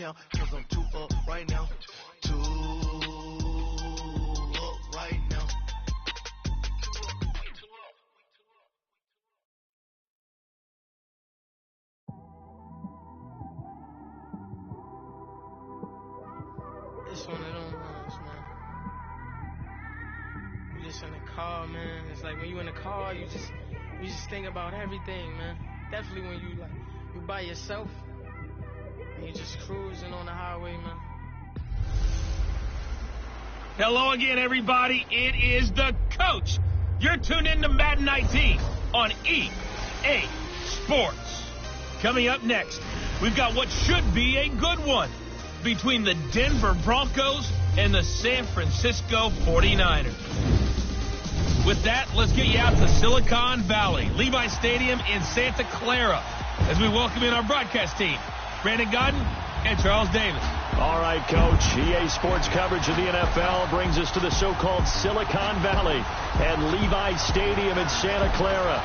count, cause I'm too up right now. Too up right now. It's one of them ones, man. You just in the car, man. It's like when you in the car, you just think about everything, man. Definitely when you by yourself and you just cruising on the highway, man. Hello again, everybody. It is the coach. You're tuned in to Madden 19 on EA Sports. Coming up next, we've got what should be a good one between the Denver Broncos and the San Francisco 49ers. With that, let's get you out to Silicon Valley, Levi Stadium in Santa Clara, as we welcome in our broadcast team, Brandon Godden and Charles Davis. All right, Coach. EA Sports coverage of the NFL brings us to the so-called Silicon Valley and Levi Stadium in Santa Clara.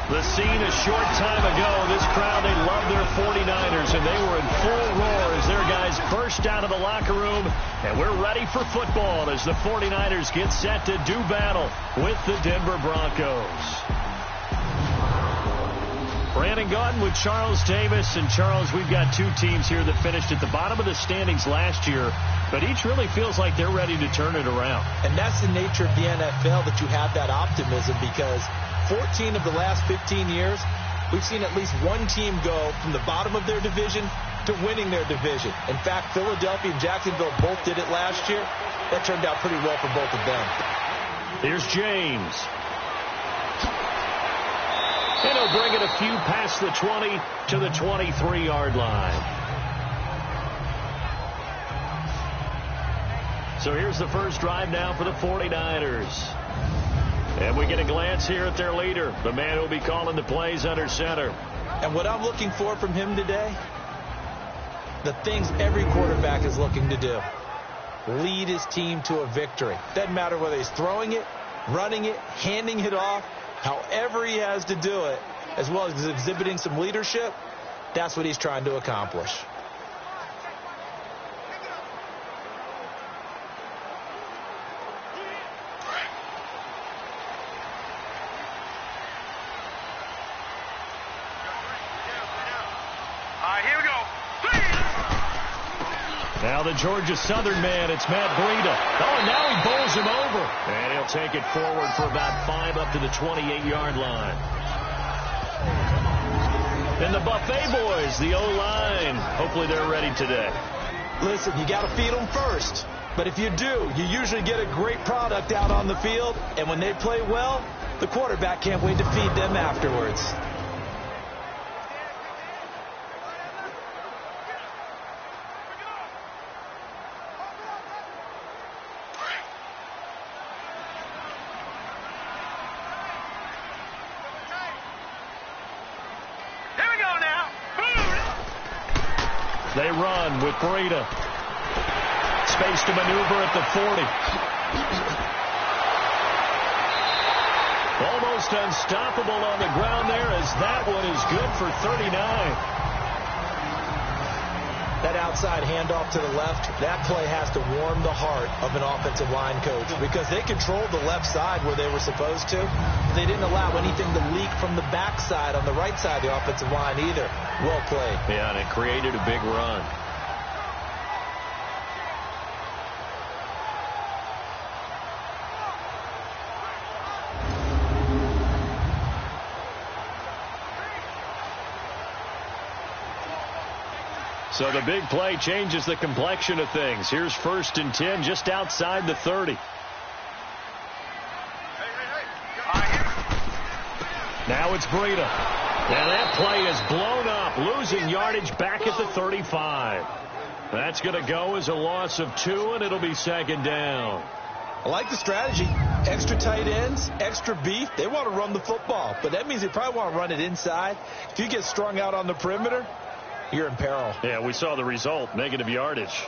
The scene a short time ago, this crowd, they loved their 49ers, and they were in full roar as their guys burst out of the locker room. And we're ready for football as the 49ers get set to do battle with the Denver Broncos. Brandon Gaudin with Charles Davis. And, Charles, we've got two teams here that finished at the bottom of the standings last year, but each really feels like they're ready to turn it around. And that's the nature of the NFL, that you have that optimism, because 14 of the last 15 years, we've seen at least one team go from the bottom of their division to winning their division. In fact, Philadelphia and Jacksonville both did it last year. That turned out pretty well for both of them. Here's James. And he'll bring it a few past the 20 to the 23-yard line. So here's the first drive now for the 49ers. And we get a glance here at their leader, the man who'll be calling the plays under center. And what I'm looking for from him today, the things every quarterback is looking to do: lead his team to a victory. Doesn't matter whether he's throwing it, running it, handing it off, however he has to do it, as well as exhibiting some leadership. That's what he's trying to accomplish. Now the Georgia Southern man, it's Matt Breida. Oh, and now he bowls him over. And he'll take it forward for about 5 up to the 28-yard line. And the Buffet boys, the O-line, hopefully they're ready today. Listen, you got to feed them first. But if you do, you usually get a great product out on the field. And when they play well, the quarterback can't wait to feed them afterwards. They run with Breida. Space to maneuver at the 40. Almost unstoppable on the ground there, as that one is good for 39. That outside handoff to the left, that play has to warm the heart of an offensive line coach, because they controlled the left side where they were supposed to. They didn't allow anything to leak from the backside on the right side of the offensive line either. Well played. Yeah, and it created a big run. So the big play changes the complexion of things. Here's 1st and 10 just outside the 30. Now it's Breida. And that play is blown up, losing yardage back at the 35. That's going to go as a loss of 2, and it'll be 2nd down. I like the strategy. Extra tight ends, extra beef. They want to run the football, but that means they probably want to run it inside. If you get strung out on the perimeter, you're in peril. Yeah, we saw the result, negative yardage.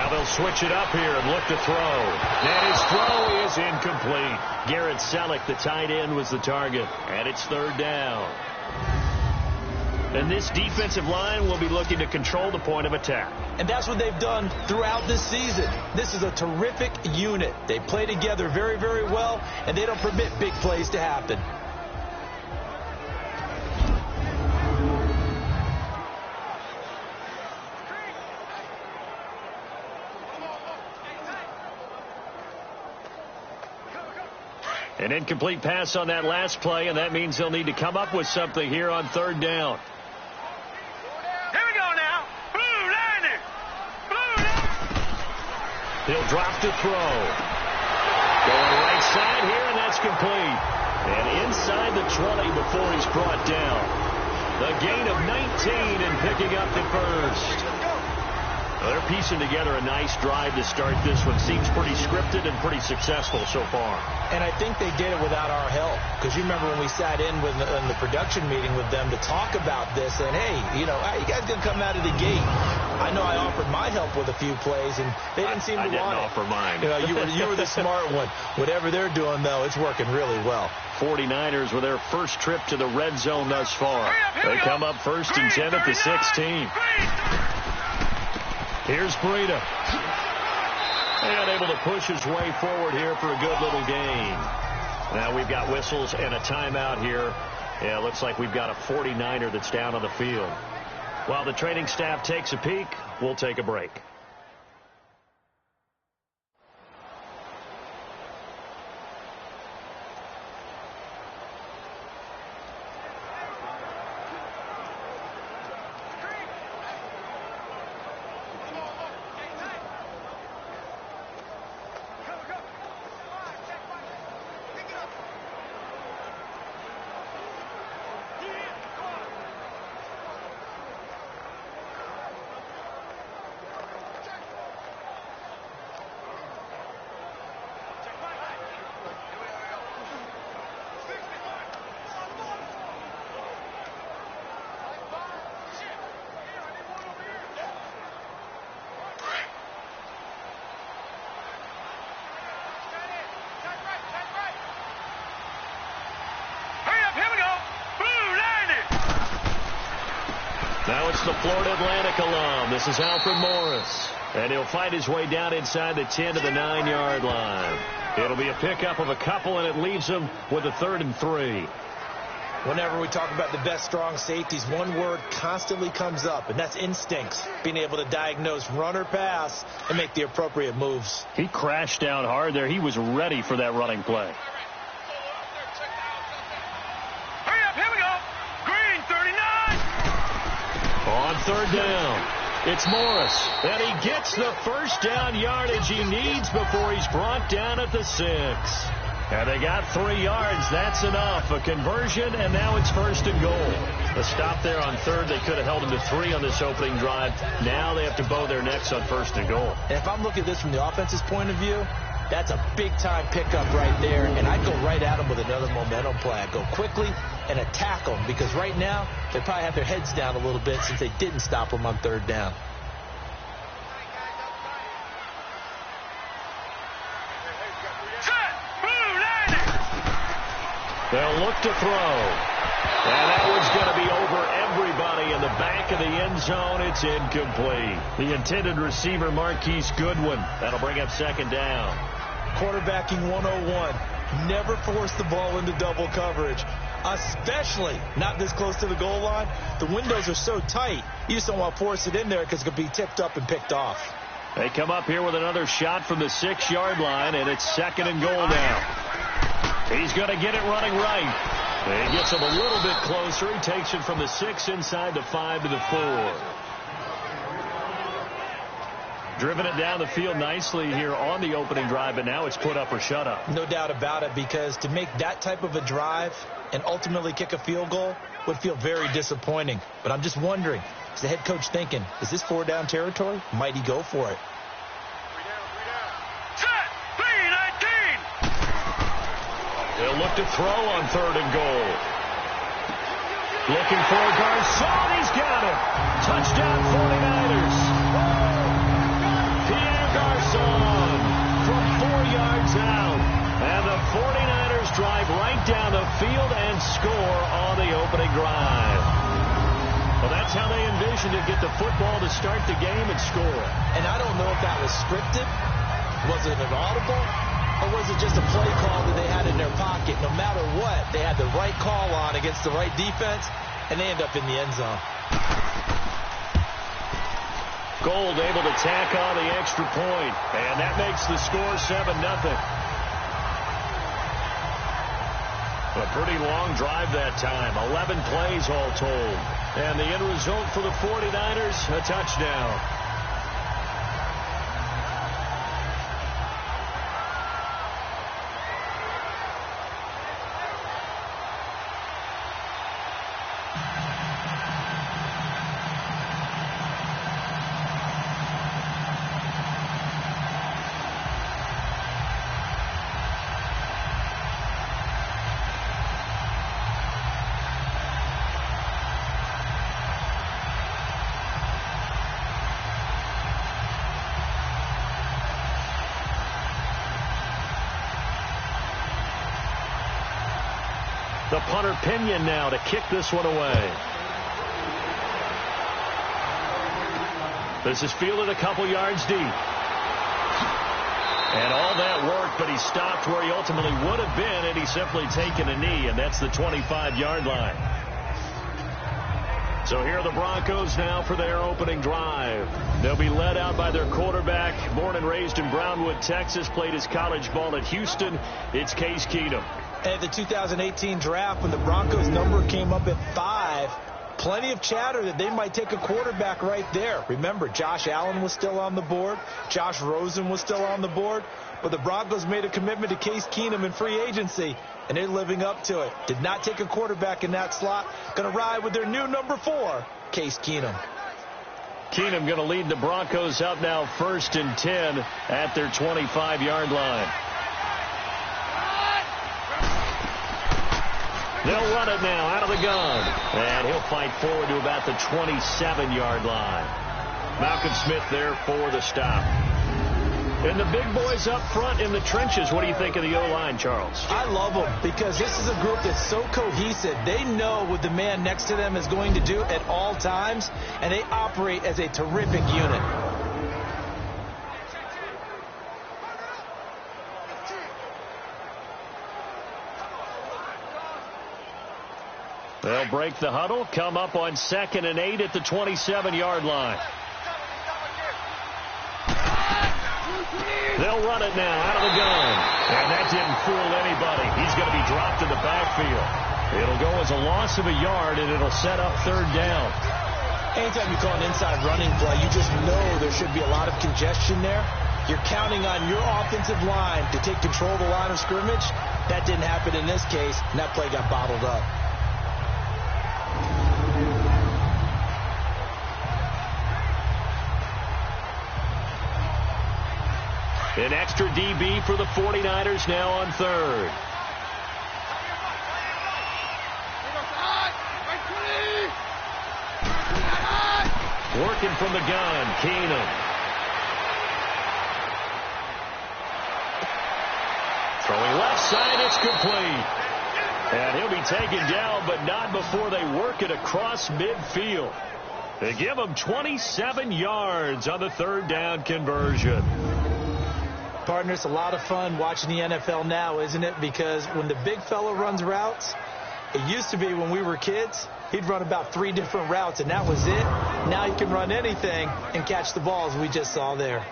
Now they'll switch it up here and look to throw. And his throw is incomplete. Garrett Selleck, the tight end, was the target. And it's third down. And this defensive line will be looking to control the point of attack. And that's what they've done throughout this season. This is a terrific unit. They play together very, very well, and they don't permit big plays to happen. An incomplete pass on that last play, and that means they'll need to come up with something here on third down. Here we go now. Blue liner. Blue liner. He'll drop to throw. Going right side here, and that's complete. And inside the 20 before he's brought down. The gain of 19 and picking up the first. They're piecing together a nice drive to start this one. Seems pretty scripted and pretty successful so far. And I think they did it without our help. Because you remember when we sat in the production meeting with them to talk about this. And, hey, you know, you guys going to come out of the gate. I know I offered my help with a few plays, and they didn't seem to want it. I didn't offer mine. You know, you were the smart one. Whatever they're doing, though, it's working really well. 49ers with their first trip to the red zone thus far. They come up first and 10 at the 16. Here's Breida. And able to push his way forward here for a good little gain. Now we've got whistles and a timeout here. Yeah, it looks like we've got a 49er that's down on the field. While the training staff takes a peek, we'll take a break. Now it's the Florida Atlantic alum. This is Alfred Morris. And he'll find his way down inside the 10 to the 9-yard line. It'll be a pickup of a couple, and it leaves him with a 3rd and 3. Whenever we talk about the best strong safeties, one word constantly comes up, and that's instincts. Being able to diagnose run or pass and make the appropriate moves. He crashed down hard there. He was ready for that running play. Hurry up, here we go. Green, 39. On third down, it's Morris. And he gets the first down yardage he needs before he's brought down at the 6. And they got 3 yards. That's enough. A conversion, and now it's 1st and goal. The stop there on third, they could have held him to 3 on this opening drive. Now they have to bow their necks on 1st and goal. And if I'm looking at this from the offense's point of view, that's a big-time pickup right there. And I'd go right at him with another momentum play. I'd go quickly and attack them, because right now they probably have their heads down a little bit since they didn't stop them on third down. They'll look to throw. And that one's going to be over everybody in the back of the end zone. It's incomplete. The intended receiver, Marquise Goodwin. That'll bring up 2nd down. Quarterbacking 101. Never force the ball into double coverage, especially not this close to the goal line. The windows are so tight, you just don't want to force it in there because it could be tipped up and picked off. They come up here with another shot from the 6-yard line, and it's 2nd and goal now. He's going to get it running right. And he gets him a little bit closer. He takes it from the 6 inside the 5 to the 4. Driven it down the field nicely here on the opening drive, but now it's put up or shut up. No doubt about it, because to make that type of a drive and ultimately kick a field goal would feel very disappointing. But I'm just wondering, is the head coach thinking, is this 4-down territory? Might he go for it? They'll look to throw on 3rd and goal. Looking for Garcon. He's got it. Touchdown 49ers. Pierre deep down the field and score on the opening drive. Well, that's how they envisioned it, get the football to start the game and score. And I don't know if that was scripted. Was it an audible? Or was it just a play call that they had in their pocket? No matter what, they had the right call on against the right defense, and they end up in the end zone. Gold able to tack on the extra point, and that makes the score 7-0. A pretty long drive that time, 11 plays all told. And the end result for the 49ers, a touchdown. The punter Pinion now to kick this one away. This is fielded a couple yards deep. And all that work, but he stopped where he ultimately would have been had he simply taken a knee, and that's the 25-yard line. So here are the Broncos now for their opening drive. They'll be led out by their quarterback, born and raised in Brownwood, Texas, played his college ball at Houston. It's Case Keenum. At the 2018 draft, when the Broncos number came up at 5, plenty of chatter that they might take a quarterback right there. Remember, Josh Allen was still on the board. Josh Rosen was still on the board. But the Broncos made a commitment to Case Keenum in free agency, and they're living up to it. Did not take a quarterback in that slot. Going to ride with their new number 4, Case Keenum. Keenum going to lead the Broncos out now 1st and 10 at their 25-yard line. They'll run it now out of the gun. And he'll fight forward to about the 27-yard line. Malcolm Smith there for the stop. And the big boys up front in the trenches. What do you think of the O-line, Charles? I love them because this is a group that's so cohesive. They know what the man next to them is going to do at all times, and they operate as a terrific unit. They'll break the huddle, come up on 2nd and 8 at the 27-yard line. They'll run it now out of the gun. And that didn't fool anybody. He's going to be dropped in the backfield. It'll go as a loss of a yard, and it'll set up 3rd down. Anytime you call an inside running play, you just know there should be a lot of congestion there. You're counting on your offensive line to take control of the line of scrimmage. That didn't happen in this case, and that play got bottled up. An extra DB for the 49ers now on 3rd. Working from the gun, Keenum. Throwing left side, it's complete. And he'll be taken down, but not before they work it across midfield. They give him 27 yards on the 3rd down conversion. Partner, it's a lot of fun watching the NFL now, isn't it? Because when the big fella runs routes, it used to be when we were kids, he'd run about 3 different routes, and that was it. Now he can run anything and catch the balls we just saw there.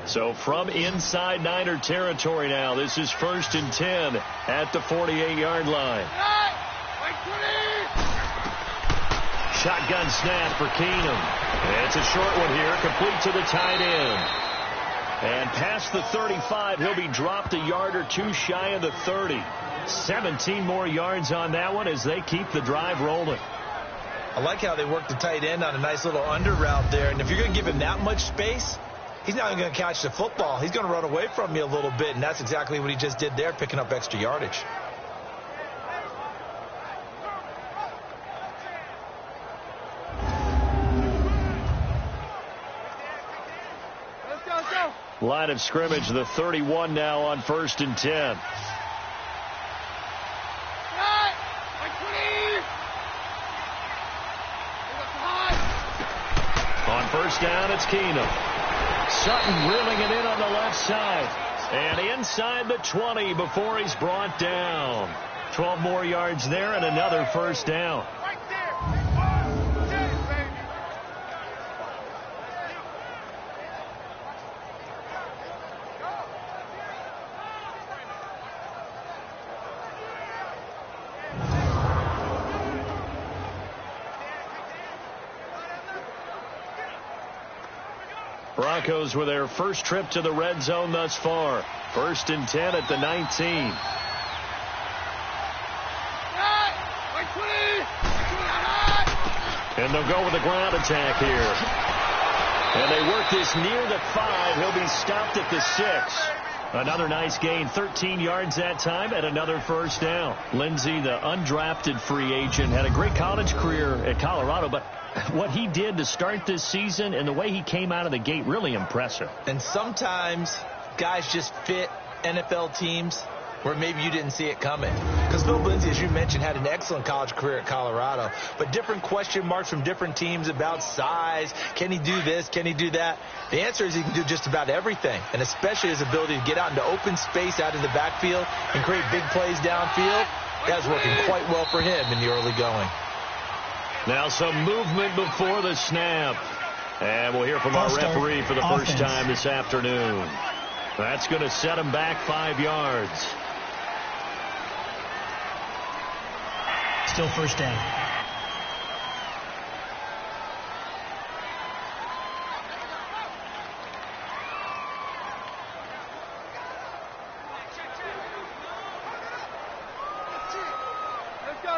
So from inside Niner territory now, this is 1st and 10 at the 48-yard line. Shotgun snap for Keenum. It's a short one here, complete to the tight end. And past the 35, he'll be dropped a yard or 2 shy of the 30. 17 more yards on that one as they keep the drive rolling. I like how they work the tight end on a nice little under route there. And if you're going to give him that much space, he's not even going to catch the football. He's going to run away from you a little bit, and that's exactly what he just did there, picking up extra yardage. Line of scrimmage, the 31 now on 1st and 10. On 1st down, it's Keenum. Sutton reeling it in on the left side. And inside the 20 before he's brought down. 12 more yards there and another 1st down. Broncos with their first trip to the red zone thus far. 1st and 10 at the 19. And they'll go with a ground attack here. And they work this near the 5. He'll be stopped at the 6. Another nice gain, 13 yards that time, and another 1st down. Lindsey, the undrafted free agent, had a great college career at Colorado, but what he did to start this season and the way he came out of the gate, really impressive. And sometimes guys just fit NFL teams where maybe you didn't see it coming. Because Phil Lindsey, as you mentioned, had an excellent college career at Colorado, but different question marks from different teams about size. Can he do this? Can he do that? The answer is he can do just about everything, and especially his ability to get out into open space out in the backfield and create big plays downfield. That's working quite well for him in the early going. Now some movement before the snap. And we'll hear from our referee for the first time this afternoon. That's going to set him back 5 yards. Still 1st down.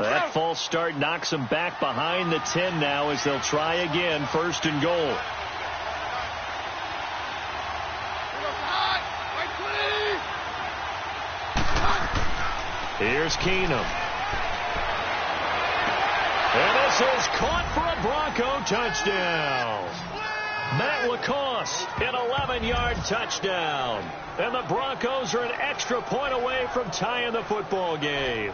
That false start knocks them back behind the 10 now as they'll try again. 1st and goal. Here's Keenum. And this is caught for a Bronco touchdown. Matt LaCosse, an 11-yard touchdown. And the Broncos are an extra point away from tying the football game.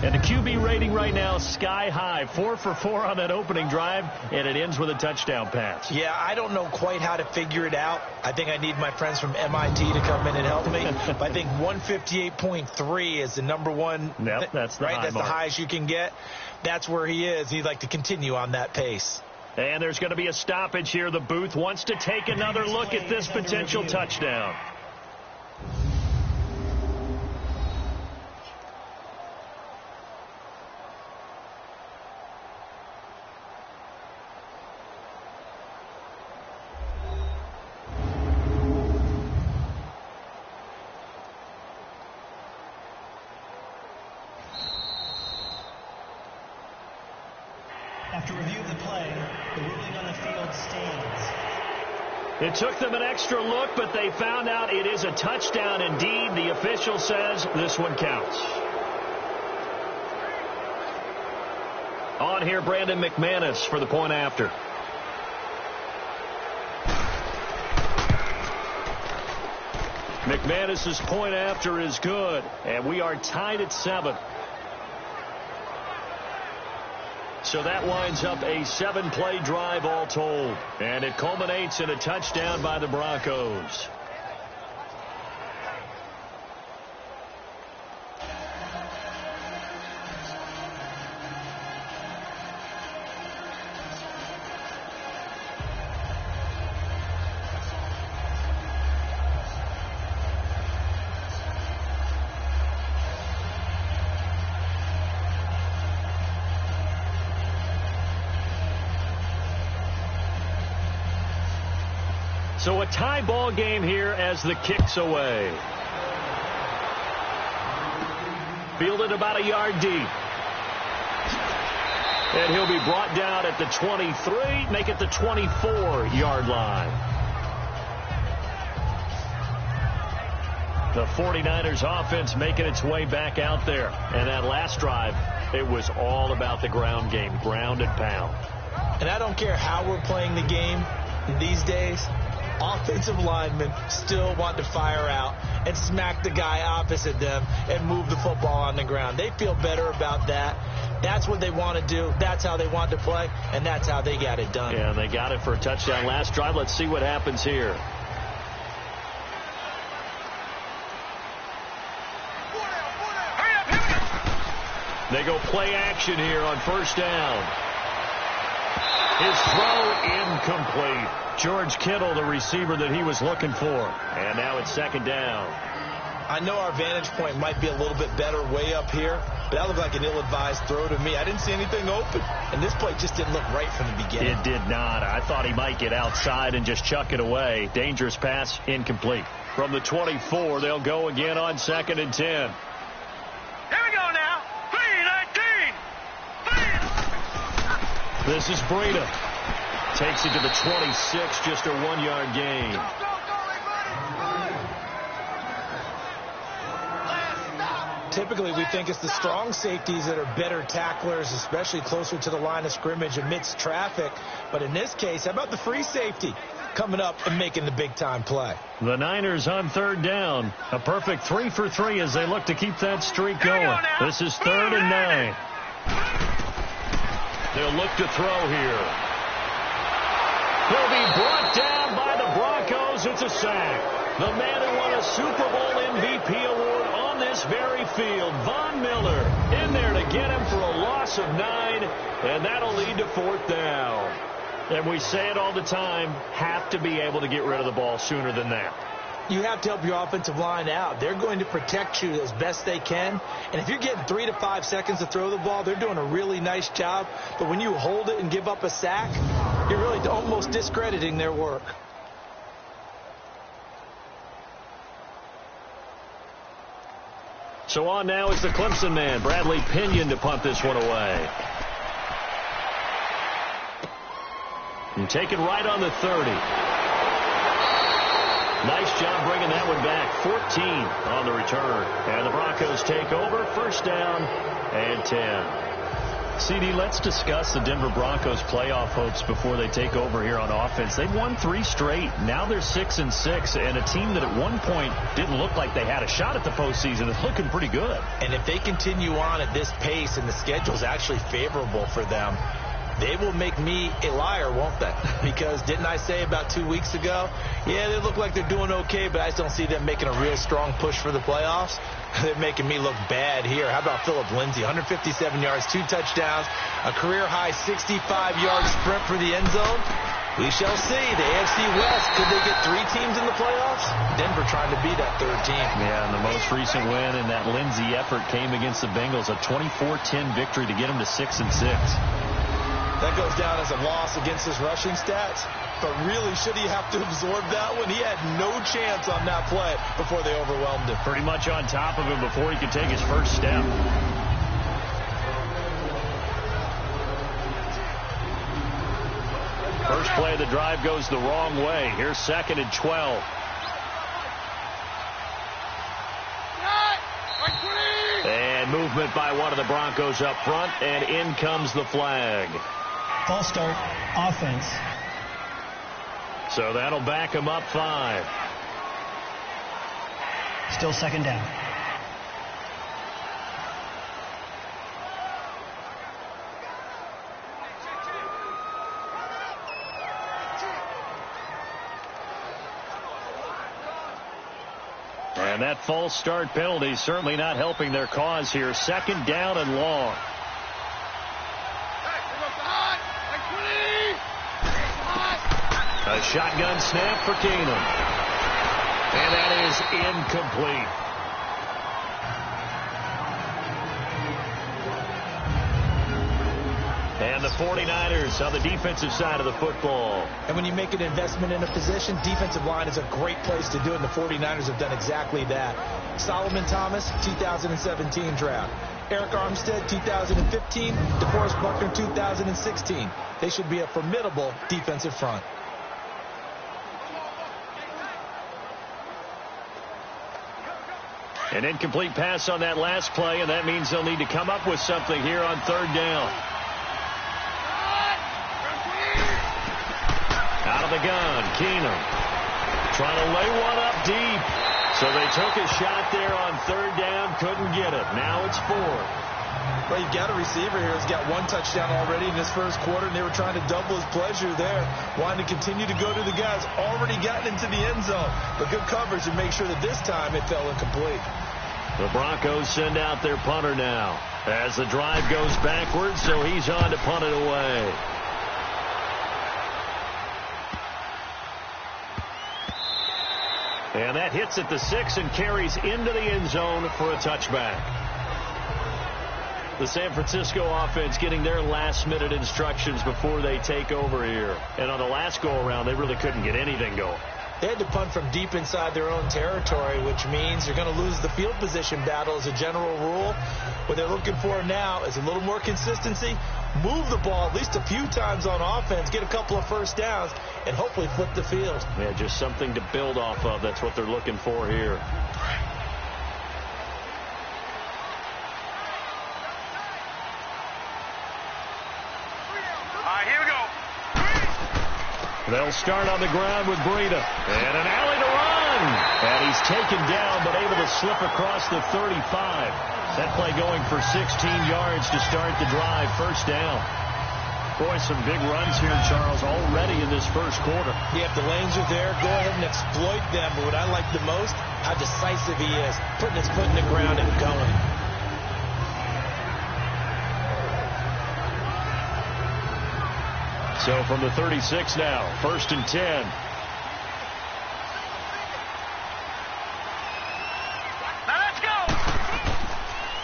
And the QB rating right now sky high. 4 for 4 on that opening drive, and it ends with a touchdown pass. Yeah, I don't know quite how to figure it out. I think I need my friends from MIT to come in and help me. But I think 158.3 is the number one. Yep, that's the right. high That's mark. the highest you can get. That's where he is. He'd like to continue on that pace. And there's going to be a stoppage here. The booth wants to take another look at this potential touchdown. After review of the play, the ruling on the field stands. It took them an extra look, but they found out it is a touchdown indeed. The official says this one counts. On here, Brandon McManus for the point after. McManus's point after is good, and we are tied at 7. So that winds up a 7-play drive all told. And it culminates in a touchdown by the Broncos. So a tie ball game here as the kick's away. Fielded about a yard deep. And he'll be brought down at the 23, make it the 24-yard line. The 49ers offense making its way back out there. And that last drive, it was all about the ground game, ground and pound. And I don't care how we're playing the game these days. offensive linemen still want to fire out and smack the guy opposite them and move the football on the ground. They feel better about that. That's what they want to do. That's how they want to play, and that's how they got it done. Yeah, they got it for a touchdown last drive. Let's see what happens here. They go play action here on first down. His throw incomplete. George Kittle, the receiver that he was looking for. And now it's second down. I know our vantage point might be a little bit better way up here, but that looked like an ill-advised throw to me. I didn't see anything open, and this play just didn't look right from the beginning. It did not. I thought he might get outside and just chuck it away. Dangerous pass, incomplete. From the 24, they'll go again on 2nd and 10. Here we go now. 3-19. This is Breida. Takes it to the 26, just a 1-yard gain. Typically, we think it's the strong safeties that are better tacklers, especially closer to the line of scrimmage amidst traffic. But in this case, how about the free safety coming up and making the big-time play? The Niners on 3rd down. A perfect 3 for 3 as they look to keep that streak going. This is 3rd and 9. They'll look to throw here. He'll be brought down by the Broncos. It's a sack. The man who won a Super Bowl MVP award on this very field, Von Miller, in there to get him for a loss of 9, and that'll lead to 4th down. And we say it all the time, have to be able to get rid of the ball sooner than that. You have to help your offensive line out. They're going to protect you as best they can. And if you're getting 3 to 5 seconds to throw the ball, they're doing a really nice job. But when you hold it and give up a sack, you're really almost discrediting their work. So on now is the Clemson man, Bradley Pinion, to punt this one away. And take it right on the 30. Nice job bringing that one back. 14 on the return. And the Broncos take over. First down and 10. CD, let's discuss the Denver Broncos playoff hopes before they take over here on offense. They've won 3 straight. Now they're 6-6, and a team that at one point didn't look like they had a shot at the postseason is looking pretty good. And if they continue on at this pace and the schedule's actually favorable for them, they will make me a liar, won't they? Because didn't I say about 2 weeks ago, yeah, they look like they're doing okay, but I just don't see them making a real strong push for the playoffs? They're making me look bad here. How about Phillip Lindsay? 157 yards, 2 touchdowns, a career-high 65-yard sprint for the end zone. We shall see. The AFC West, could they get 3 teams in the playoffs? Denver trying to be that 3rd team. Yeah, and the most recent win in that Lindsay effort came against the Bengals, a 24-10 victory to get them to 6-6. That goes down as a loss against his rushing stats. But really, should he have to absorb that one? He had no chance on that play before they overwhelmed him. Pretty much on top of him before he could take his first step. First play of the drive goes the wrong way. Here's 2nd and 12. And movement by one of the Broncos up front, and in comes the flag. False start, offense. So that'll back him up 5. Still 2nd down. And that false start penalty certainly not helping their cause here. 2nd down and long. A shotgun snap for Keenum. And that is incomplete. And the 49ers on the defensive side of the football. And when you make an investment in a position, defensive line is a great place to do it, and the 49ers have done exactly that. Solomon Thomas, 2017 draft. Eric Armstead, 2015. DeForest Buckner, 2016. They should be a formidable defensive front. An incomplete pass on that last play, and that means they'll need to come up with something here on 3rd down. Out of the gun, Keenum. trying to lay one up deep. So they took a shot there on third down, couldn't get it. Now it's fourth. Well, you've got a receiver here who's got one touchdown already in this first quarter, and they were trying to double his pleasure there, wanting to continue to go to the guys already gotten into the end zone. But good coverage to make sure that this time it fell incomplete. The Broncos send out their punter now as the drive goes backwards, so he's on to punt it away. And that hits at the 6 and carries into the end zone for a touchback. The San Francisco offense getting their last-minute instructions before they take over here. And on the last go-around, they really couldn't get anything going. They had to punt from deep inside their own territory, which means you're going to lose the field position battle as a general rule. What they're looking for now is a little more consistency, move the ball at least a few times on offense, get a couple of first downs, and hopefully flip the field. Yeah, just something to build off of. That's what they're looking for here. They'll start on the ground with Breida. And an alley to run. And he's taken down, but able to slip across the 35. That play going for 16 yards to start the drive. First down. Boy, some big runs here, Charles, already in this first quarter. Yeah, if the lanes are there, go ahead and exploit them. But what I like the most, how decisive he is, putting his foot in the ground and going. So from the 36 now, 1st and 10. Let's go.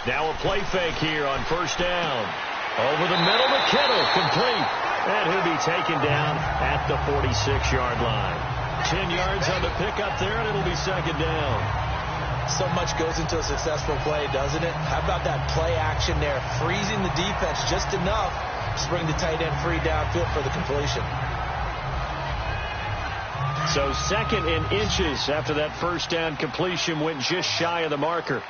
Now a play fake here on first down. Over the middle to Kittle, complete. And he'll be taken down at the 46-yard line. 10 yards on the pickup there, and it'll be second down. So much goes into a successful play, doesn't it? How about that play action there, freezing the defense just enough to bring the tight end free downfield for the completion. So second in inches after that first down completion, went just shy of the marker.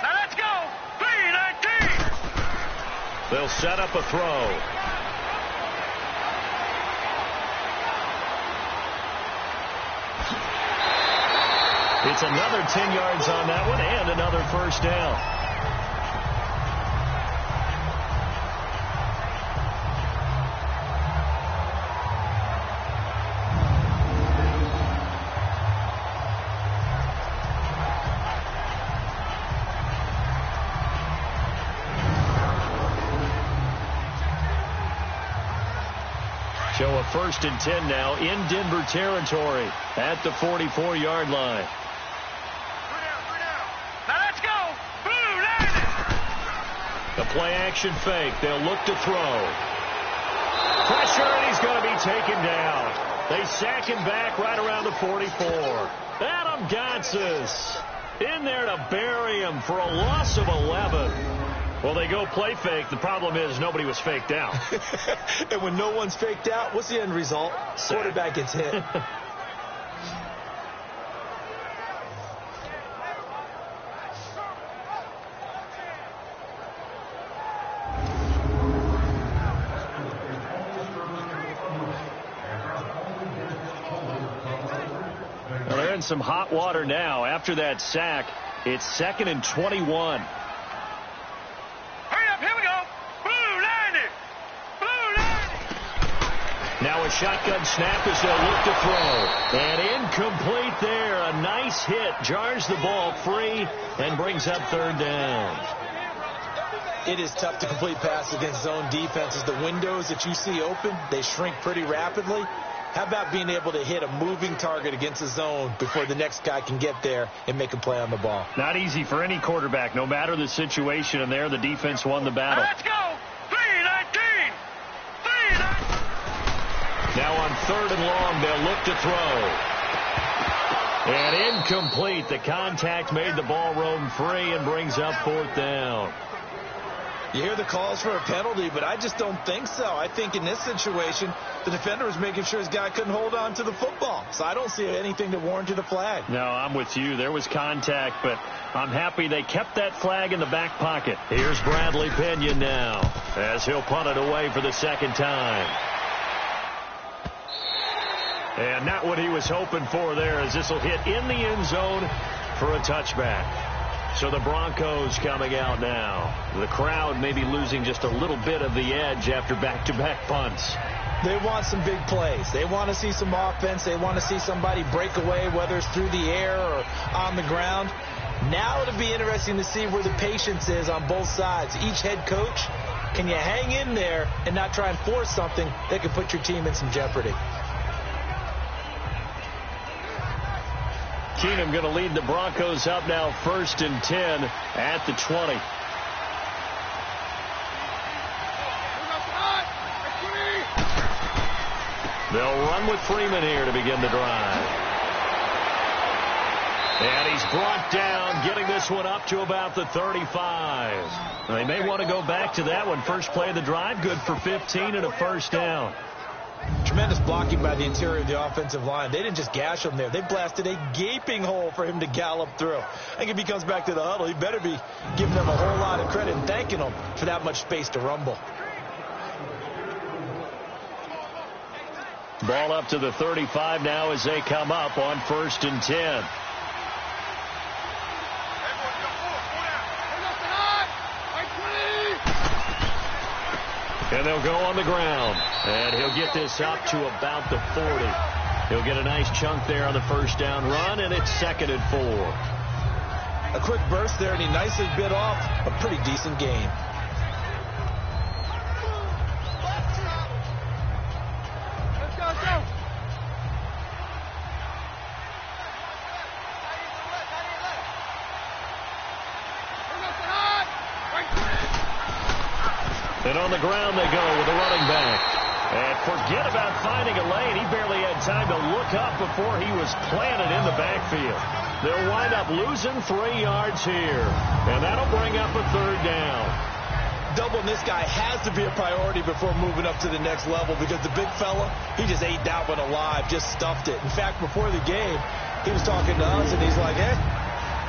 Now let's go. 3-19. They'll set up a throw. It's another 10 yards on that one and another first down. So a 1st and 10 now in Denver territory at the 44-yard line. Now let's go. The play action fake. They'll look to throw. Pressure, and he's going to be taken down. They sack him back right around the 44. Adam Gotsis in there to bury him for a loss of 11. Well, they go play fake. The problem is nobody was faked out. And when no one's faked out, what's the end result? Quarterback gets hit. Well, they're in some hot water now. After that sack, it's 2nd and 21. Now a shotgun snap as they'll look to throw. And incomplete there. A nice hit. Jars the ball free and brings up 3rd down. It is tough to complete passes against zone defenses. The windows that you see open, they shrink pretty rapidly. How about being able to hit a moving target against a zone before the next guy can get there and make a play on the ball? Not easy for any quarterback, no matter the situation. And there, the defense won the battle. Let's go. 3-19. 3-19. Now on 3rd and long, they'll look to throw. And incomplete. The contact made the ball roam free and brings up 4th down. You hear the calls for a penalty, but I just don't think so. I think in this situation, the defender was making sure his guy couldn't hold on to the football. So I don't see anything that warranted a flag. No, I'm with you. There was contact, but I'm happy they kept that flag in the back pocket. Here's Bradley Pinion now as he'll punt it away for the 2nd time. And not what he was hoping for there, as this will hit in the end zone for a touchback. So the Broncos coming out now. The crowd maybe losing just a little bit of the edge after back-to-back punts. They want some big plays. They want to see some offense. They want to see somebody break away, whether it's through the air or on the ground. Now it'll be interesting to see where the patience is on both sides. Each head coach, can you hang in there and not try and force something that could put your team in some jeopardy? Keenum going to lead the Broncos up now 1st and 10 at the 20. They'll run with Freeman here to begin the drive. And he's brought down, getting this one up to about the 35. They may want to go back to that one. First play of the drive, good for 15 and a first down. Tremendous blocking by the interior of the offensive line. They didn't just gash him there. They blasted a gaping hole for him to gallop through. I think if he comes back to the huddle, he better be giving them a whole lot of credit and thanking them for that much space to rumble. Ball up to the 35 now as they come up on 1st and 10. And they'll go on the ground. And he'll get this up to about the 40. He'll get a nice chunk there on the first down run, and it's 2nd and 4. A quick burst there, and he nicely bit off a pretty decent gain. And on the ground they go with a running back. And forget about finding a lane. He barely had time to look up before he was planted in the backfield. They'll wind up losing 3 yards here. And that'll bring up a 3rd down. Doubling this guy has to be a priority before moving up to the next level, because the big fella, he just ate that one alive, just stuffed it. In fact, before the game, he was talking to us, and he's like, hey,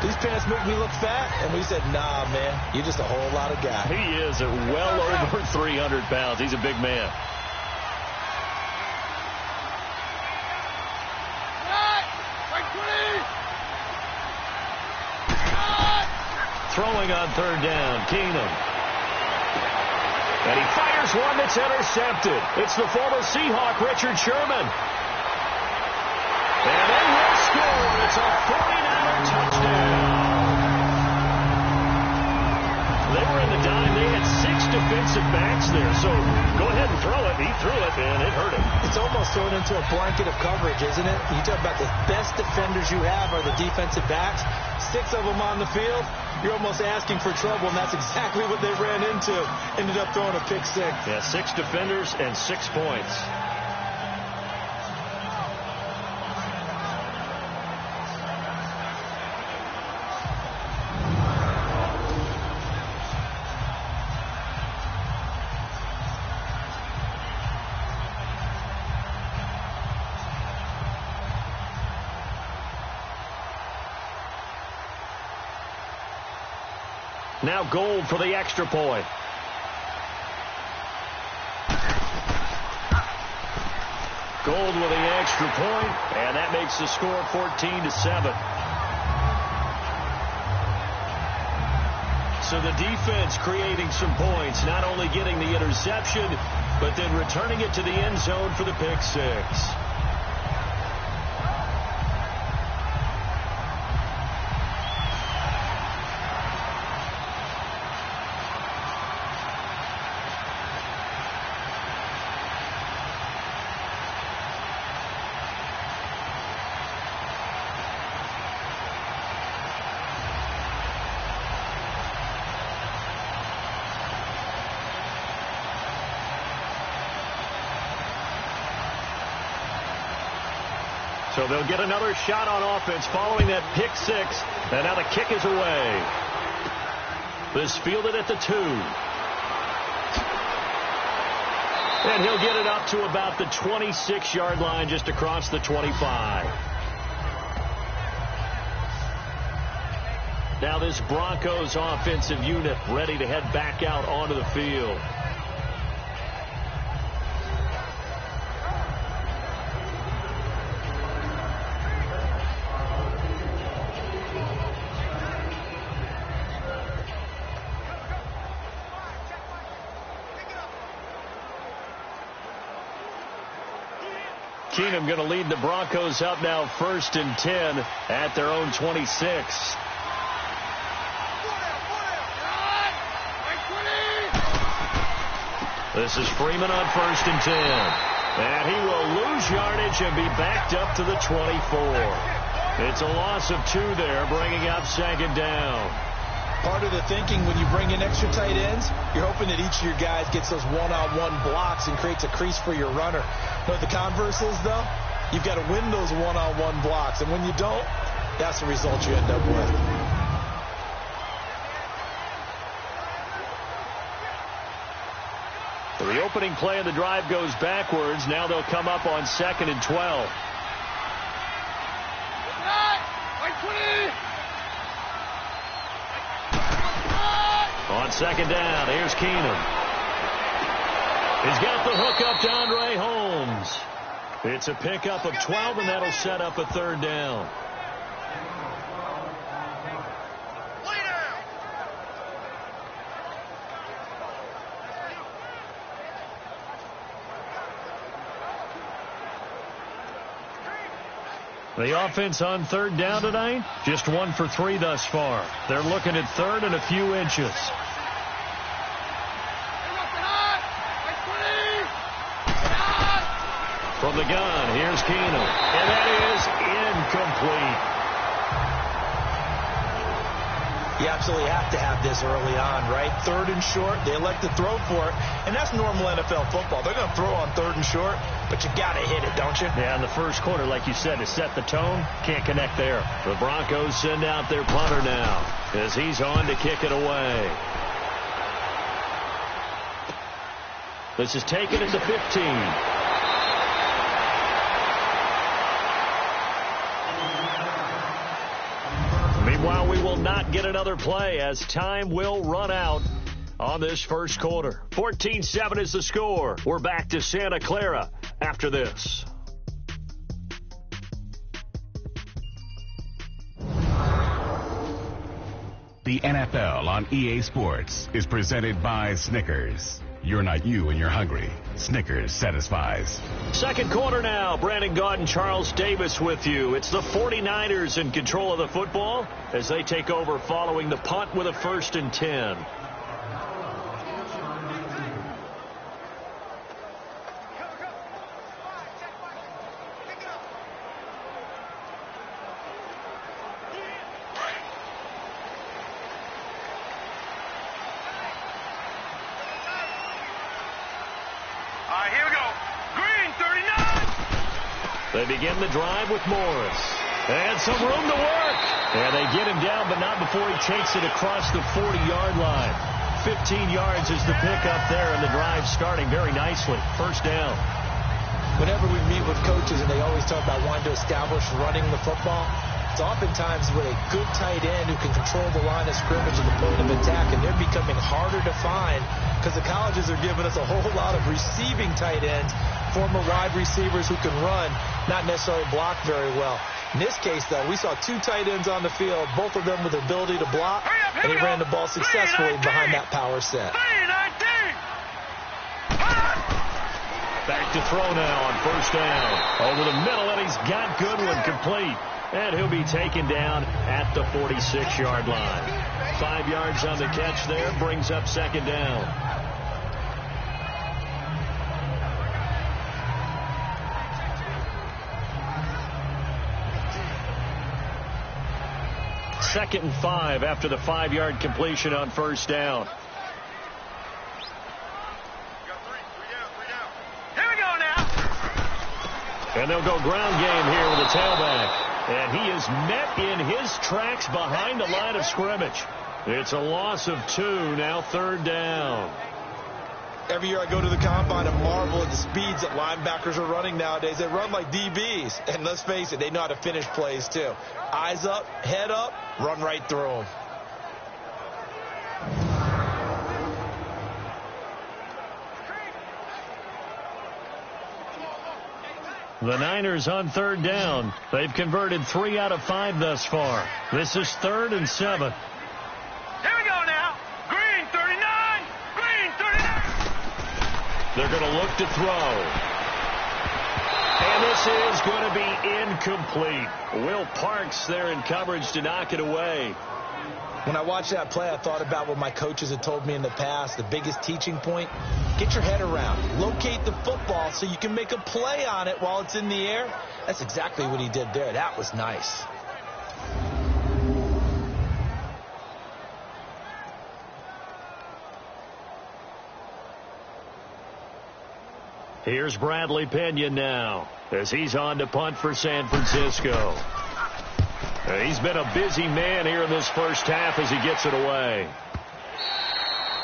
these pants make me look fat. And we said, nah, man, you're just a whole lot of guy. He is at well over 300 pounds. He's a big man. Throwing on 3rd down, Keenum. And he fires one that's intercepted. It's the former Seahawk, Richard Sherman. And they will score. It's a 49er touchdown. They were in the dime. They had 6 defensive backs there. So go ahead and throw it. He threw it, and it hurt him. It's almost thrown into a blanket of coverage, isn't it? You talk about the best defenders you have are the defensive backs. 6 of them on the field. You're almost asking for trouble, and that's exactly what they ran into. Ended up throwing a pick-6. Yeah, 6 defenders and 6 points. Now Gold for the extra point. Gold with the extra point, and that makes the score 14-7. So the defense creating some points, not only getting the interception, but then returning it to the end zone for the pick-6. So they'll get another shot on offense following that pick-6. And now the kick is away. This fielded at the 2. And he'll get it up to about the 26-yard line, just across the 25. Now this Broncos offensive unit ready to head back out onto the field. Keenum going to lead the Broncos up now 1st and 10 at their own 26. This is Freeman on 1st and 10. And he will lose yardage and be backed up to the 24. It's a loss of 2 there, bringing up 2nd down. Part of the thinking when you bring in extra tight ends, you're hoping that each of your guys gets those one-on-one blocks and creates a crease for your runner. But the converse is, though, you've got to win those one-on-one blocks. And when you don't, that's the result you end up with. So the opening play of the drive goes backwards. Now they'll come up on 2nd and 12. On 2nd down, here's Keenum. He's got the hook up to Andre Holmes. It's a pickup of 12, and that'll set up a 3rd down. The offense on 3rd down tonight, just 1 for 3 thus far. They're looking at 3rd and a few inches. From the gun, here's Keenum. And that is incomplete. You absolutely have to have this early on, right? 3rd and short, they elect to throw for it, and that's normal NFL football. They're going to throw on 3rd and short, but you got to hit it, don't you? Yeah, in the first quarter, like you said, to set the tone, can't connect there. The Broncos send out their punter now as he's on to kick it away. This is taken at the 15. Meanwhile, we will not get another play as time will run out on this first quarter. 14-7 is the score. We're back to Santa Clara after this. The NFL on EA Sports is presented by Snickers. You're not you and you're hungry. Snickers satisfies. Second quarter now. Brandon Gaudin, Charles Davis with you. It's the 49ers in control of the football as they take over following the punt with a 1st and 10. They begin the drive with Morris. And some room to work. And they get him down, but not before he takes it across the 40-yard line. 15 yards is the pickup there, and the drive starting very nicely. 1st down. Whenever we meet with coaches and they always talk about wanting to establish running the football, it's oftentimes with a good tight end who can control the line of scrimmage and the point of attack, and they're becoming harder to find because the colleges are giving us a whole lot of receiving tight ends, former wide receivers who can run, not necessarily block very well. In this case, though, we saw 2 tight ends on the field, both of them with the ability to block, and he ran the ball successfully behind that power set. Back to throw now on 1st down. Over the middle, and he's got Goodwin complete. And he'll be taken down at the 46-yard line. 5 yards on the catch there, brings up 2nd down. Second and 5 after the 5-yard completion on 1st down. Here we go now. And they'll go ground game here with the tailback. And he is met in his tracks behind the line of scrimmage. It's a loss of 2, now 3rd down. Every year I go to the combine and marvel at the speeds that linebackers are running nowadays. They run like DBs. And let's face it, they know how to finish plays too. Eyes up, head up, run right through them. The Niners on 3rd down. They've converted 3 out of 5 thus far. This is 3rd and 7. Here we go now. Green 39. Green 39. They're going to look to throw. And And this is going to be incomplete. Will Parks there in coverage to knock it away. When I watched that play, I thought about what my coaches had told me in the past. The biggest teaching point, get your head around. Locate the football so you can make a play on it while it's in the air. That's exactly what he did there. That was nice. Here's Bradley Pena now as he's on to punt for San Francisco. He's been a busy man here in this first half as he gets it away.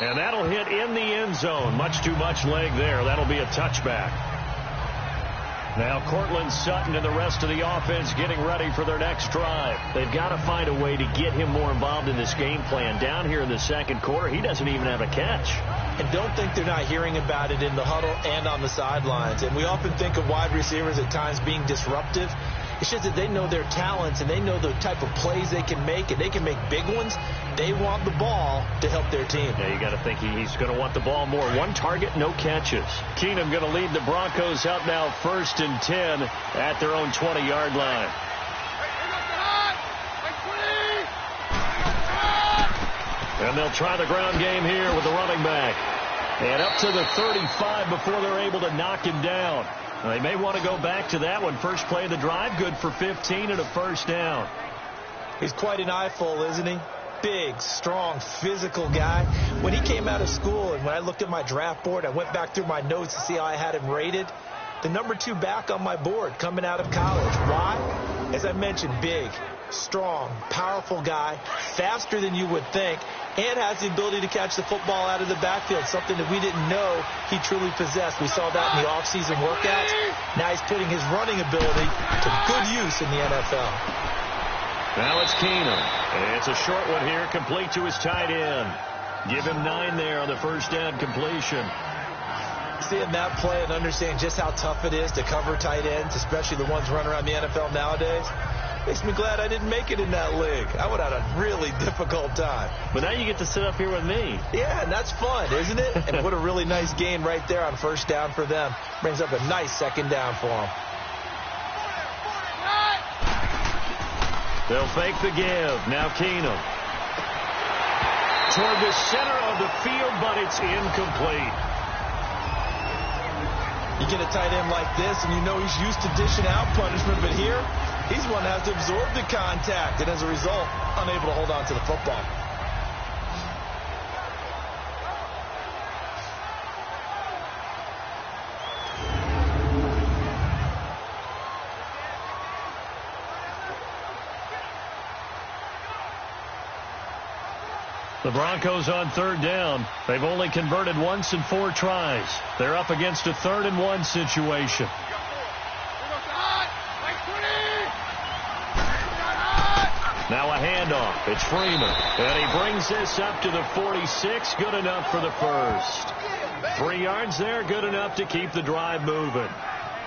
And that'll hit in the end zone. Much too much leg there. That'll be a touchback. Now Cortland Sutton and the rest of the offense getting ready for their next drive. They've got to find a way to get him more involved in this game plan. Down here in the second quarter, he doesn't even have a catch. And don't think they're not hearing about it in the huddle and on the sidelines. And we often think of wide receivers at times being disruptive. It's just that they know their talents and they know the type of plays they can make, and they can make big ones. They want the ball to help their team. Yeah, you got to think he's going to want the ball more. One target, no catches. Keenum going to lead the Broncos out now 1st and 10 at their own 20-yard line. And they'll try the ground game here with the running back. And up to the 35 before they're able to knock him down. They may want to go back to that one. First play of the drive, good for 15 and a first down. He's quite an eyeful, isn't he? Big, strong, physical guy. When he came out of school and when I looked at my draft board, I went back through my notes to see how I had him rated. The number 2 back on my board coming out of college. Why? As I mentioned, big, strong, powerful guy, faster than you would think, and has the ability to catch the football out of the backfield, something that we didn't know he truly possessed. We saw that in the offseason workouts. Now he's putting his running ability to good use in the NFL. Now it's Keenum. It's a short one here, complete to his tight end. Give him 9 there on the first down completion. Seeing that play and understanding just how tough it is to cover tight ends, especially the ones running around the NFL nowadays, makes me glad I didn't make it in that league. I would have had a really difficult time. But now you get to sit up here with me. Yeah, and that's fun, isn't it? And what a really nice gain right there on first down for them. Brings up a nice second down for them. They'll fake the give. Now Keenum. Toward the center of the field, but it's incomplete. You get a tight end like this, and you know he's used to dishing out punishment, but here, he's one that has to absorb the contact, and as a result, unable to hold on to the football. The Broncos on 3rd down. They've only converted once in 4 tries. They're up against a 3rd and 1 situation. Now a handoff. It's Freeman. And he brings this up to the 46. Good enough for the first. 3 yards there. Good enough to keep the drive moving.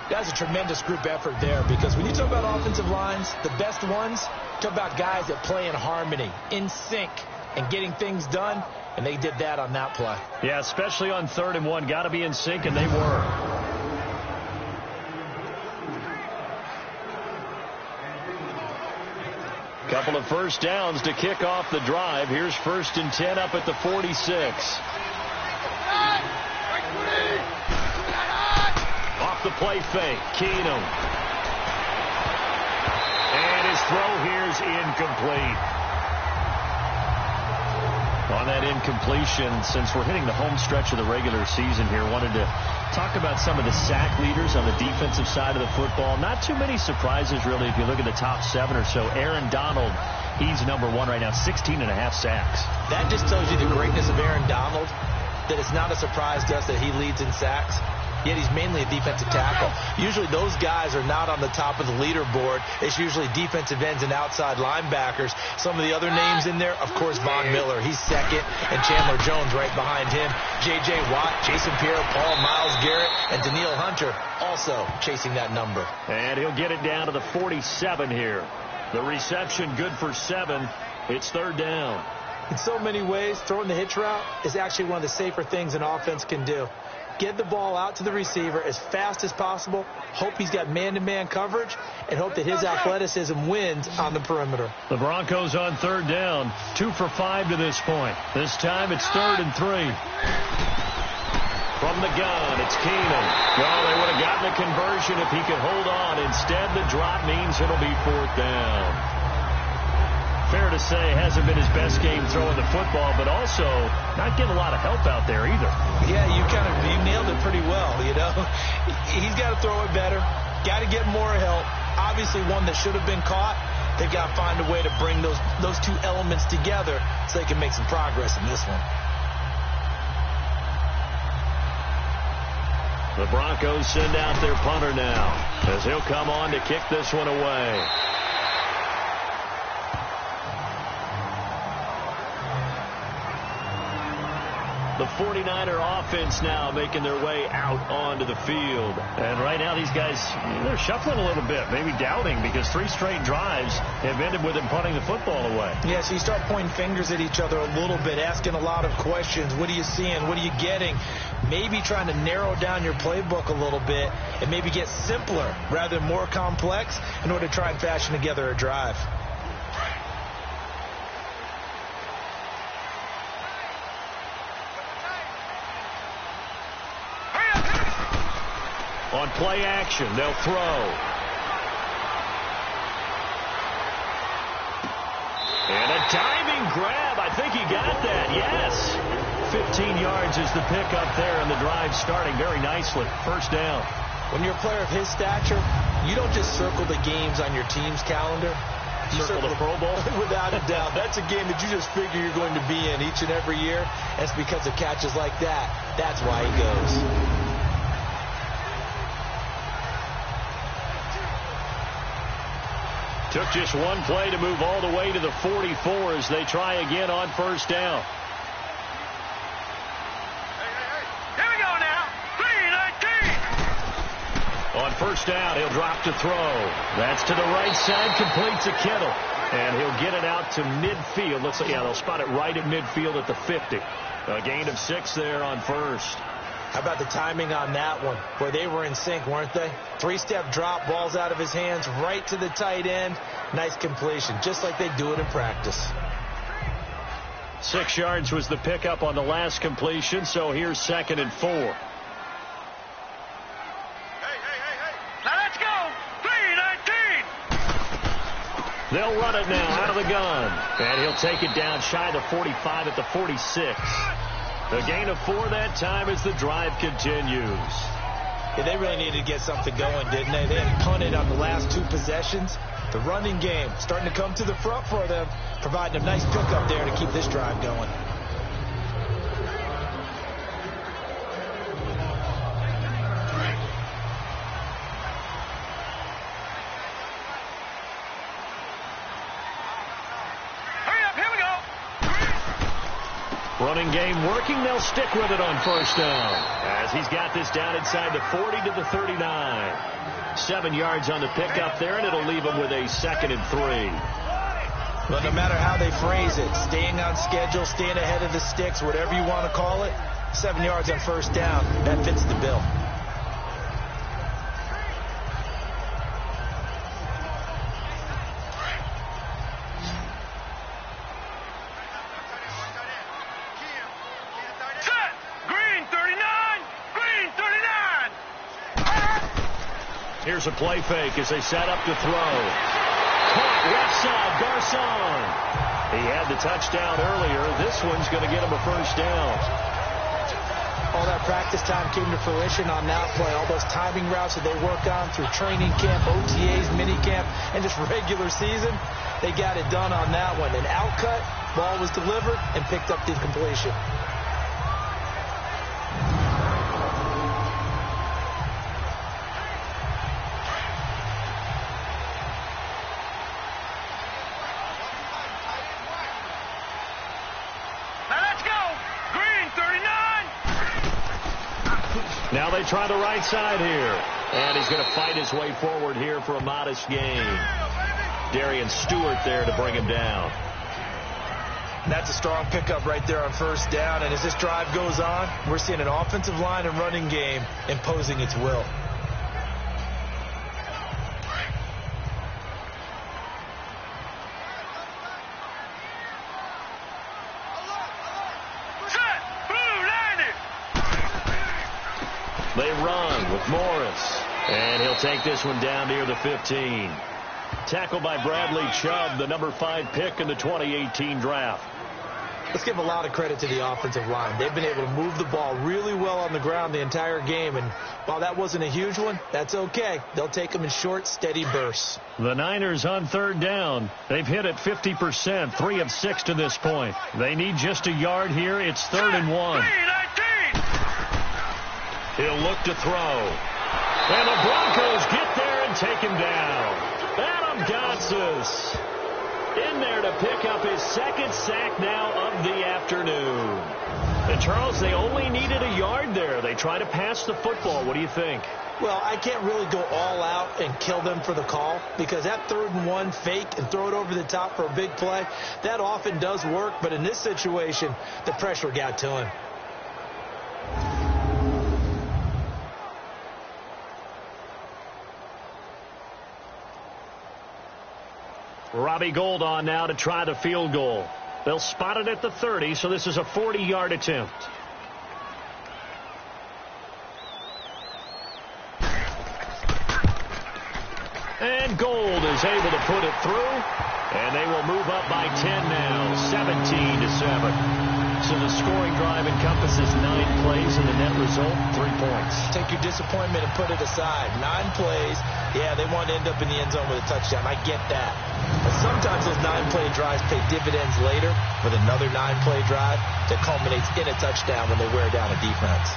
That's a tremendous group effort there, because when you talk about offensive lines, the best ones, talk about guys that play in harmony, in sync, and getting things done, and they did that on that play. Yeah, especially on 3rd and 1. Got to be in sync, and they were. Couple of first downs to kick off the drive. Here's 1st and 10 up at the 46. Off the play fake, Keenum. And his throw here's incomplete. On that incompletion, since we're hitting the home stretch of the regular season here, wanted to talk about some of the sack leaders on the defensive side of the football. Not too many surprises, really, if you look at the top 7 or so. Aaron Donald, he's number 1 right now, 16 and a half sacks. That just tells you the greatness of Aaron Donald, that it's not a surprise to us that he leads in sacks. Yet he's mainly a defensive tackle. Usually those guys are not on the top of the leaderboard. It's usually defensive ends and outside linebackers. Some of the other names in there, of course, Von Miller. He's 2nd, and Chandler Jones right behind him. J.J. Watt, Jason Pierre-Paul, Myles Garrett, and Daniil Hunter also chasing that number. And he'll get it down to the 47 here. The reception good for 7. It's 3rd down. In so many ways, throwing the hitch route is actually one of the safer things an offense can do. get the ball out to the receiver as fast as possible, hope he's got man-to-man coverage, and hope that his athleticism wins on the perimeter. The Broncos on third down, 2 for 5 to this point. This time it's 3rd and 3. From the gun, it's Keenan. Well, they would have gotten a conversion if he could hold on. Instead, the drop means it'll be 4th down. Fair to say, hasn't been his best game throwing the football, but also not getting a lot of help out there either. Yeah, you nailed it pretty well, you know. He's got to throw it better, got to get more help. Obviously, one that should have been caught. They've got to find a way to bring those two elements together so they can make some progress in this one. The Broncos send out their punter now as he'll come on to kick this one away. The 49er offense now making their way out onto the field. And right now these guys, they're shuffling a little bit, maybe doubting, because 3 straight drives have ended with them punting the football away. Yeah, so you start pointing fingers at each other a little bit, asking a lot of questions. What are you seeing? What are you getting? Maybe trying to narrow down your playbook a little bit and maybe get simpler rather than more complex in order to try and fashion together a drive. On play action, they'll throw. And a diving grab. I think he got that, yes. 15 yards is the pickup there, and the drive starting very nicely. 1st down. When you're a player of his stature, you don't just circle the games on your team's calendar. You circle the Pro Bowl? Without a doubt. That's a game that you just figure you're going to be in each and every year. And it's because of catches like that. That's why he goes. Took just one play to move all the way to the 44 as they try again on 1st down. Here we go now. 3-19. On 1st down, he'll drop to throw. That's to the right side, complete to Kittle. And he'll get it out to midfield. Looks like, yeah, they'll spot it right at midfield at the 50. A gain of 6 there on 1st. How about the timing on that one? Boy, they were in sync, weren't they? 3-step drop, balls out of his hands, right to the tight end. Nice completion, just like they do it in practice. 6 yards was the pickup on the last completion, so here's 2nd and 4. Hey. Now let's go. 3-19. They'll run it now out of the gun. And he'll take it down shy of the 45 at the 46. A gain of 4 that time as the drive continues. Yeah, they really needed to get something going, didn't they? They had punted on the last 2 possessions. The running game starting to come to the front for them, providing a nice pickup there to keep this drive going. Running game working. They'll stick with it on 1st down as he's got this down inside the 40 to the 39. 7 yards on the pickup there, and it'll leave him with a 2nd and 3. Well, no matter how they phrase it, staying on schedule, staying ahead of the sticks, whatever you want to call it, 7 yards on 1st down, that fits the bill. Here's a play fake as they set up to throw. Caught left side, Garcon. He had the touchdown earlier. This one's going to get him a 1st down. All that practice time came to fruition on that play. All those timing routes that they work on through training camp, OTAs, minicamp, and just regular season, they got it done on that one. An outcut, ball was delivered, and picked up the completion. Now they try the right side here. And he's going to fight his way forward here for a modest gain. Darian Stewart there to bring him down. That's a strong pickup right there on first down. And as this drive goes on, we're seeing an offensive line and running game imposing its will. They run with Morris. And he'll take this one down near the 15. Tackled by Bradley Chubb, the number 5 pick in the 2018 draft. Let's give a lot of credit to the offensive line. They've been able to move the ball really well on the ground the entire game. And while that wasn't a huge one, that's okay. They'll take them in short, steady bursts. The Niners on third down. They've hit it 50%, 3 of 6 to this point. They need just a yard here. It's 3rd and 1. He'll look to throw. And the Broncos get there and take him down. Adam Gotsis in there to pick up his 2nd sack now of the afternoon. And, Charles, they only needed a yard there. They try to pass the football. What do you think? Well, I can't really go all out and kill them for the call because that 3rd and 1 fake and throw it over the top for a big play, that often does work. But in this situation, the pressure got to him. Robbie Gould on now to try the field goal. They'll spot it at the 30, so this is a 40-yard attempt. And Gould is able to put it through, and they will move up by 10 now, 17-7. So the scoring drive encompasses 9 plays, and the net result, 3 points. Take your disappointment and put it aside. 9 plays. Yeah, they want to end up in the end zone with a touchdown. I get that. But sometimes those 9-play drives pay dividends later with another 9-play drive that culminates in a touchdown when they wear down a defense.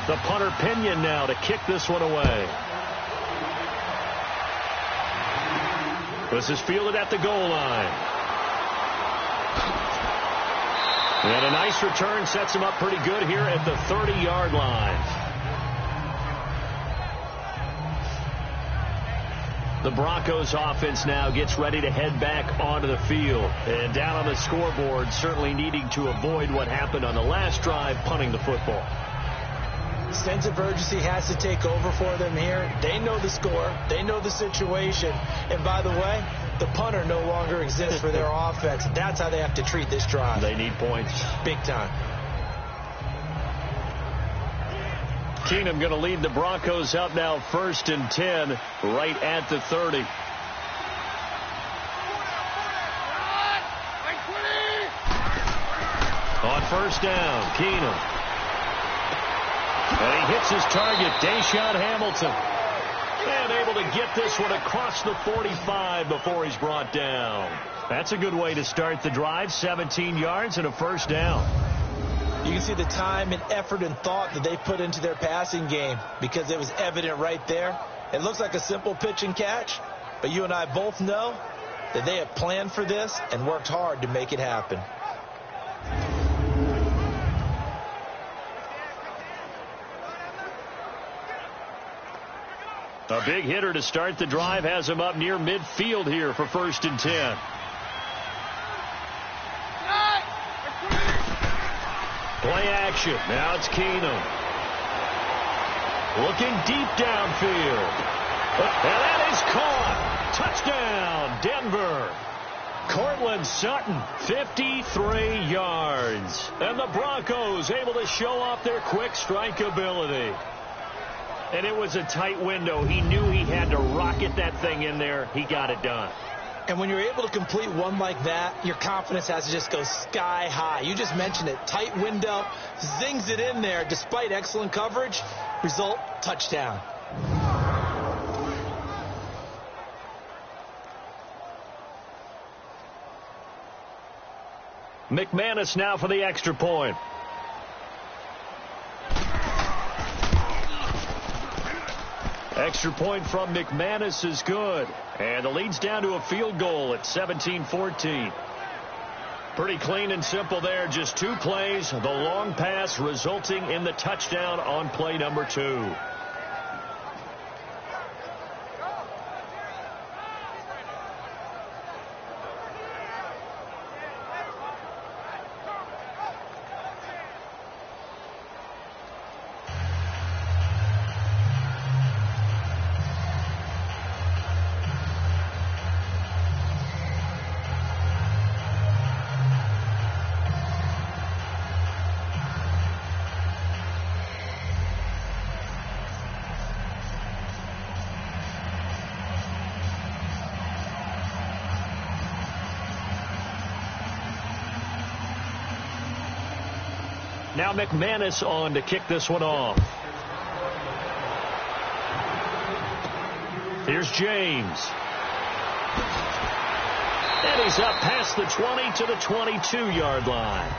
The punter Pinion now to kick this one away. This is fielded at the goal line. And a nice return sets him up pretty good here at the 30-yard line. The Broncos offense now gets ready to head back onto the field. And down on the scoreboard, certainly needing to avoid what happened on the last drive, punting the football. Sense of urgency has to take over for them here. They know the score. They know the situation. And by the way, the punter no longer exists for their offense. That's how they have to treat this drive. They need points. Big time. Keenum going to lead the Broncos up now 1st and 10 right at the 30. On 1st down, Keenum. And he hits his target, Deshaun Hamilton. And able to get this one across the 45 before he's brought down. That's a good way to start the drive. 17 yards and a 1st down. You can see the time and effort and thought that they put into their passing game because it was evident right there. It looks like a simple pitch and catch, but you and I both know that they have planned for this and worked hard to make it happen. A big hitter to start the drive has him up near midfield here for 1st and 10. Play action. Now it's Keenum. Looking deep downfield. And that is caught. Touchdown, Denver. Cortland Sutton, 53 yards. And the Broncos able to show off their quick strike ability. And it was a tight window. He knew he had to rocket that thing in there. He got it done. And when you're able to complete one like that, your confidence has to just go sky high. You just mentioned it. Tight window, zings it in there despite excellent coverage. Result, touchdown. McManus now for the extra point. Extra point from McManus is good. And the lead's down to a field goal at 17-14. Pretty clean and simple there. Just 2 plays. The long pass resulting in the touchdown on play number 2. Now McManus on to kick this one off. Here's James. And he's up past the 20 to the 22-yard line.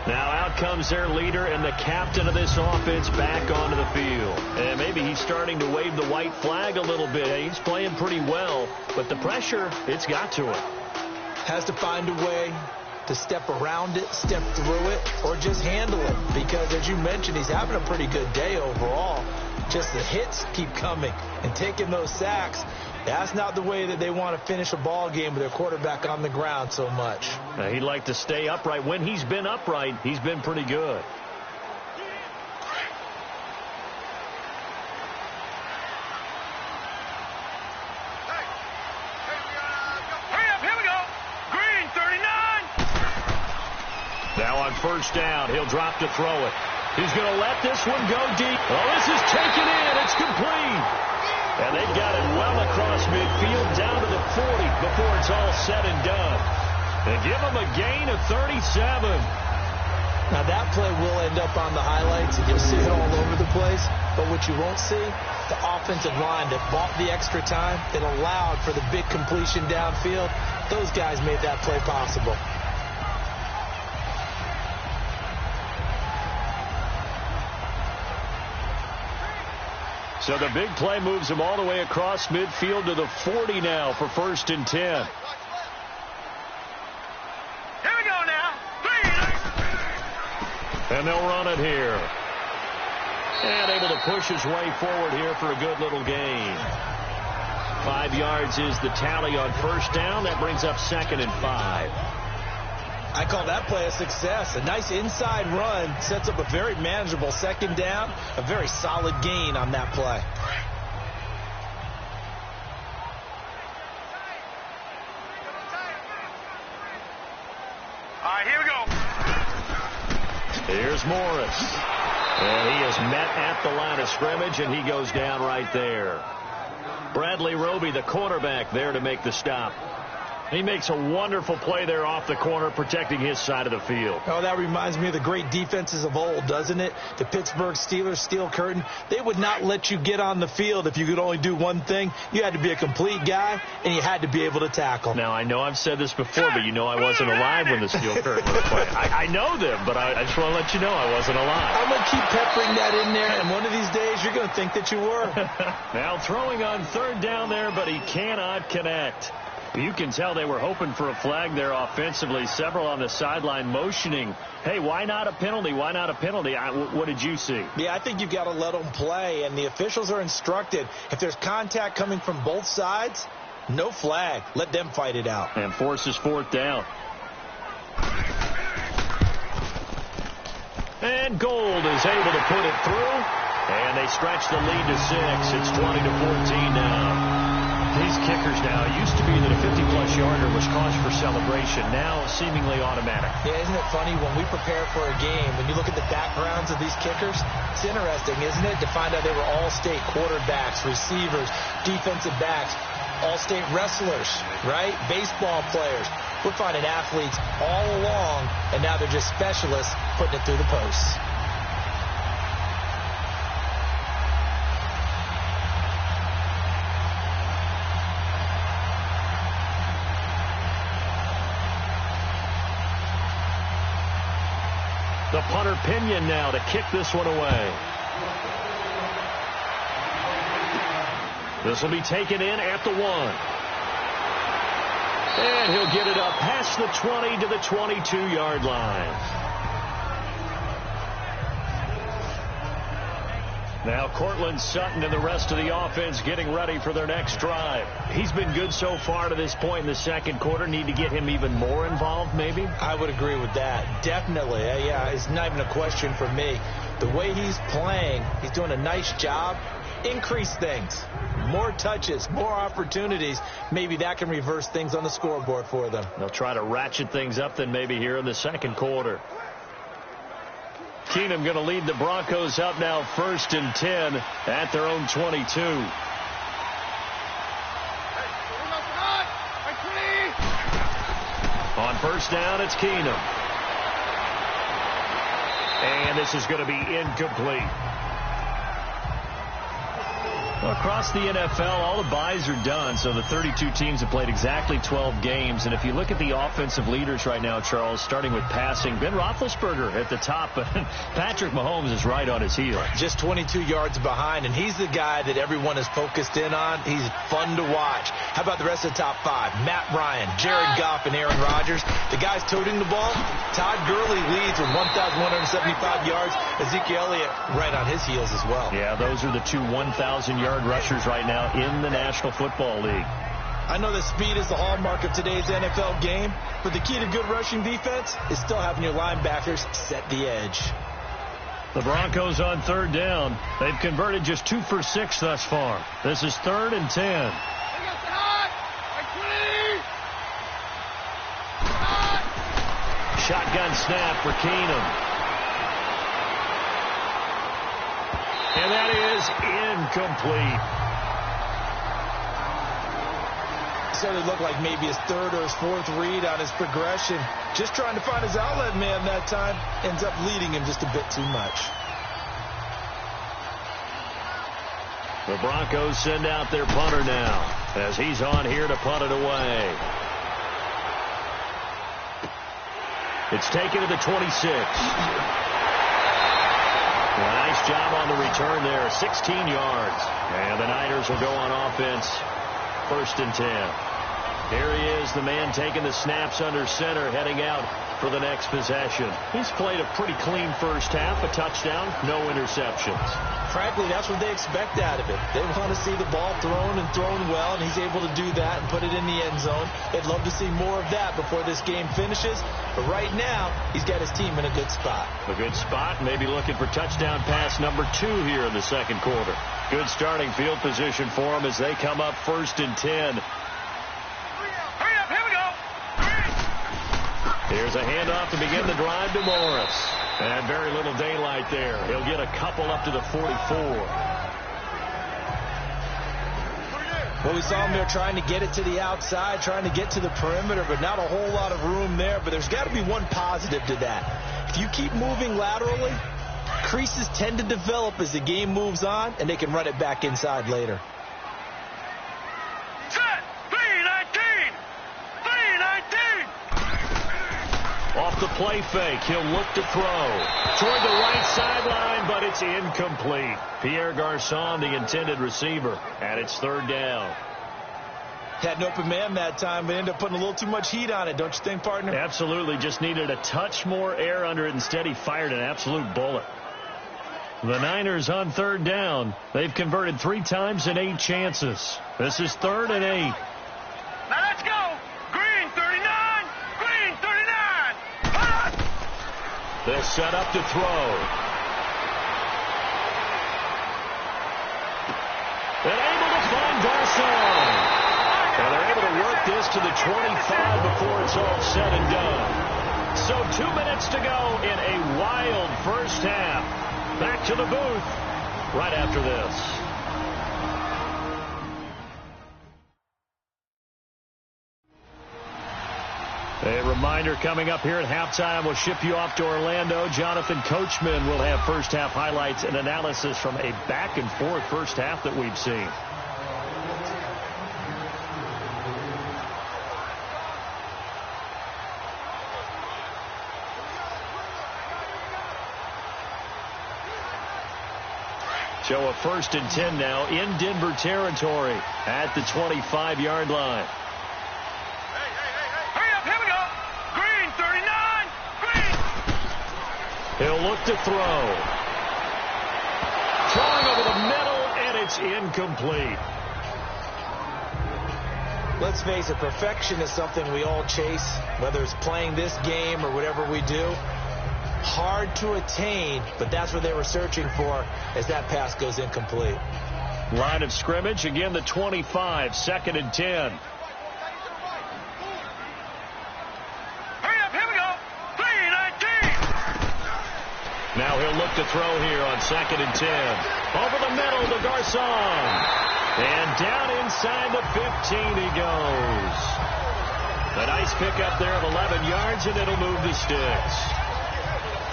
Now out comes their leader and the captain of this offense back onto the field. And maybe he's starting to wave the white flag a little bit. He's playing pretty well, but the pressure, it's got to him. Has to find a way to step around it, step through it, or just handle it. Because, as you mentioned, he's having a pretty good day overall. Just the hits keep coming and taking those sacks. That's not the way that they want to finish a ball game with their quarterback on the ground so much. Now, he'd like to stay upright. When he's been upright, he's been pretty good. Now on first down, he'll drop to throw it. He's going to let this one go deep. Oh, this is taken in. It's complete. And they've got it well across midfield down to the 40 before it's all said and done. They give him a gain of 37. Now that play will end up on the highlights, and you'll see it all over the place. But what you won't see, the offensive line that bought the extra time, that allowed for the big completion downfield, those guys made that play possible. So the big play moves him all the way across midfield to the 40 now for 1st and 10. Here we go now. And they'll run it here. And able to push his way forward here for a good little gain. 5 yards is the tally on first down. That brings up 2nd and 5. I call that play a success. A nice inside run sets up a very manageable 2nd down. A very solid gain on that play. All right, here we go. Here's Morris. And he is met at the line of scrimmage, and he goes down right there. Bradley Roby, the quarterback, there to make the stop. He makes a wonderful play there off the corner, protecting his side of the field. Oh, that reminds me of the great defenses of old, doesn't it? The Pittsburgh Steelers, Steel Curtain. They would not let you get on the field if you could only do one thing. You had to be a complete guy, and you had to be able to tackle. Now, I know I've said this before, but you know I wasn't alive when the Steel Curtain was playing. I know them, but I just want to let you know I wasn't alive. I'm going to keep peppering that in there, and one of these days you're going to think that you were. Now throwing on 3rd down there, but he cannot connect. You can tell they were hoping for a flag there offensively. Several on the sideline motioning, hey, why not a penalty? Why not a penalty? What did you see? Yeah, I think you've got to let them play, and the officials are instructed. If there's contact coming from both sides, no flag. Let them fight it out. And forces 4th down. And Gold is able to put it through, and they stretch the lead to 6. It's 20-14 now. These kickers now, it used to be that a 50-plus yarder was cause for celebration. Now seemingly automatic. Yeah, isn't it funny when we prepare for a game, when you look at the backgrounds of these kickers, it's interesting, isn't it, to find out they were all-state quarterbacks, receivers, defensive backs, all-state wrestlers, right? Baseball players. We're finding athletes all along, and now they're just specialists putting it through the posts. The punter Pinion now to kick this one away. This will be taken in at the 1. And he'll get it up past the 20 to the 22-yard line. Now Cortland Sutton and the rest of the offense getting ready for their next drive. He's been good so far to this point in the second quarter. Need to get him even more involved, maybe? I would agree with that. Definitely. Yeah, it's not even a question for me. The way he's playing, he's doing a nice job. Increase things. More touches, more opportunities. Maybe that can reverse things on the scoreboard for them. They'll try to ratchet things up then maybe here in the second quarter. Keenum going to lead the Broncos up now 1st and 10 at their own 22. On first down, it's Keenum. And this is going to be incomplete. Well, across the NFL, all the byes are done, so the 32 teams have played exactly 12 games. And if you look at the offensive leaders right now, Charles, starting with passing, Ben Roethlisberger at the top, but Patrick Mahomes is right on his heels. Just 22 yards behind, and he's the guy that everyone is focused in on. He's fun to watch. How about the rest of the top 5? Matt Ryan, Jared Goff, and Aaron Rodgers. The guys toting the ball. Todd Gurley leads with 1,175 yards. Ezekiel Elliott right on his heels as well. Yeah, those are the two 1,000-yard rushers right now in the National Football League. I know that speed is the hallmark of today's NFL game, but the key to good rushing defense is still having your linebackers set the edge. The Broncos on 3rd down. They've converted just 2 for 6 thus far. This is 3rd and 10. Shotgun snap for Keenum. And that is incomplete. Started to look like maybe his 3rd or his 4th read on his progression. Just trying to find his outlet man that time. Ends up leading him just a bit too much. The Broncos send out their punter now as he's on here to punt it away. It's taken to the 26. Nice job on the return there, 16 yards. And the Niners will go on offense, 1st and 10. Here he is, the man taking the snaps under center, heading out for the next possession. He's played a pretty clean first half, a touchdown, no interceptions. Frankly, that's what they expect out of it. They want to see the ball thrown and thrown well, and he's able to do that and put it in the end zone. They'd love to see more of that before this game finishes. But right now, he's got his team in a good spot. A good spot, maybe looking for touchdown pass number 2 here in the second quarter. Good starting field position for him as they come up 1st and 10. Hurry up, here we go. Here's a handoff to begin the drive to Morris. And very little daylight there. He'll get a couple up to the 44. Well, we saw him there trying to get it to the outside, trying to get to the perimeter, but not a whole lot of room there. But there's got to be one positive to that. If you keep moving laterally, creases tend to develop as the game moves on, and they can run it back inside later. Set. 319. 319. Off the play fake, he'll look to throw. Toward the right sideline, but it's incomplete. Pierre Garçon, the intended receiver, and it's 3rd down. Had an open man that time, but ended up putting a little too much heat on it, don't you think, partner? Absolutely, just needed a touch more air under it. Instead, he fired an absolute bullet. The Niners on 3rd down. They've converted 3 times in 8 chances. This is 3rd and 8. Now let's go. Green 39. Green 39. They'll set up to throw. And able to find Garçon. And they're able to work this to the 25 before it's all said and done. So 2 minutes to go in a wild first half. Back to the booth right after this. A reminder coming up here at halftime, we'll ship you off to Orlando. Jonathan Coachman will have first half highlights and analysis from a back and forth first half that we've seen. So a 1st and 10 now in Denver territory at the 25-yard line. Hurry up, here we go. Green, 39, green. He'll look to throw. Throwing over the middle, and it's incomplete. Let's face it, perfection is something we all chase, whether it's playing this game or whatever we do. Hard to attain, but that's what they were searching for as that pass goes incomplete. Line of scrimmage, again the 25, 2nd and 10. Hurry up, here we go. 3-19. Now he'll look to throw here on 2nd and 10. Over the middle to Garcon. And down inside the 15 he goes. A nice pickup there of 11 yards, and it'll move the sticks.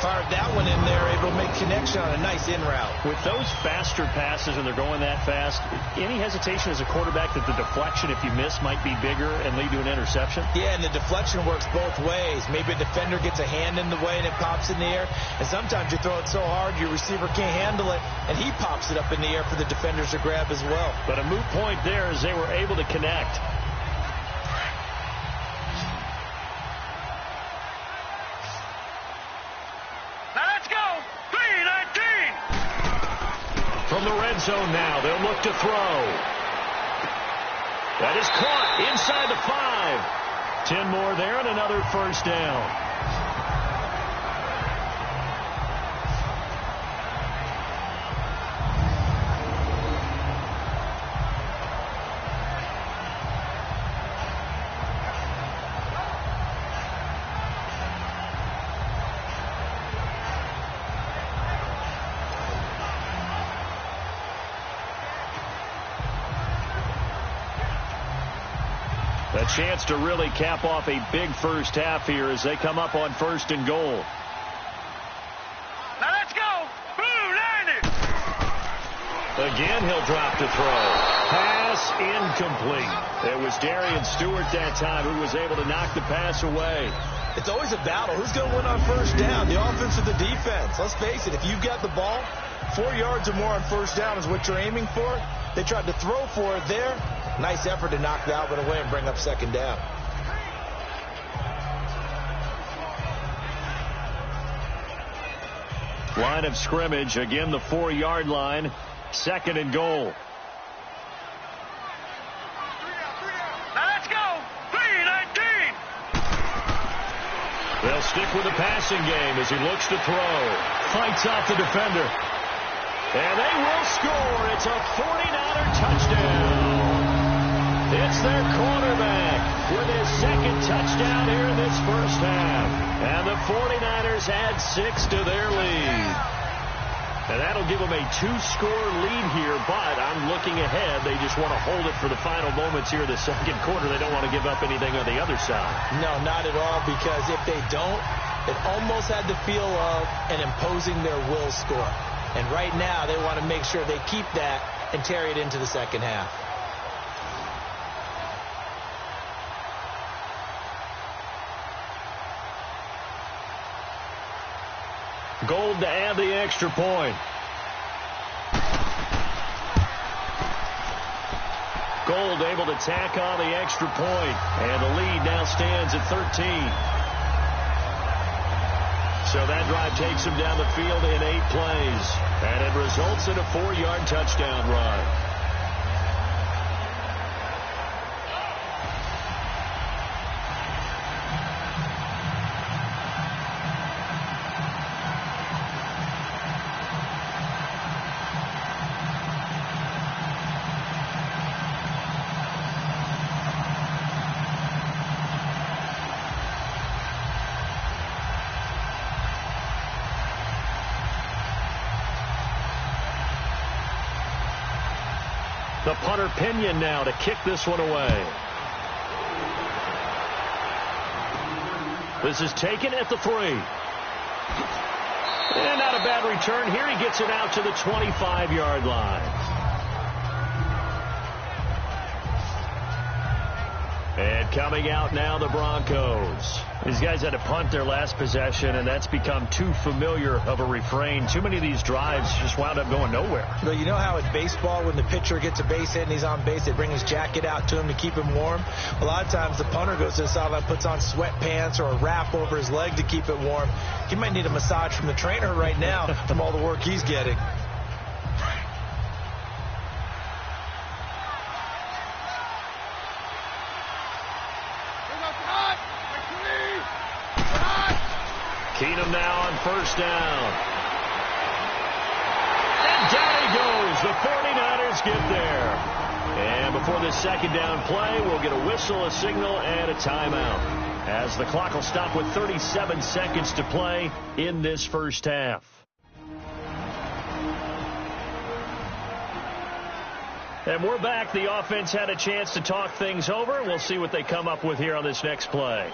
Fired that one in there, able to make connection on a nice in route. With those faster passes and they're going that fast, any hesitation as a quarterback that the deflection, if you miss, might be bigger and lead to an interception? Yeah, and the deflection works both ways. Maybe a defender gets a hand in the way and it pops in the air. And sometimes you throw it so hard your receiver can't handle it, and he pops it up in the air for the defenders to grab as well. But a moot point there as they were able to connect. From the red zone now, they'll look to throw. That is caught inside the 5. 10 more there and another 1st down. A chance to really cap off a big first half here as they come up on 1st and goal. Now let's go. Blue 90. Again, he'll drop to throw. Pass incomplete. It was Darian Stewart that time who was able to knock the pass away. It's always a battle. Who's going to win on 1st down, the offense or the defense? Let's face it, if you've got the ball, 4 yards or more on 1st down is what you're aiming for. They tried to throw for it there. Nice effort to knock that one away and bring up 2nd down. Line of scrimmage, again the 4-yard line, 2nd and goal. Now let's go. 3-19. They'll stick with the passing game as he looks to throw. Fights off the defender. And they will score. It's a 49er touchdown. It's their quarterback with his 2nd touchdown here in this first half. And the 49ers add 6 to their lead. And that'll give them a 2-score lead here, but I'm looking ahead. They just want to hold it for the final moments here in the 2nd quarter. They don't want to give up anything on the other side. No, not at all, because if they don't, it almost had the feel of an imposing their will score. And right now, they want to make sure they keep that and carry it into the 2nd half. Gold to add the extra point. Gold able to tack on the extra point. And the lead now stands at 13. So that drive takes him down the field in 8 plays. And it results in a 4-yard touchdown run. The punter Pinion now to kick this one away. This is taken at the 3. And not a bad return here. He gets it out to the 25-yard line. And coming out now, the Broncos. These guys had to punt their last possession, and that's become too familiar of a refrain. Too many of these drives just wound up going nowhere. But you know how in baseball, when the pitcher gets a base hit and he's on base, they bring his jacket out to him to keep him warm? A lot of times the punter goes to the sideline, puts on sweatpants or a wrap over his leg to keep it warm. He might need a massage from the trainer right now from all the work he's getting. Keenum now on first down. And down he goes. The 49ers get there. And before this second down play, we'll get a whistle, a signal, and a timeout, as the clock will stop with 37 seconds to play in this first half. And we're back. The offense had a chance to talk things over. We'll see what they come up with here on this next play.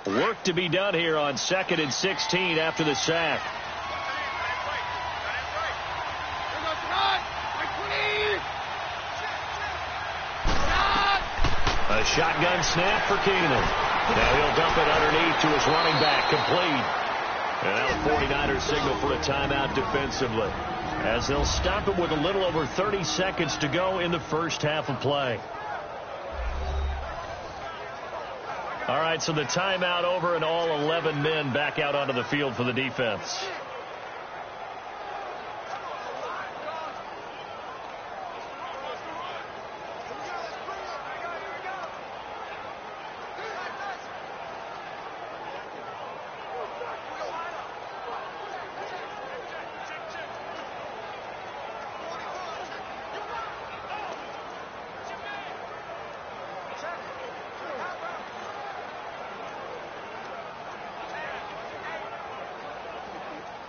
Work to be done here on 2nd and 16 after the sack. A shotgun snap for Keenum. Now he'll dump it underneath to his running back, complete. And now the 49ers signal for a timeout defensively, as they'll stop it with a little over 30 seconds to go in the first half of play. All right, so the timeout over and all 11 men back out onto the field for the defense.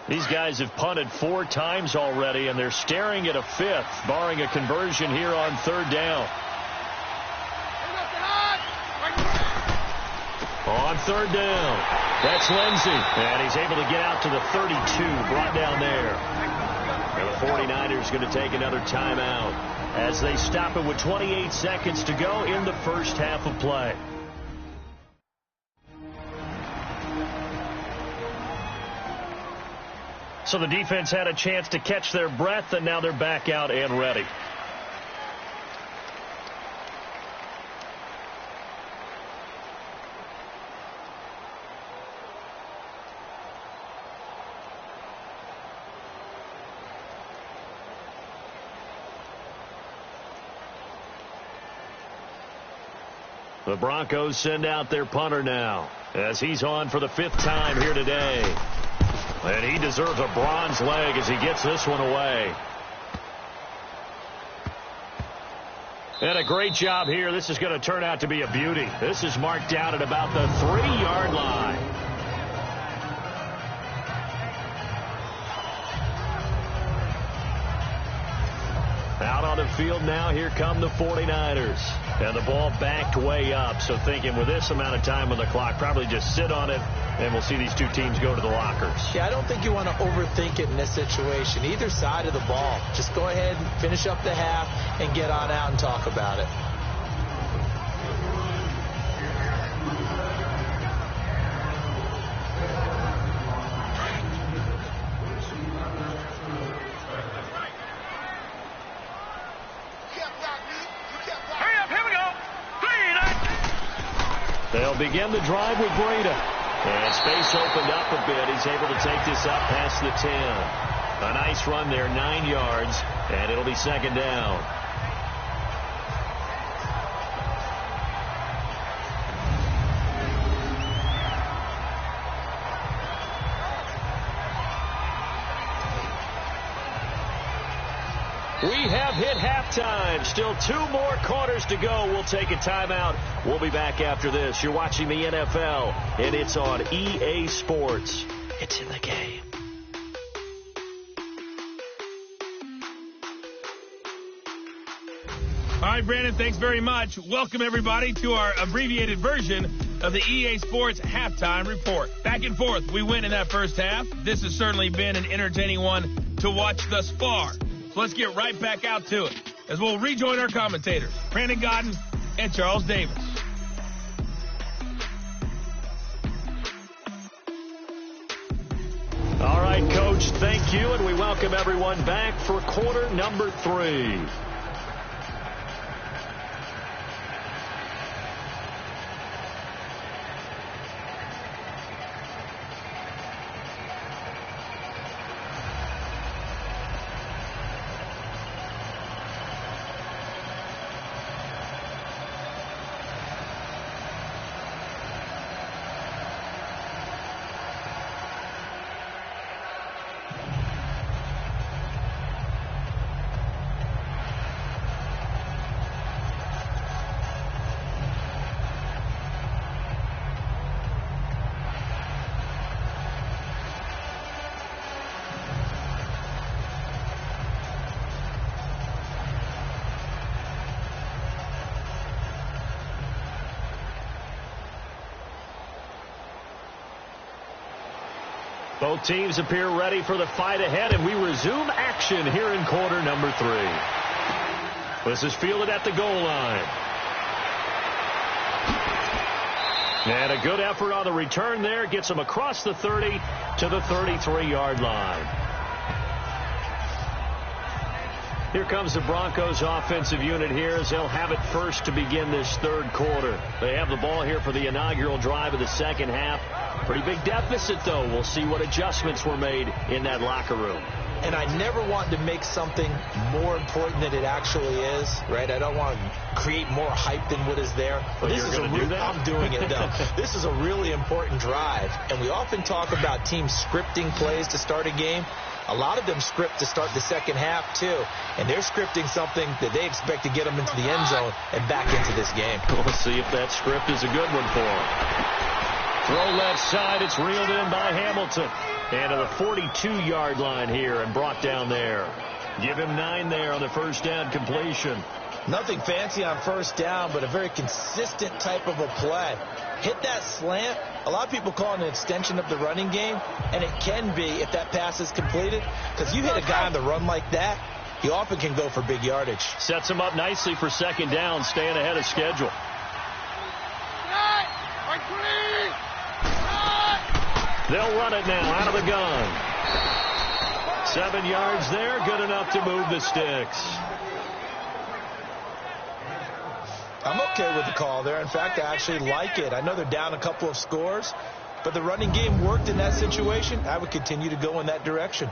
These guys have punted 4 times already, and they're staring at a 5th, barring a conversion here on 3rd down. On 3rd down, that's Lindsey, and he's able to get out to the 32, brought down there. And the 49ers going to take another timeout as they stop it with 28 seconds to go in the first half of play. So the defense had a chance to catch their breath, and now they're back out and ready. The Broncos send out their punter now, as he's on for the 5th time here today. And he deserves a bronze leg as he gets this one away. And a great job here. This is going to turn out to be a beauty. This is marked out at about the 3-yard line. Out on the field now, here come the 49ers. And the ball backed way up. So thinking with this amount of time on the clock, probably just sit on it, and we'll see these two teams go to the lockers. Yeah, I don't think you want to overthink it in this situation. Either side of the ball. Just go ahead and finish up the half and get on out and talk about it. They'll begin the drive with Breida. And space opened up a bit. He's able to take this up past the 10. A nice run there, 9 yards, and it'll be 2nd down. We have hit halftime. Still 2 more quarters to go. We'll take a timeout. We'll be back after this. You're watching the NFL, and it's on EA Sports. It's in the game. All right, Brandon, thanks very much. Welcome, everybody, to our abbreviated version of the EA Sports Halftime Report. Back and forth, we win in that first half. This has certainly been an entertaining one to watch thus far. So let's get right back out to it as we'll rejoin our commentators, Brandon Godden and Charles Davis. All right, Coach, thank you, and we welcome everyone back for quarter number 3. Both teams appear ready for the fight ahead, and we resume action here in quarter number 3. This is fielded at the goal line. And a good effort on the return there. Gets him across the 30 to the 33-yard line. Here comes the Broncos offensive unit here as they'll have it first to begin this third quarter. They have the ball here for the inaugural drive of the second half. Pretty big deficit, though. We'll see what adjustments were made in that locker room. And I never want to make something more important than it actually is, right? I don't want to create more hype than what is there. But this is I'm doing it, though. This is a really important drive. And we often talk about teams scripting plays to start a game. A lot of them script to start the second half, too. And they're scripting something that they expect to get them into the end zone and back into this game. We'll see if that script is a good one for them. Throw left side. It's reeled in by Hamilton. And to the 42-yard line here and brought down there. Give him 9 there on the first down completion. Nothing fancy on first down, but a very consistent type of a play. Hit that slant. A lot of people call it an extension of the running game, and it can be if that pass is completed, because you hit a guy on the run like that, he often can go for big yardage. Sets him up nicely for second down, staying ahead of schedule. They'll run it now out of the gun. 7 yards there, good enough to move the sticks. I'm okay with the call there. In fact, I actually like it. I know they're down a couple of scores, but the running game worked in that situation. I would continue to go in that direction.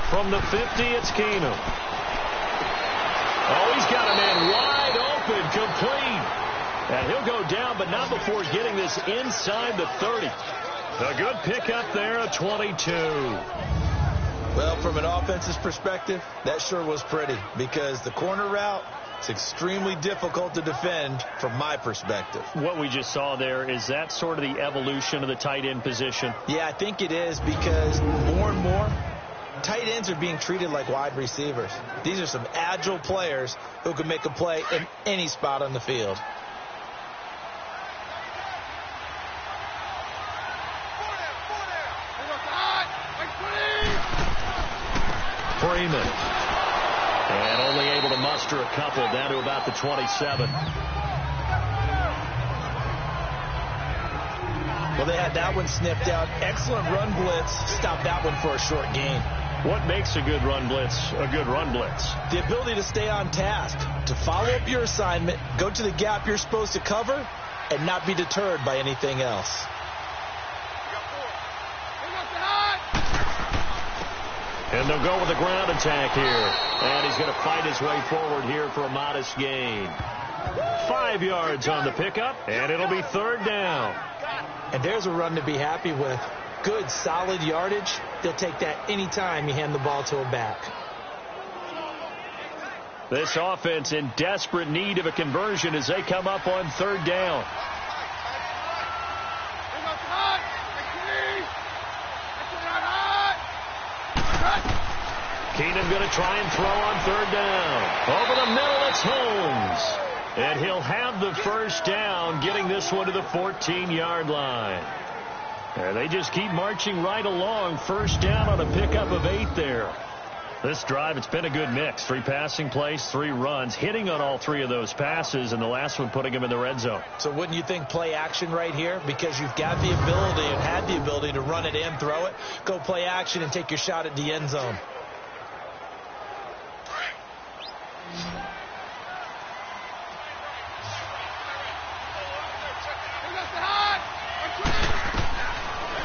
From the 50, it's Keenum. Oh, he's got a man wide open, complete. And he'll go down, but not before getting this inside the 30. A good pickup there, a 22. Well, from an offensive perspective, that sure was pretty, because the corner route, it's extremely difficult to defend from my perspective. What we just saw there, is that sort of the evolution of the tight end position? Yeah, I think it is, because more and more, tight ends are being treated like wide receivers. These are some agile players who can make a play in any spot on the field. Freeman. And only able to muster a couple, down to about the 27. Well, they had that one sniffed out. Excellent run blitz. Stopped that one for a short gain. What makes a good run blitz a good run blitz? The ability to stay on task, to follow up your assignment, go to the gap you're supposed to cover, and not be deterred by anything else. And they'll go with the ground attack here. And he's going to fight his way forward here for a modest gain. 5 yards on the pickup, and it'll be third down. And there's a run to be happy with. Good, solid yardage. They'll take that anytime you hand the ball to a back. This offense in desperate need of a conversion as they come up on third down. Keenum going to try and throw on third down. Over the middle, it's Holmes. And he'll have the first down, getting this one to the 14-yard line. And they just keep marching right along. First down on a pickup of 8 there. This drive, it's been a good mix. 3 passing plays, 3 runs, hitting on all 3 of those passes, and the last one putting him in the red zone. So wouldn't you think play action right here? Because you've got the ability and had the ability to run it in, throw it, go play action, and take your shot at the end zone.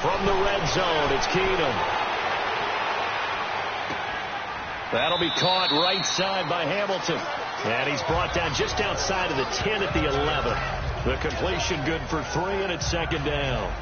From the red zone, it's Keenum. That'll be caught right side by Hamilton. And he's brought down just outside of the 10 at the 11. The completion good for 3, and it's second down.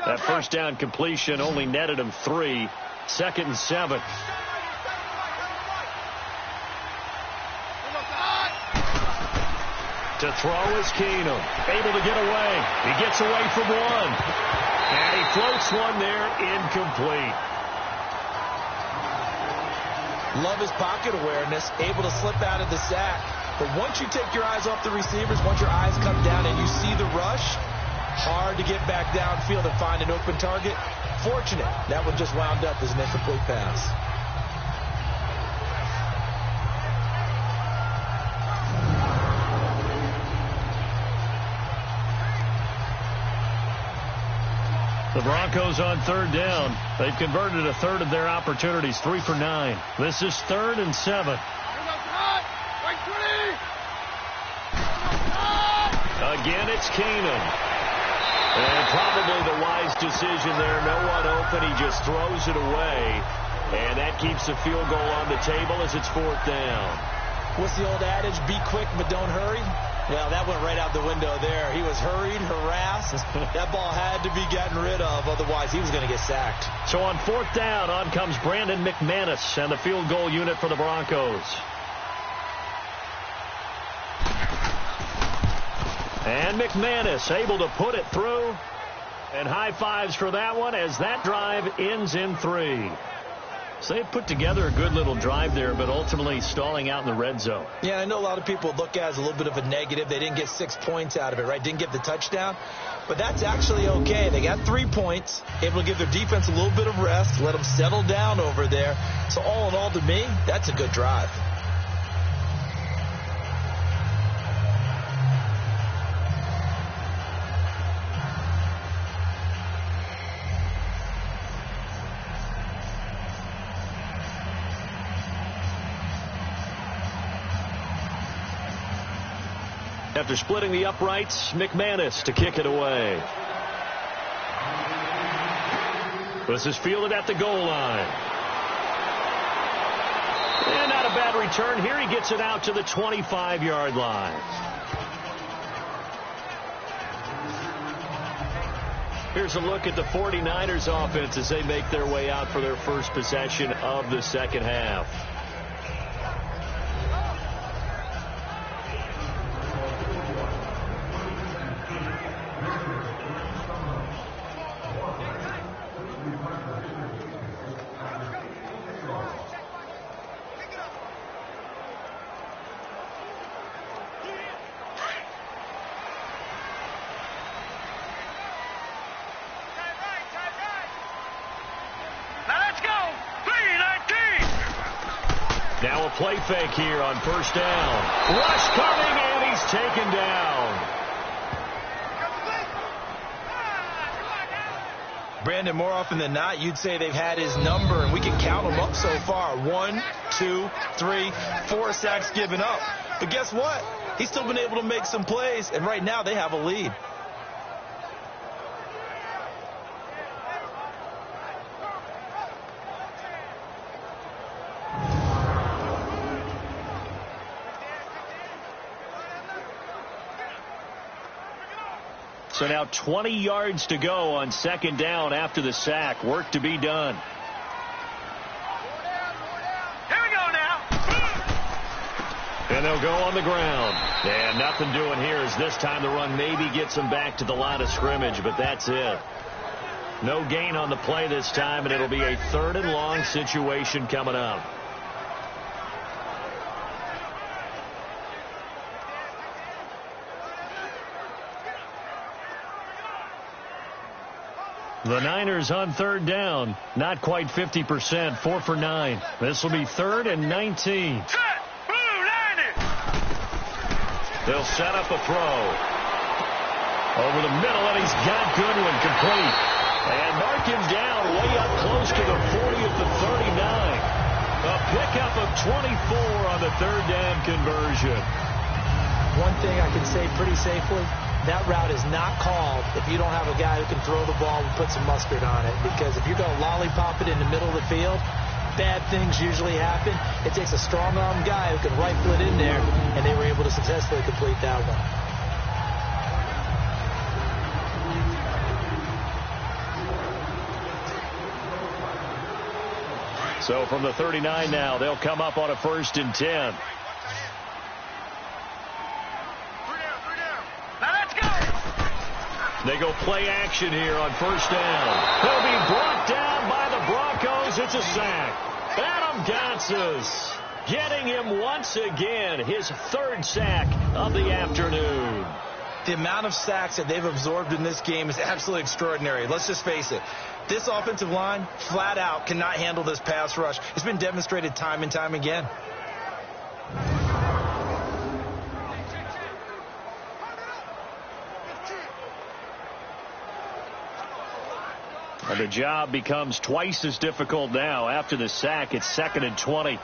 That first down completion only netted him 3. Second and 7. To throw is Keenum. Able to get away. He gets away from one. And he floats one there, incomplete. Love his pocket awareness, able to slip out of the sack. But once you take your eyes off the receivers, once your eyes come down and you see the rush, hard to get back downfield and find an open target. Fortunate, that one just wound up as an incomplete pass. The Broncos on third down. They've converted a third of their opportunities, 3 for 9. This is 3rd and 7. Again, it's Keenum. And probably the wise decision there. No one open. He just throws it away. And that keeps the field goal on the table as it's 4th down. What's the old adage? Be quick, but don't hurry. Well, that went right out the window there. He was hurried, harassed. That ball had to be gotten rid of. Otherwise, he was going to get sacked. So on 4th down, on comes Brandon McManus and the field goal unit for the Broncos. And McManus able to put it through. And high fives for that one as that drive ends in 3. So they put together a good little drive there, but ultimately stalling out in the red zone. Yeah, I know a lot of people look at it as a little bit of a negative. They didn't get 6 points out of it, right? Didn't get the touchdown. But that's actually okay. They got 3 points, able to give their defense a little bit of rest, let them settle down over there. So all in all, to me, that's a good drive. After splitting the uprights, McManus to kick it away. This is fielded at the goal line. And not a bad return here. He gets it out to the 25-yard line. Here's a look at the 49ers offense as they make their way out for their first possession of the second half. Now a play fake here on first down. Rush coming, and he's taken down. Brandon, more often than not, you'd say they've had his number, and we can count them up so far. 1, 2, 3, 4 sacks given up. But guess what? He's still been able to make some plays, and right now they have a lead. So now 20 yards to go on second down after the sack. Work to be done. Here we go now. And they'll go on the ground. And nothing doing here as this time the run maybe gets them back to the line of scrimmage, but that's it. No gain on the play this time, and it'll be a 3rd and long situation coming up. The Niners on 3rd down. Not quite 50%. 4 for 9. This will be 3rd and 19. They'll set up a throw. Over the middle, and he's got Goodwin complete. And mark him down way up close to the 40 at the 39. A pickup of 24 on the 3rd down conversion. One thing I can say pretty safely, that route is not called if you don't have a guy who can throw the ball and put some mustard on it. Because if you're going to lollipop it in the middle of the field, bad things usually happen. It takes a strong-arm guy who can rifle it in there, and they were able to successfully complete that one. So from the 39 now, they'll come up on a 1st and 10. They go play action here on 1st down. He'll be brought down by the Broncos. It's a sack. Adam Gotsis getting him once again, his 3rd sack of the afternoon. The amount of sacks that they've absorbed in this game is absolutely extraordinary. Let's just face it. This offensive line, flat out, cannot handle this pass rush. It's been demonstrated time and time again. And the job becomes twice as difficult now. After the sack, it's 2nd and 20. Now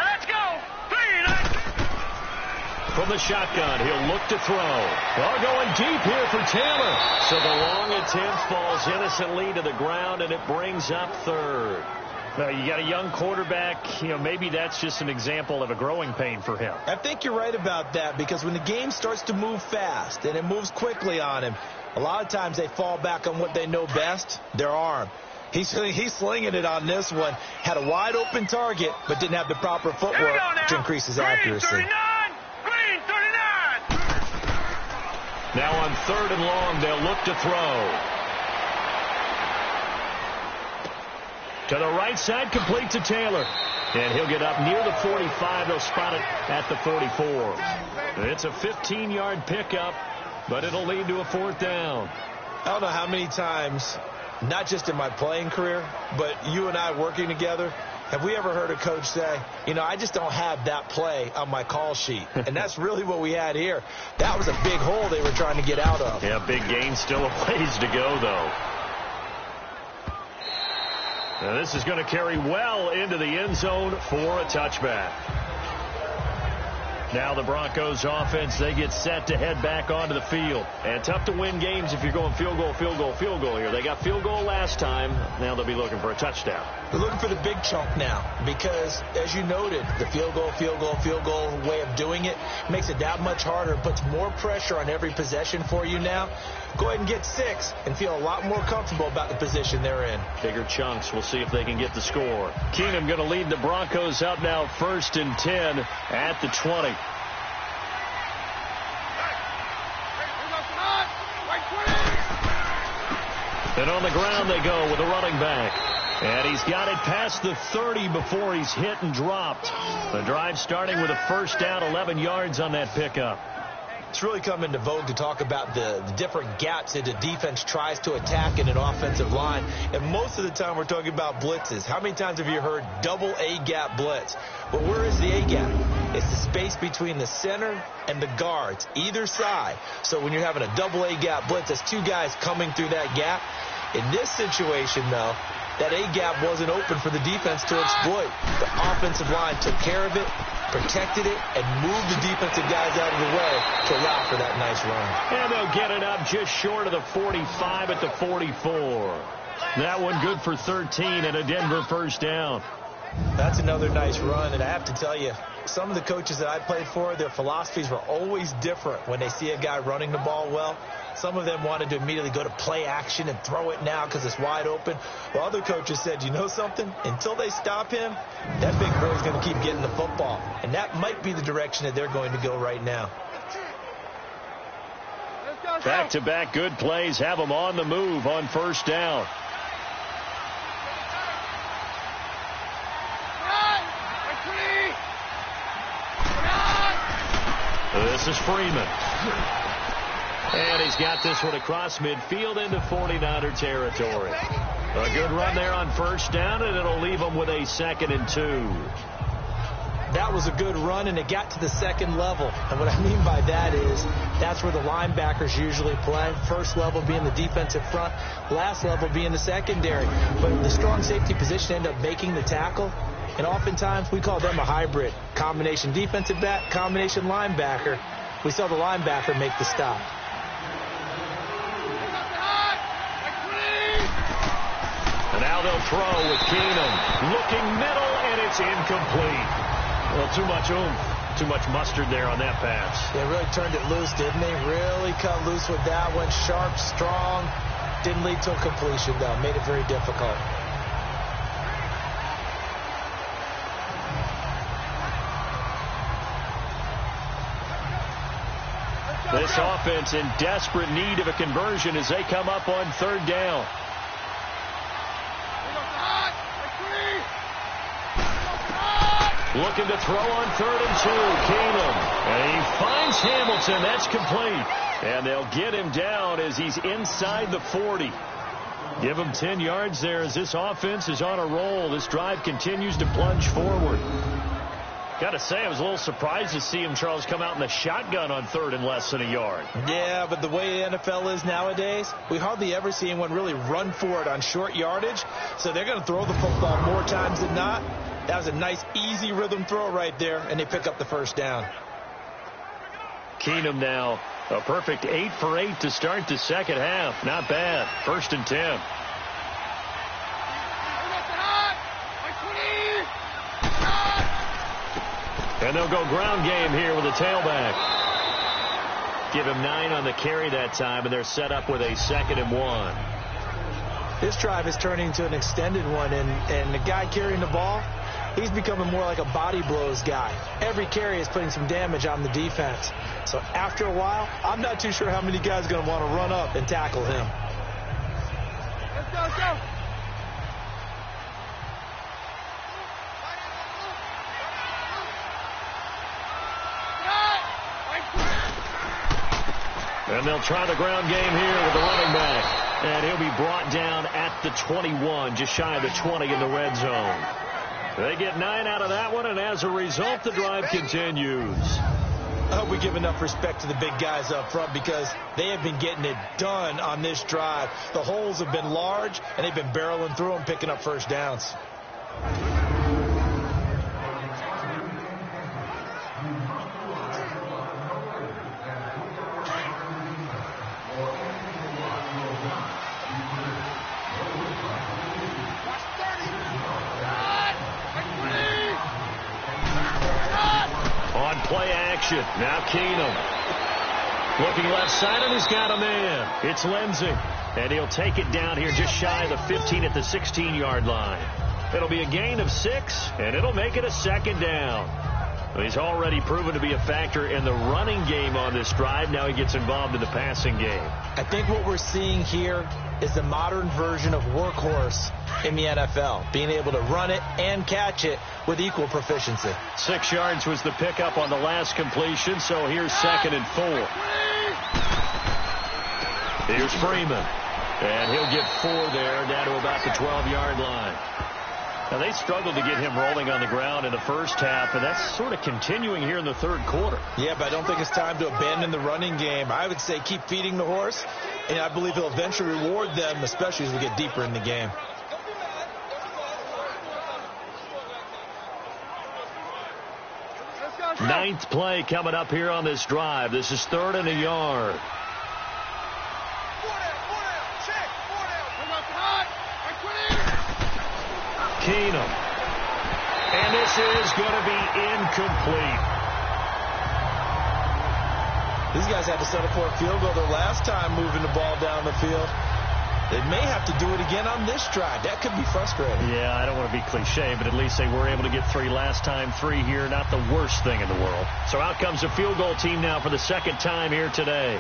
let's go. From the shotgun, he'll look to throw. Oh, going deep here for Taylor. So the long attempt falls innocently to the ground, and it brings up 3rd. Now, you got a young quarterback. Maybe that's just an example of a growing pain for him. I think you're right about that, because when the game starts to move fast and it moves quickly on him, a lot of times they fall back on what they know best, their arm. He's slinging it on this one. Had a wide open target, but didn't have the proper footwork to increase his accuracy. 39. Now on 3rd and long, they'll look to throw. To the right side, complete to Taylor. And he'll get up near the 45. They'll spot it at the 44. It's a 15-yard pickup, but it'll lead to a 4th down. I don't know how many times, not just in my playing career, but you and I working together, have we ever heard a coach say, I just don't have that play on my call sheet? And that's really what we had here. That was a big hole they were trying to get out of. Yeah, big gain, still a ways to go, though. Now this is going to carry well into the end zone for a touchback. Now the Broncos offense, they get set to head back onto the field. And tough to win games if you're going field goal here. They got field goal last time. Now they'll be looking for a touchdown. They're looking for the big chunk now because, as you noted, the field goal way of doing it makes it that much harder, puts more pressure on every possession for you now. Go ahead and get 6 and feel a lot more comfortable about the position they're in. Bigger chunks. We'll see if they can get the score. Keenum going to lead the Broncos up now 1st and 10 at the 20. And on the ground they go with a running back. And he's got it past the 30 before he's hit and dropped. The drive starting with a 1st down, 11 yards on that pickup. It's really come into vogue to talk about the different gaps that the defense tries to attack in an offensive line. And most of the time we're talking about blitzes. How many times have you heard double A-gap blitz? Well, where is the A-gap? It's the space between the center and the guards, either side. So when you're having a double A-gap blitz, that's 2 guys coming through that gap. In this situation, though, that A-gap wasn't open for the defense to exploit. The offensive line took care of it, protected it, and moved the defensive guys out of the way to allow for that nice run. And they'll get it up just short of the 45 at the 44. That one good for 13 and a Denver 1st down. That's another nice run, and I have to tell you, some of the coaches that I played for, their philosophies were always different when they see a guy running the ball well. Some of them wanted to immediately go to play action and throw it now because it's wide open. While other coaches said, you know something? Until they stop him, that big boy's going to keep getting the football. And that might be the direction that they're going to go right now. Back-to-back good plays have them on the move on first down. This is Freeman. And he's got this one across midfield into 49er territory. A good run there on first down, and it'll leave them with a 2nd and 2. That was a good run, and it got to the second level. And what I mean by that is that's where the linebackers usually play. First level being the defensive front, last level being the secondary. But the strong safety position ended up making the tackle. And oftentimes we call them a hybrid. Combination defensive back, combination linebacker. We saw the linebacker make the stop. And now they'll throw with Keenum. Looking middle, and it's incomplete. Well, too much oomph, too much mustard there on that pass. They really turned it loose, didn't they? Really cut loose with that one. Sharp, strong. Didn't lead to a completion, though. Made it very difficult. This offense in desperate need of a conversion as they come up on third down. Looking to throw on 3rd and 2. Keenum. And he finds Hamilton. That's complete. And they'll get him down as he's inside the 40. Give him 10 yards there as this offense is on a roll. This drive continues to plunge forward. Got to say, I was a little surprised to see him, Charles, come out in the shotgun on 3rd and less than a yard. Yeah, but the way the NFL is nowadays, we hardly ever see anyone really run for it on short yardage. So they're going to throw the football more times than not. That was a nice, easy rhythm throw right there, and they pick up the first down. Keenum now, a perfect 8 for 8 to start the second half. Not bad. 1st and 10. And they'll go ground game here with a tailback. Give him 9 on the carry that time, and they're set up with a 2nd and 1. This drive is turning into an extended one, and the guy carrying the ball, he's becoming more like a body blows guy. Every carry is putting some damage on the defense. So after a while, I'm not too sure how many guys are going to want to run up and tackle him. Let's go. And they'll try the ground game here with the running back. And he'll be brought down at the 21, just shy of the 20 in the red zone. They get 9 out of that one, and as a result, the drive continues. I hope we give enough respect to the big guys up front because they have been getting it done on this drive. The holes have been large, and they've been barreling through them, picking up first downs. Play action. Now Keenum. Looking left side, and he's got a man. It's Lindsey. And he'll take it down here just shy of the 15 at the 16-yard line. It'll be a gain of 6, and it'll make it a 2nd down. He's already proven to be a factor in the running game on this drive. Now he gets involved in the passing game. I think what we're seeing here is the modern version of workhorse in the NFL, being able to run it and catch it with equal proficiency. 6 yards was the pickup on the last completion, so here's 2nd and 4. Here's Freeman, and he'll get 4 there, down to about the 12-yard line. Now, they struggled to get him rolling on the ground in the first half, and that's sort of continuing here in the third quarter. Yeah, but I don't think it's time to abandon the running game. I would say keep feeding the horse, and I believe he'll eventually reward them, especially as we get deeper in the game. Ninth play coming up here on this drive. This is 3rd and a yard. Keenum. And this is going to be incomplete. These guys had to settle for a field goal their last time moving the ball down the field. They may have to do it again on this drive. That could be frustrating. Yeah, I don't want to be cliche, but at least they were able to get 3 last time. 3 here, not the worst thing in the world. So out comes the field goal team now for the second time here today.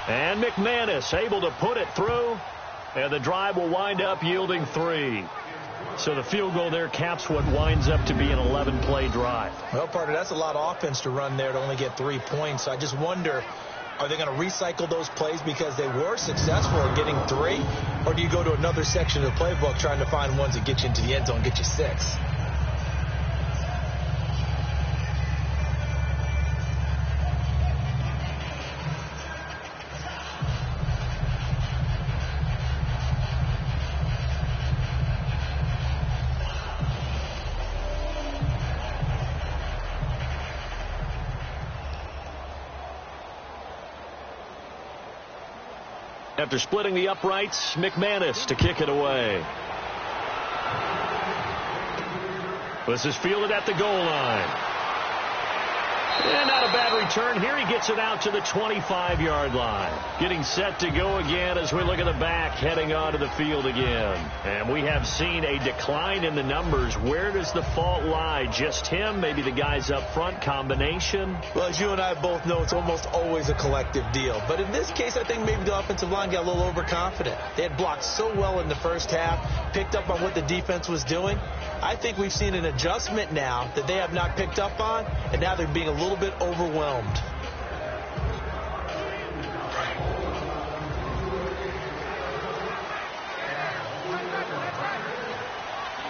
And McManus able to put it through, and the drive will wind up yielding 3. So the field goal there caps what winds up to be an 11-play drive. Well, partner, that's a lot of offense to run there to only get 3 points. So I just wonder, are they going to recycle those plays because they were successful in getting 3? Or do you go to another section of the playbook trying to find ones that get you into the end zone and get you 6? After splitting the uprights, McManus to kick it away. This is fielded at the goal line. And not a bad return here. He gets it out to the 25-yard line. Getting set to go again as we look at the back, heading onto the field again. And we have seen a decline in the numbers. Where does the fault lie? Just him? Maybe the guys up front? Combination? Well, as you and I both know, it's almost always a collective deal. But in this case, I think maybe the offensive line got a little overconfident. They had blocked so well in the first half, picked up on what the defense was doing. I think we've seen an adjustment now that they have not picked up on, and now they're being a little bit overwhelmed.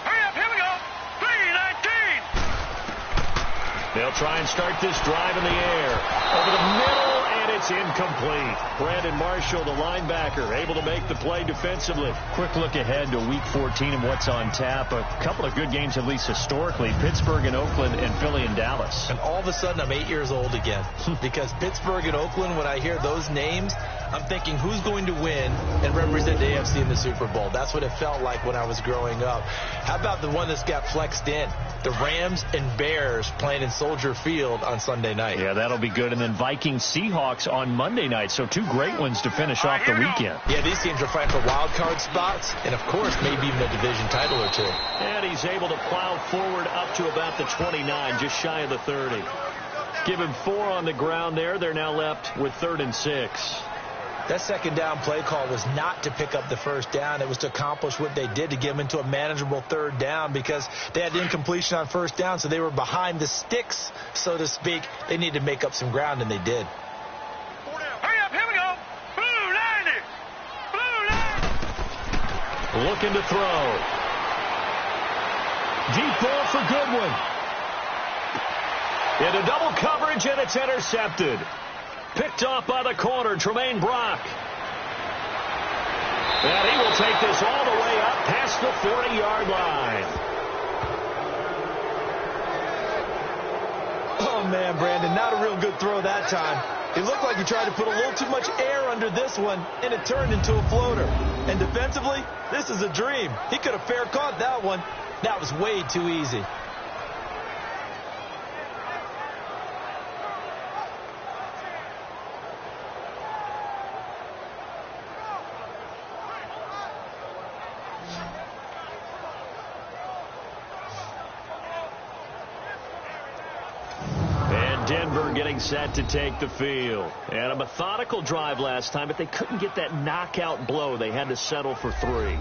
Hurry up, here we go. 3:19. They'll try and start this drive in the air. Over the middle, and it's incomplete. Brandon Marshall, the linebacker, able to make the play defensively. Quick look ahead to Week 14 and what's on tap. A couple of good games, at least historically. Pittsburgh and Oakland and Philly and Dallas. And all of a sudden, I'm 8 years old again. Because Pittsburgh and Oakland, when I hear those names, I'm thinking, who's going to win and represent the AFC in the Super Bowl? That's what it felt like when I was growing up. How about the one that's got flexed in? The Rams and Bears playing in Soldier Field on Sunday night. Yeah, that'll be good. And then Vikings-Seahawks on Monday night. So 2 great ones to finish off the weekend. Yeah, these teams are fighting for wild card spots and, of course, maybe even a division title or 2. And he's able to plow forward up to about the 29, just shy of the 30. Give him 4 on the ground there. They're now left with 3rd and 6. That second down play call was not to pick up the first down. It was to accomplish what they did, to get them into a manageable 3rd down, because they had incompletion on first down, so they were behind the sticks, so to speak. They needed to make up some ground, and they did. Hurry up, here we go. Blue 90. Blue 90. Looking to throw. Deep ball for Goodwin. Into double coverage, and it's intercepted. Picked off by the corner, Tremaine Brock. And he will take this all the way up past the 40-yard line. Oh, man, Brandon, not a real good throw that time. It looked like he tried to put a little too much air under this one, and it turned into a floater. And defensively, this is a dream. He could have fair caught that one. That was way too easy. Denver getting set to take the field. And a methodical drive last time, but they couldn't get that knockout blow. They had to settle for 3.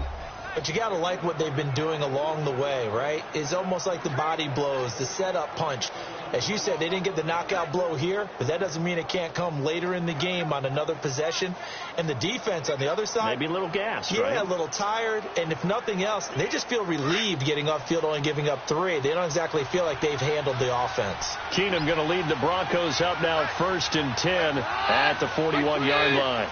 But you got to like what they've been doing along the way, right? It's almost like the body blows, the setup punch. As you said, they didn't get the knockout blow here, but that doesn't mean it can't come later in the game on another possession. And the defense on the other side, maybe a little gassed, right? Yeah, a little tired. And if nothing else, they just feel relieved getting off field, only giving up 3. They don't exactly feel like they've handled the offense. Keenum going to lead the Broncos up now 1st and 10 at the 41-yard line.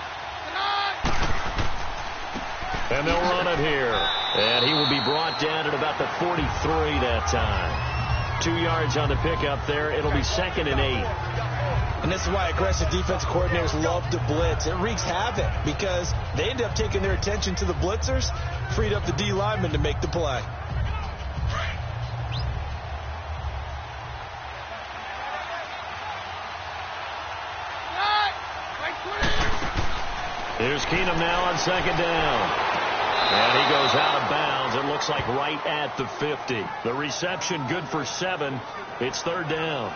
And they'll run it here. And he will be brought down at about the 43 that time. 2 yards on the pickup there. It'll be 2nd and 8. And this is why aggressive defensive coordinators love to blitz. It wreaks havoc because they end up taking their attention to the blitzers, freed up the D lineman to make the play. Here's Keenum now on second down. And he goes out of bounds. It looks like right at the 50. The reception good for 7. It's third down.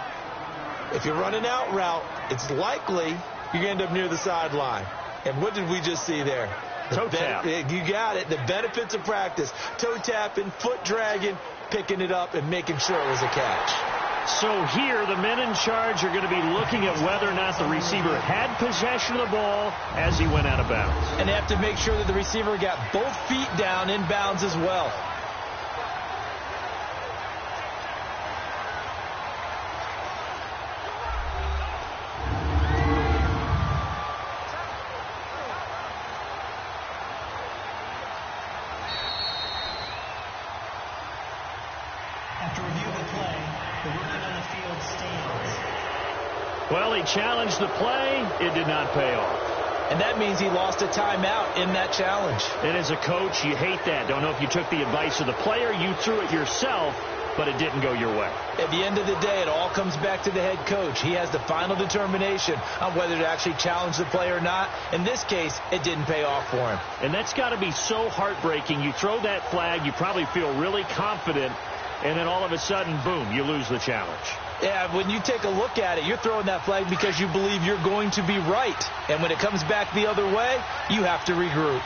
If you're running out route, it's likely you're going to end up near the sideline. And what did we just see there? Toe tap. You got it. The benefits of practice. Toe tapping, foot dragging, picking it up, and making sure it was a catch. So here, the men in charge are going to be looking at whether or not the receiver had possession of the ball as he went out of bounds. And they have to make sure that the receiver got both feet down in bounds as well. After review of the play, the ruling on the field stands. Well, he challenged the play. It did not pay off. And that means he lost a timeout in that challenge. And as a coach, you hate that. Don't know if you took the advice of the player, you threw it yourself, but it didn't go your way. At the end of the day, it all comes back to the head coach. He has the final determination on whether to actually challenge the play or not. In this case, it didn't pay off for him. And that's got to be so heartbreaking. You throw that flag, you probably feel really confident, and then all of a sudden, boom, you lose the challenge. Yeah, when you take a look at it, you're throwing that flag because you believe you're going to be right. And when it comes back the other way, you have to regroup.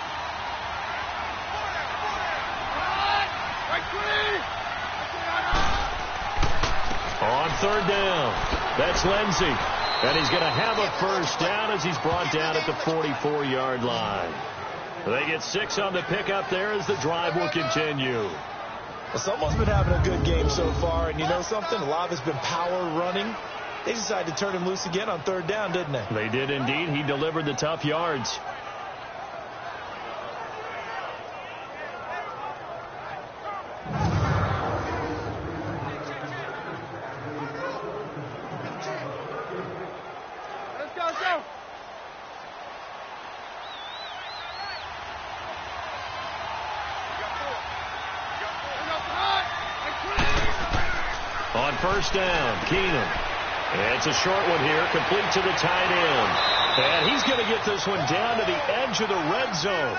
On third down, that's Lindsey. And he's going to have a first down as he's brought down at the 44-yard line. They get 6 on the pickup there as the drive will continue. Well, someone's been having a good game so far, and you know something? A lot of it's been power running. They decided to turn him loose again on third down, didn't they? They did indeed. He delivered the tough yards. Let's go. On first down, Keenum. It's a short one here, complete to the tight end. And he's going to get this one down to the edge of the red zone.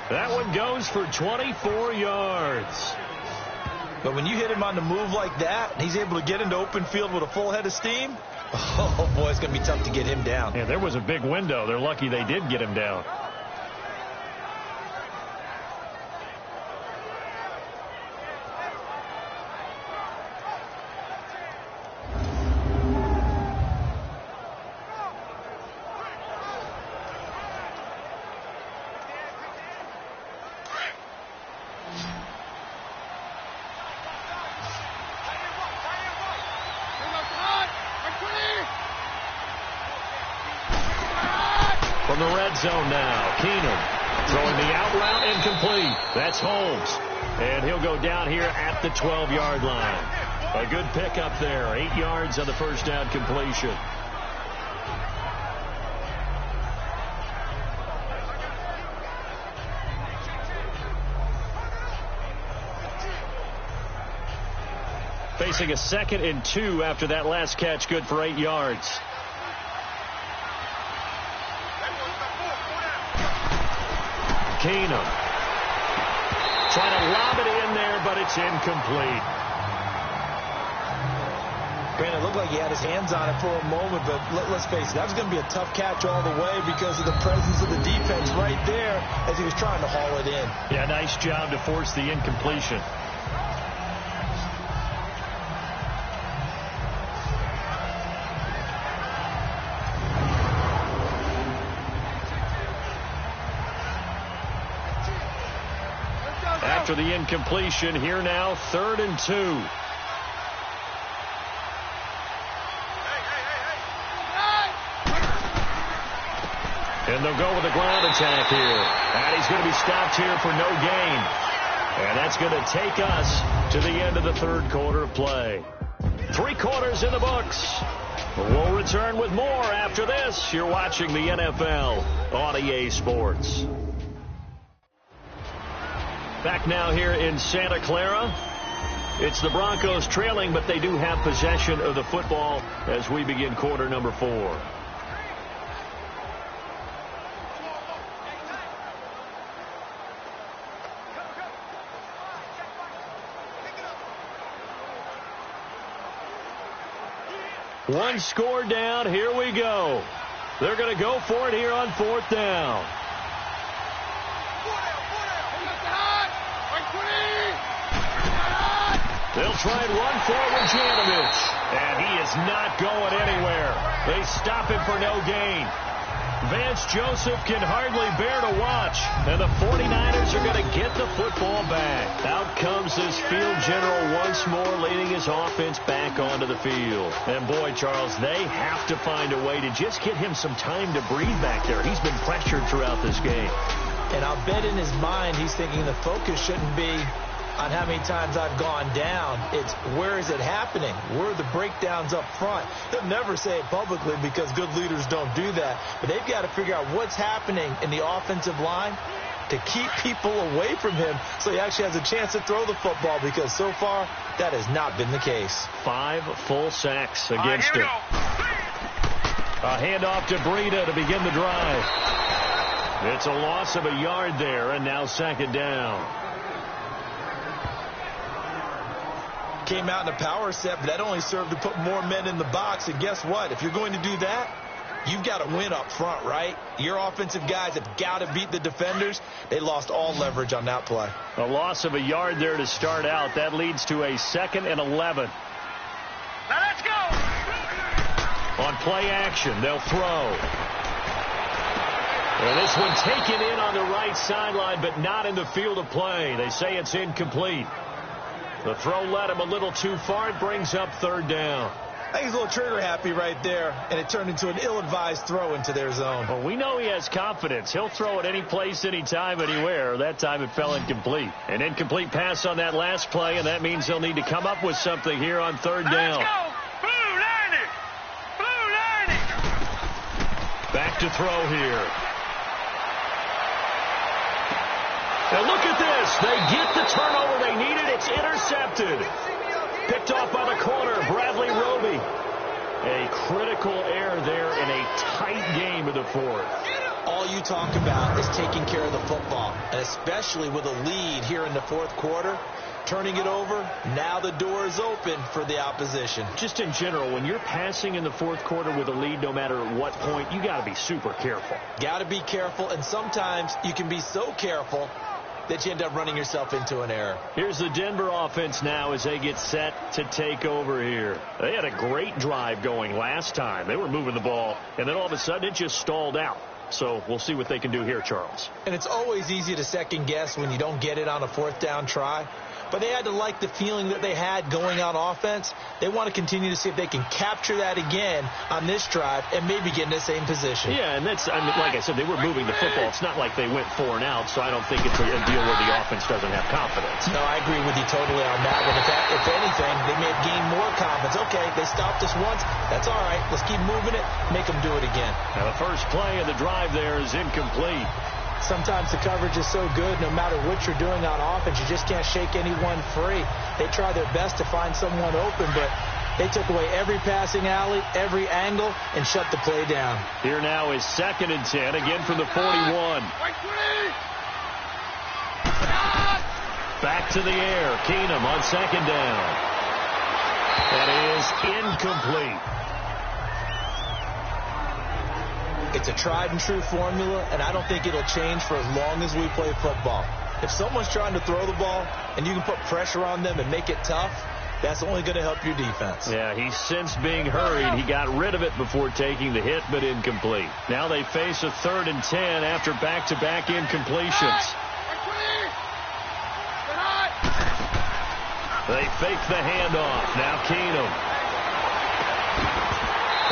That one goes for 24 yards. But when you hit him on the move like that, and he's able to get into open field with a full head of steam, oh, boy, it's going to be tough to get him down. Yeah, there was a big window. They're lucky they did get him down. From the red zone now, Keenum throwing the out route incomplete. That's Holmes. And he'll go down here at the 12-yard line. A good pickup there. 8 yards on the first down completion. Facing a 2nd and 2 after that last catch, good for 8 yards. Keenum trying to lob it in there, but it's incomplete. Granted, it looked like he had his hands on it for a moment, but let's face it, that was going to be a tough catch all the way because of the presence of the defense right there as he was trying to haul it in. Yeah, nice job to force the incompletion. After the incompletion, here now, 3rd and 2. And they'll go with a ground attack here. And he's going to be stopped here for no gain. And that's going to take us to the end of the 3rd quarter of play. 3 quarters in the books. We'll return with more after this. You're watching the NFL on EA Sports. Back now here in Santa Clara. It's the Broncos trailing, but they do have possession of the football as we begin quarter number 4. One score down. Here we go. They're going to go for it here on 4th down. They'll try and run forward Janovich. And he is not going anywhere. They stop him for no gain. Vance Joseph can hardly bear to watch. And the 49ers are going to get the football back. Out comes this field general once more, leading his offense back onto the field. And boy, Charles, they have to find a way to just get him some time to breathe back there. He's been pressured throughout this game. And I'll bet in his mind he's thinking the focus shouldn't be on how many times I've gone down. It's where is it happening? Where are the breakdowns up front? They'll never say it publicly because good leaders don't do that. But they've got to figure out what's happening in the offensive line to keep people away from him so he actually has a chance to throw the football, because so far that has not been the case. 5 full sacks against him. A handoff to Breida to begin the drive. It's a loss of a yard there, and now 2nd down. Came out in a power set, but that only served to put more men in the box. And guess what? If you're going to do that, you've got to win up front, right? Your offensive guys have got to beat the defenders. They lost all leverage on that play. A loss of a yard there to start out. That leads to a 2nd and 11. Now let's go. On play action, they'll throw. And this one taken in on the right sideline, but not in the field of play. They say it's incomplete. The throw led him a little too far. It brings up 3rd down. I think he's a little trigger happy right there, and it turned into an ill-advised throw into their zone. Well, we know he has confidence. He'll throw it any place, anytime, anywhere. That time it fell incomplete. An incomplete pass on that last play, and that means they'll need to come up with something here on 3rd down. Let's go. Blue line it. Blue line it. Back to throw here. And look at this. They get the turnover they needed. It's intercepted. Picked off by the corner, Bradley Roby. A critical error there in a tight game of the 4th. All you talk about is taking care of the football, and especially with a lead here in the 4th quarter. Turning it over, now the door is open for the opposition. Just in general, when you're passing in the 4th quarter with a lead, no matter what point, you got to be super careful. Got to be careful, and sometimes you can be so careful that you end up running yourself into an error. Here's the Denver offense now as they get set to take over here. They had a great drive going last time. They were moving the ball, and then all of a sudden it just stalled out. So we'll see what they can do here, Charles. And it's always easy to second guess when you don't get it on a 4th down try. But they had to like the feeling that they had going on offense. They want to continue to see if they can capture that again on this drive and maybe get in the same position. Yeah, and that's, I mean, like I said, they were moving the football. It's not like they went 4 and out, so I don't think it's a deal where the offense doesn't have confidence. No, I agree with you totally on that one. If anything, they may have gained more confidence. Okay, they stopped us once. That's all right. Let's keep moving it. Make them do it again. Now, the first play of the drive there is incomplete. Sometimes the coverage is so good, no matter what you're doing on offense, you just can't shake anyone free. They try their best to find someone open, but they took away every passing alley, every angle, and shut the play down. Here now is 2nd and 10, again from the 41. Back to the air. Keenum on 2nd down. That is incomplete. It's a tried-and-true formula, and I don't think it'll change for as long as we play football. If someone's trying to throw the ball and you can put pressure on them and make it tough, that's only going to help your defense. Yeah, he's since being hurried. He got rid of it before taking the hit, but incomplete. Now they face a 3rd and 10 after back-to-back incompletions. They fake the handoff. Now Keenum.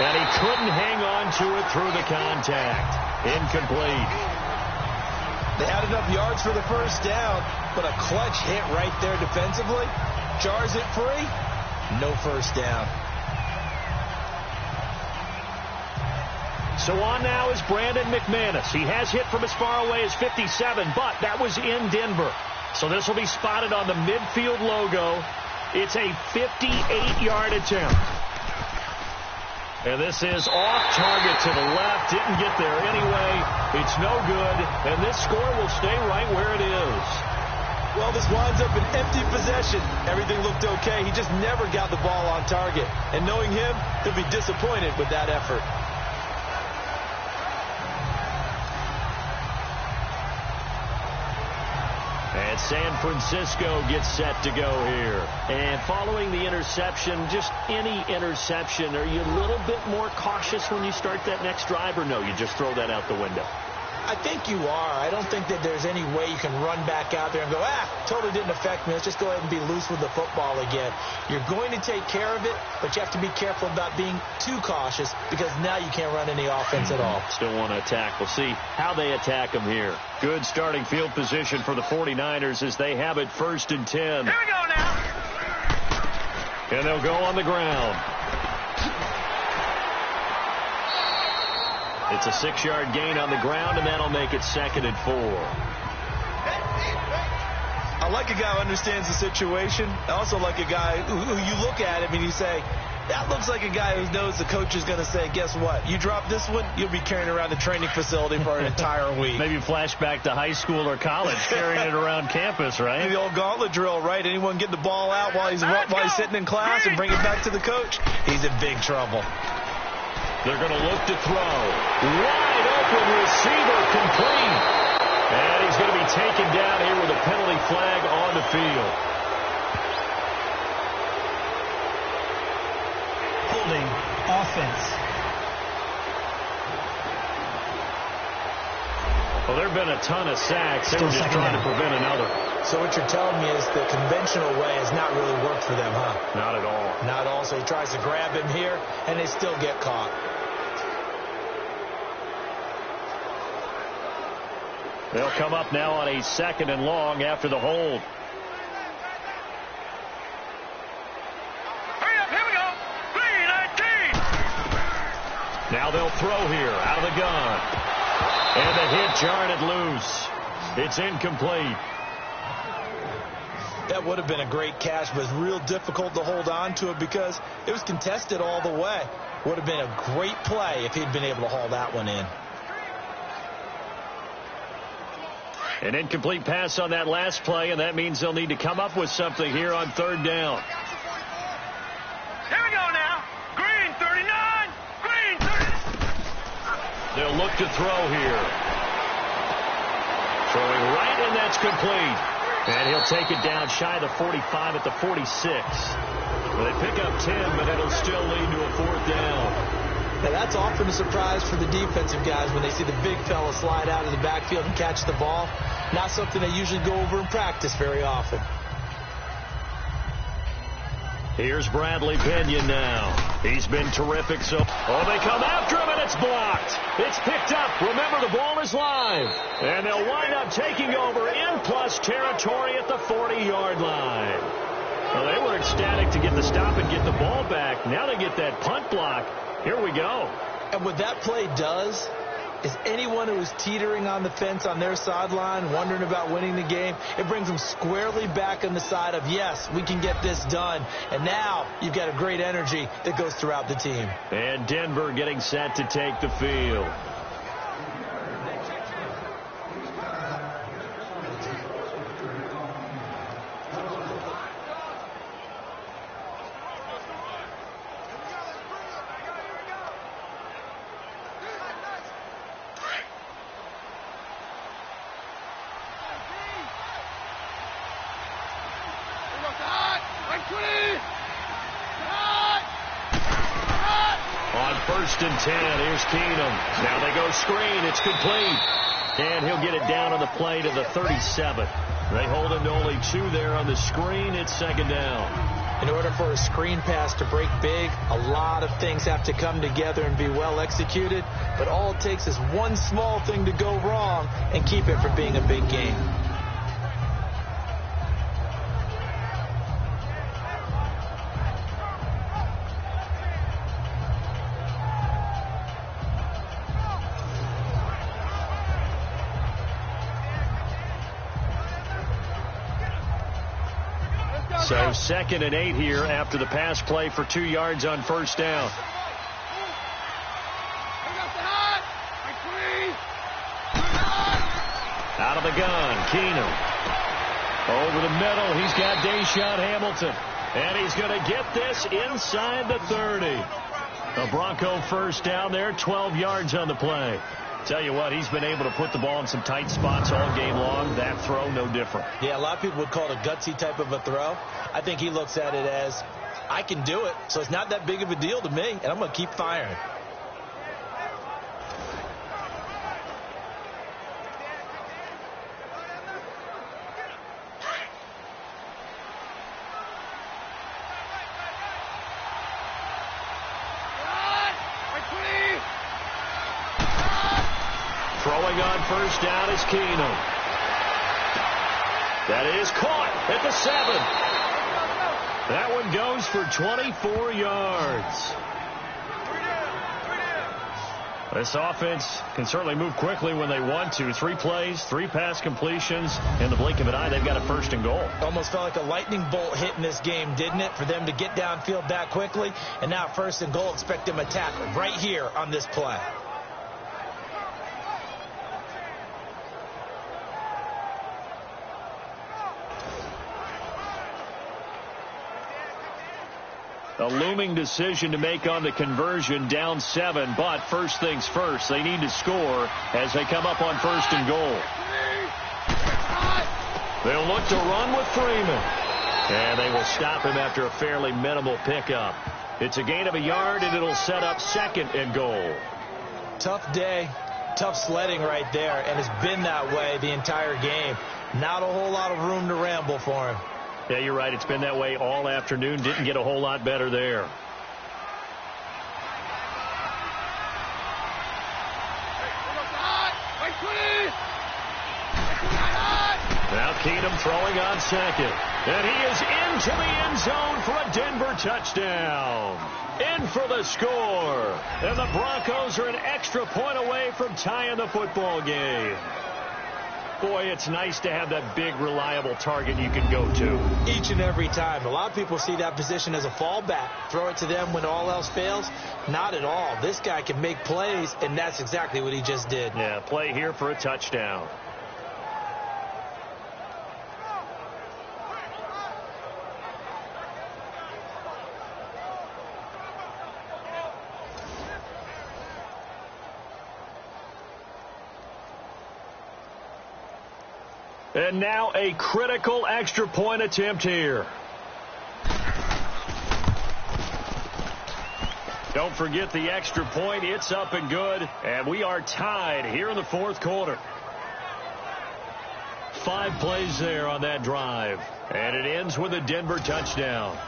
And he couldn't hang on to it through the contact. Incomplete. They had enough yards for the first down, but a clutch hit right there defensively jars it free. No first down. So on now is Brandon McManus. He has hit from as far away as 57, but that was in Denver. So this will be spotted on the midfield logo. It's a 58-yard attempt. And this is off target to the left. Didn't get there anyway. It's no good. And this score will stay right where it is. Well, this winds up an empty possession. Everything looked okay. He just never got the ball on target. And knowing him, he'll be disappointed with that effort. And San Francisco gets set to go here. And following the interception, just any interception, are you a little bit more cautious when you start that next drive, or no, you just throw that out the window? I think you are. I don't think that there's any way you can run back out there and go, totally didn't affect me. Let's just go ahead and be loose with the football again. You're going to take care of it, but you have to be careful about being too cautious because now you can't run any offense at all. Still want to attack. We'll see how they attack them here. Good starting field position for the 49ers as they have it 1st and 10. Here we go now. And they'll go on the ground. It's a 6-yard gain on the ground, and that'll make it 2nd and 4. I like a guy who understands the situation. I also like a guy who you look at him and you say, that looks like a guy who knows the coach is going to say, guess what? You drop this one, you'll be carrying around the training facility for an entire week. Maybe flashback to high school or college, carrying it around campus, right? The old gauntlet drill, right? Anyone get the ball out while he's sitting in class and bring it back to the coach? He's in big trouble. They're going to look to throw. Wide open receiver complete. And he's going to be taken down here with a penalty flag on the field. Holding offense. Well, there have been a ton of sacks. They were just trying to prevent another. So what you're telling me is the conventional way has not really worked for them, huh? Not at all. Not at all. So he tries to grab him here, and they still get caught. They'll come up now on a 2nd and long after the hold. Hurry up, here we go. 3-19. Now they'll throw here out of the gun. And the hit jarred it loose. It's incomplete. That would have been a great catch, but it's real difficult to hold on to it because it was contested all the way. Would have been a great play if he'd been able to haul that one in. An incomplete pass on that last play, and that means they'll need to come up with something here on 3rd down. Here we go now. Green 39. Green 30. They'll look to throw here. Throwing right, and that's complete. And he'll take it down shy of the 45 at the 46. Well, they pick up 10, but it'll still lead to a 4th down. Now, that's often a surprise for the defensive guys when they see the big fella slide out of the backfield and catch the ball. Not something they usually go over in practice very often. Here's Bradley Pinion now. He's been terrific. So, they come after him, and it's blocked. It's picked up. Remember, the ball is live. And they'll wind up taking over in plus territory at the 40-yard line. Well, they were ecstatic to get the stop and get the ball back. Now they get that punt block. Here we go. And what that play does is anyone who is teetering on the fence on their sideline, wondering about winning the game, it brings them squarely back on the side of, yes, we can get this done. And now you've got a great energy that goes throughout the team. And Denver getting set to take the field. On 1st and 10, here's Keenum. Now they go screen. It's complete. And he'll get it down on the play to the 37. They hold him to only 2 there on the screen. It's 2nd down. In order for a screen pass to break big, a lot of things have to come together and be well executed. But all it takes is one small thing to go wrong and keep it from being a big game. So 2nd and 8 here after the pass play for 2 yards on first down. Out of the gun, Keenum. Over the middle, he's got Deshaun Hamilton. And he's going to get this inside the 30. A Bronco first down there, 12 yards on the play. Tell you what, he's been able to put the ball in some tight spots all game long. That throw, no different. Yeah, a lot of people would call it a gutsy type of a throw. I think he looks at it as, I can do it, so it's not that big of a deal to me, and I'm going to keep firing. Throwing on first down is Keenum. That is caught at the 7. That one goes for 24 yards. This offense can certainly move quickly when they want to. 3 plays, 3 pass completions. In the blink of an eye, they've got a 1st and goal. Almost felt like a lightning bolt hit in this game, didn't it? For them to get downfield that quickly. And now 1st and goal, expect them to tackle right here on this play. A looming decision to make on the conversion, down 7, but first things first, they need to score as they come up on 1st and goal. They'll look to run with Freeman, and they will stop him after a fairly minimal pickup. It's a gain of a yard, and it'll set up 2nd and goal. Tough day, tough sledding right there, and it's been that way the entire game. Not a whole lot of room to ramble for him. Yeah, you're right. It's been that way all afternoon. Didn't get a whole lot better there. Now Keenum throwing on 2nd. And he is into the end zone for a Denver touchdown. In for the score. And the Broncos are an extra point away from tying the football game. Boy, it's nice to have that big, reliable target you can go to. Each and every time. A lot of people see that position as a fallback. Throw it to them when all else fails. Not at all. This guy can make plays, and that's exactly what he just did. Yeah, play here for a touchdown. And now a critical extra point attempt here. Don't forget the extra point. It's up and good. And we are tied here in the 4th quarter. 5 plays there on that drive. And it ends with a Denver touchdown.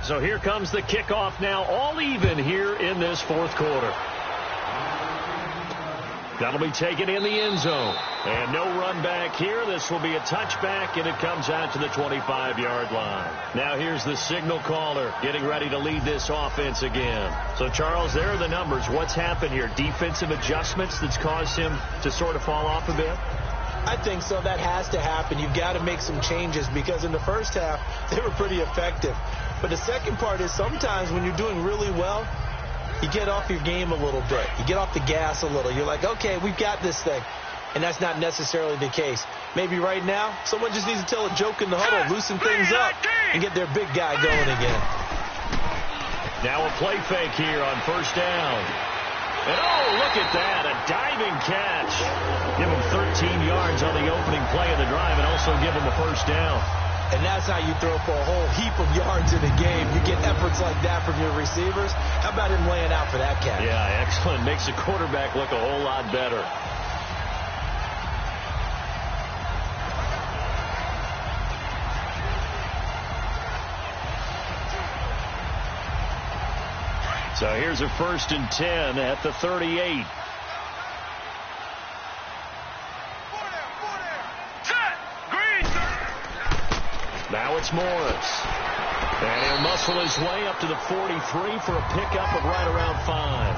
So here comes the kickoff now, all even here in this 4th quarter. That'll be taken in the end zone. And no run back here. This will be a touchback, and it comes out to the 25-yard line. Now here's the signal caller getting ready to lead this offense again. So, Charles, there are the numbers. What's happened here? Defensive adjustments that's caused him to sort of fall off a bit? I think so. That has to happen. You've got to make some changes because in the first half, they were pretty effective. But the second part is sometimes when you're doing really well, you get off your game a little bit. You get off the gas a little. You're like, okay, we've got this thing. And that's not necessarily the case. Maybe right now, someone just needs to tell a joke in the huddle, loosen things up, and get their big guy going again. Now a play fake here on first down. And oh, look at that, a diving catch. Give him 13 yards on the opening play of the drive and also give him a first down. And that's how you throw for a whole heap of yards in a game. You get efforts like that from your receivers. How about him laying out for that catch? Yeah, excellent. Makes the quarterback look a whole lot better. So here's a 1st and 10 at the 38. Now it's Morris. And he'll muscle his way up to the 43 for a pickup of right around 5.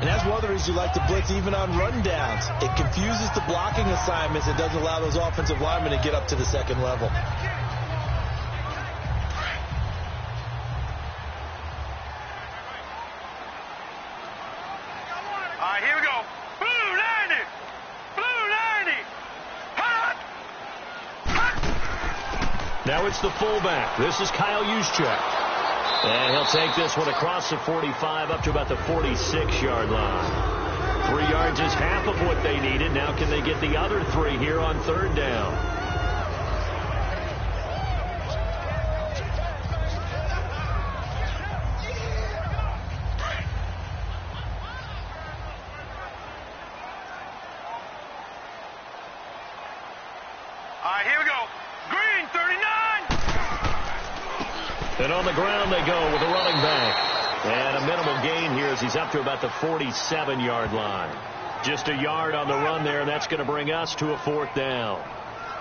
And that's one of the reasons you like to blitz even on run downs. It confuses the blocking assignments. It doesn't allow those offensive linemen to get up to the second level. Here we go. Blue 90. Blue 90. Hot. Now it's the fullback. This is Kyle Juszczyk. And he'll take this one across the 45 up to about the 46-yard line. 3 yards is half of what they needed. Now can they get the other 3 here on 3rd down? Here we go. Green 39. And on the ground they go with a running back. And a minimal gain here as he's up to about the 47-yard line. Just a yard on the run there, and that's going to bring us to a 4th down.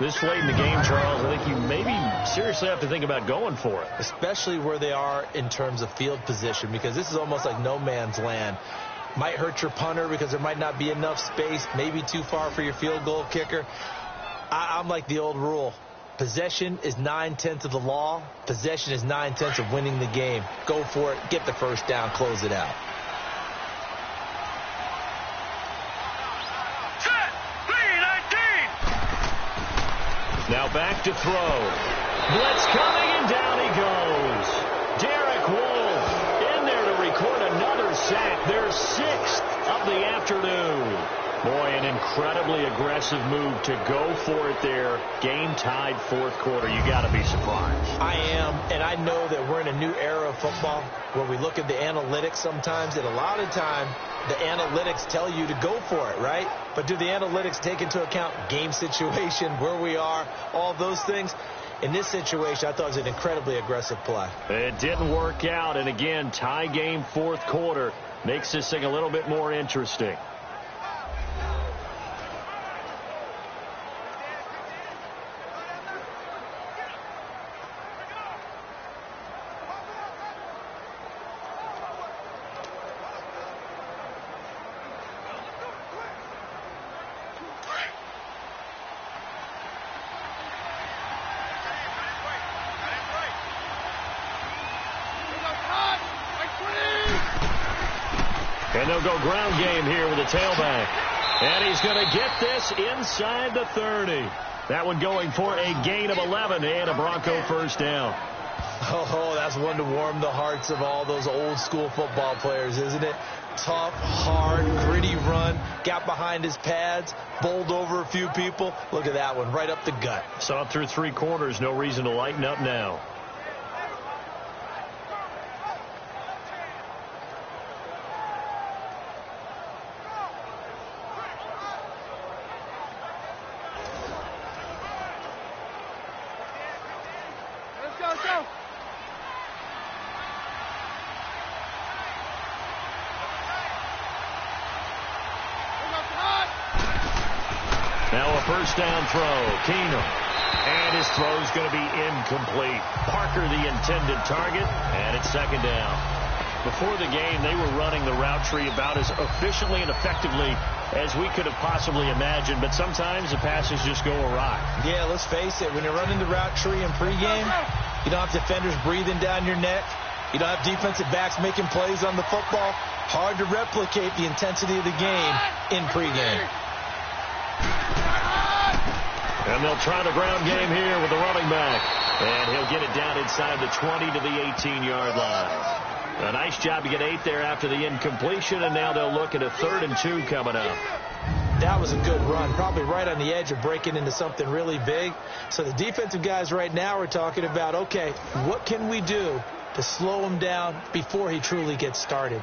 This late in the game, Charles, I think you maybe seriously have to think about going for it. Especially where they are in terms of field position, because this is almost like no man's land. Might hurt your punter because there might not be enough space, maybe too far for your field goal kicker. I'm like the old rule. Possession is 9/10 of the law. Possession is 9/10 of winning the game. Go for it. Get the 1st down. Close it out. Set. 319. Now back to throw. Blitz coming, and down he goes. Derek Wolfe in there to record another sack. Their 6th of the afternoon. Boy, an incredibly aggressive move to go for it there. Game tied 4th quarter. You got to be surprised. I am, and I know that we're in a new era of football where we look at the analytics sometimes, and a lot of time the analytics tell you to go for it, right? But do the analytics take into account game situation, where we are, all those things? In this situation, I thought it was an incredibly aggressive play. It didn't work out, and again, tie game 4th quarter makes this thing a little bit more interesting. And they'll go ground game here with a tailback. And he's going to get this inside the 30. That one going for a gain of 11 and a Bronco 1st down. Oh, that's one to warm the hearts of all those old school football players, isn't it? Tough, hard, gritty run. Got behind his pads, bowled over a few people. Look at that one, right up the gut. Saw it through 3 quarters. No reason to lighten up now. Now a 1st down throw. Keenum. And his throw's going to be incomplete. Parker the intended target, and it's 2nd down. Before the game, they were running the route tree about as efficiently and effectively as we could have possibly imagined, but sometimes the passes just go awry. Yeah, let's face it. When you're running the route tree in pregame, you don't have defenders breathing down your neck. You don't have defensive backs making plays on the football. Hard to replicate the intensity of the game in pregame. And they'll try the ground game here with the running back. And he'll get it down inside the 20 to the 18-yard line. A nice job to get 8 there after the incompletion, and now they'll look at a 3rd and 2 coming up. That was a good run, probably right on the edge of breaking into something really big. So the defensive guys right now are talking about, okay, what can we do to slow him down before he truly gets started?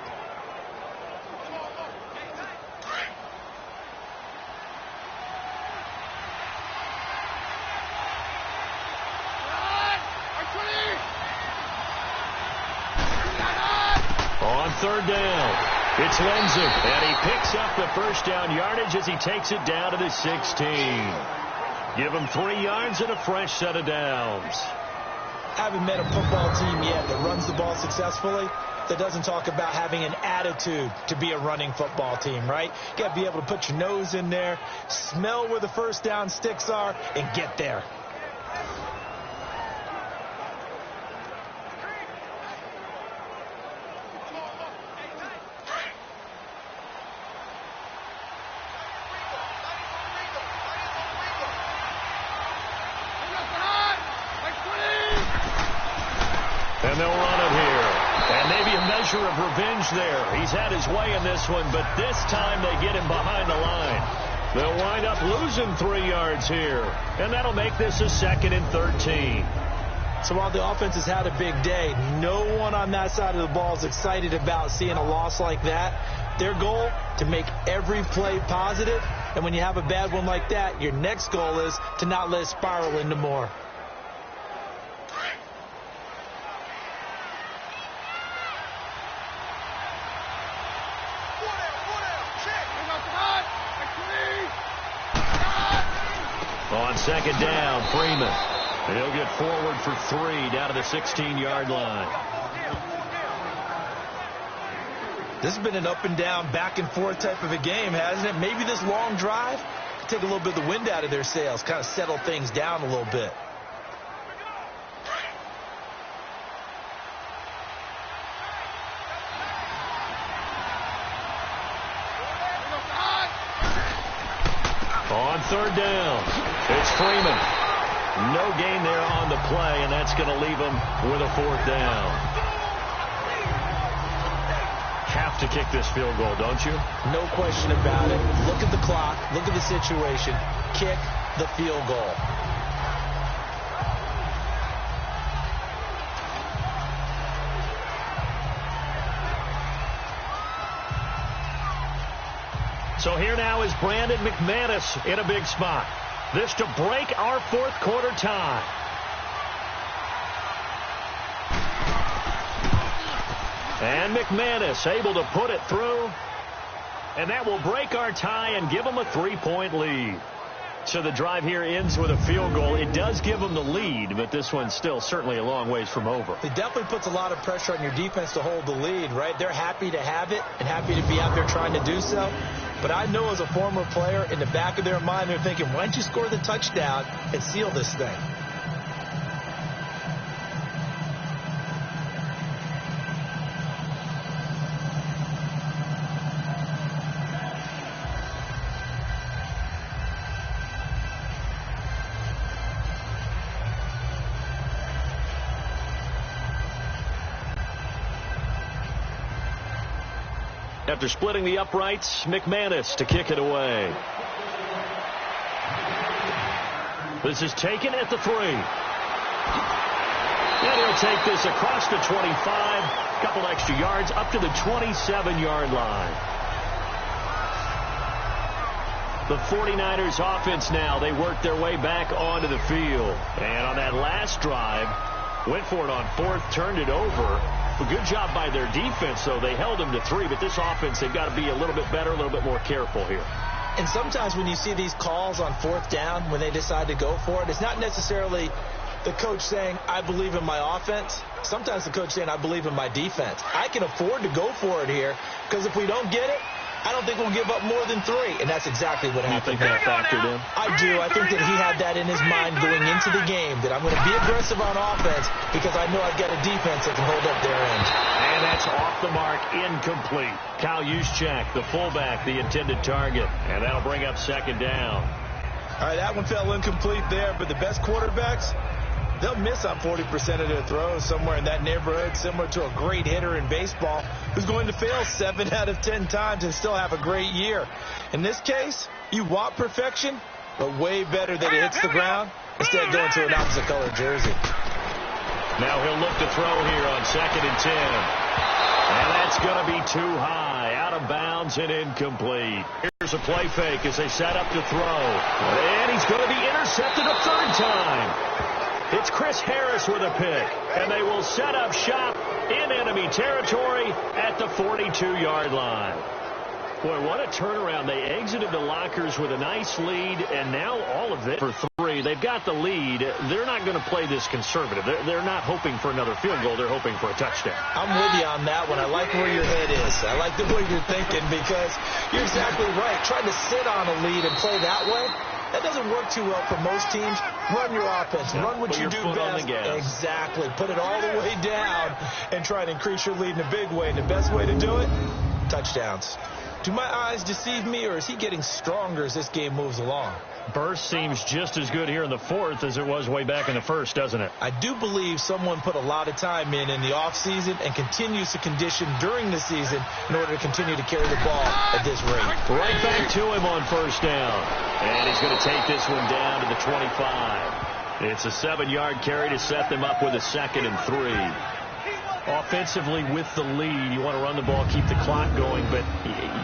third down. It's Lindsey, and he picks up the first down yardage as he takes it down to the 16. Give him 3 yards and a fresh set of downs. Haven't met a football team yet that runs the ball successfully that doesn't talk about having an attitude to be a running football team, right? You got to be able to put your nose in there, smell where the first down sticks are, and get there. And they'll run it here. And maybe a measure of revenge there. He's had his way in this one, but this time they get him behind the line. They'll wind up losing 3 yards here. And that'll make this a 2nd and 13. So while the offense has had a big day, no one on that side of the ball is excited about seeing a loss like that. Their goal, to make every play positive. And when you have a bad one like that, your next goal is to not let it spiral into more. On 2nd down, Freeman. He'll get forward for 3 down to the 16-yard line. This has been an up and down, back and forth type of a game, hasn't it? Maybe this long drive could take a little bit of the wind out of their sails, kind of settle things down a little bit. On 3rd down, it's Freeman. No gain there on the play, and that's going to leave him with a 4th down. Have to kick this field goal, don't you? No question about it. Look at the clock. Look at the situation. Kick the field goal. So here now is Brandon McManus in a big spot. This to break our 4th quarter tie. And McManus able to put it through. And that will break our tie and give them a 3-point lead. So the drive here ends with a field goal. It does give them the lead, but this one's still certainly a long ways from over. It definitely puts a lot of pressure on your defense to hold the lead, right? They're happy to have it and happy to be out there trying to do so. But I know as a former player, in the back of their mind, they're thinking, why don't you score the touchdown and seal this thing? After splitting the uprights, McManus to kick it away. This is taken at the 3. And he'll take this across the 25, a couple extra yards, up to the 27-yard line. The 49ers offense now, they work their way back onto the field. And on that last drive, went for it on 4th, turned it over. A good job by their defense, though. They held them to 3, but this offense, they've got to be a little bit better, a little bit more careful here. And sometimes when you see these calls on 4th down, when they decide to go for it, it's not necessarily the coach saying, I believe in my offense. Sometimes the coach saying, I believe in my defense. I can afford to go for it here, because if we don't get it, I don't think we'll give up more than 3. And that's exactly what happened. You think that factored in? I do. I think that he had that in his mind going into the game, that I'm going to be aggressive on offense because I know I've got a defense that can hold up their end. And that's off the mark, incomplete. Kyle Juszczyk, the fullback, the intended target. And that'll bring up 2nd down. All right, that one fell incomplete there, but the best quarterbacks, they'll miss on 40% of their throws, somewhere in that neighborhood, similar to a great hitter in baseball who's going to fail 7 out of 10 times and still have a great year. In this case, you want perfection, but way better that it hits the ground instead of going to an opposite color jersey. Now he'll look to throw here on 2nd and 10. And that's going to be too high, out of bounds and incomplete. Here's a play fake as they set up to throw. And he's going to be intercepted a 3rd time. It It's Chris Harris with a pick, and they will set up shop in enemy territory at the 42-yard line. Boy, what a turnaround. They exited the lockers with a nice lead, and now all of it for 3. They've got the lead. They're not going to play this conservative. They're not hoping for another field goal. They're hoping for a touchdown. I'm with you on that one. I like where your head is. I like the way you're thinking because you're exactly right. Trying to sit on a lead and play that way, that doesn't work too well for most teams. Run your offense. Run what you do best. Exactly. Put it all the way down and try to increase your lead in a big way. And the best way to do it, touchdowns. Do my eyes deceive me, or is he getting stronger as this game moves along? Burst seems just as good here in the 4th as it was way back in the 1st, doesn't it? I do believe someone put a lot of time in the offseason and continues to condition during the season in order to continue to carry the ball at this rate. Right back to him on 1st down. And he's going to take this one down to the 25. It's a 7-yard carry to set them up with a 2nd and 3. Offensively with the lead, you want to run the ball, keep the clock going, but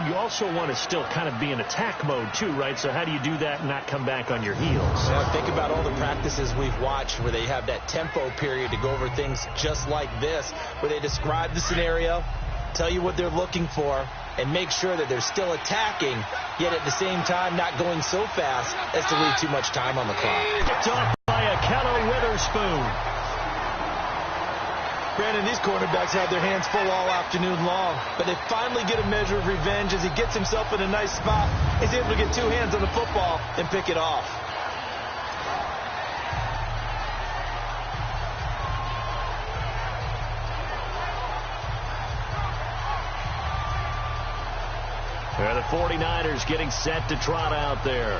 you also want to still kind of be in attack mode too, right? So how do you do that and not come back on your heels? Yeah, think about all the practices we've watched where they have that tempo period to go over things just like this, where they describe the scenario, tell you what they're looking for, and make sure that they're still attacking, yet at the same time not going so fast as to leave too much time on the clock. Picked off by a Keller Witherspoon. Brandon, these cornerbacks had their hands full all afternoon long, but they finally get a measure of revenge as he gets himself in a nice spot. He's able to get 2 hands on the football and pick it off. The 49ers getting set to trot out there.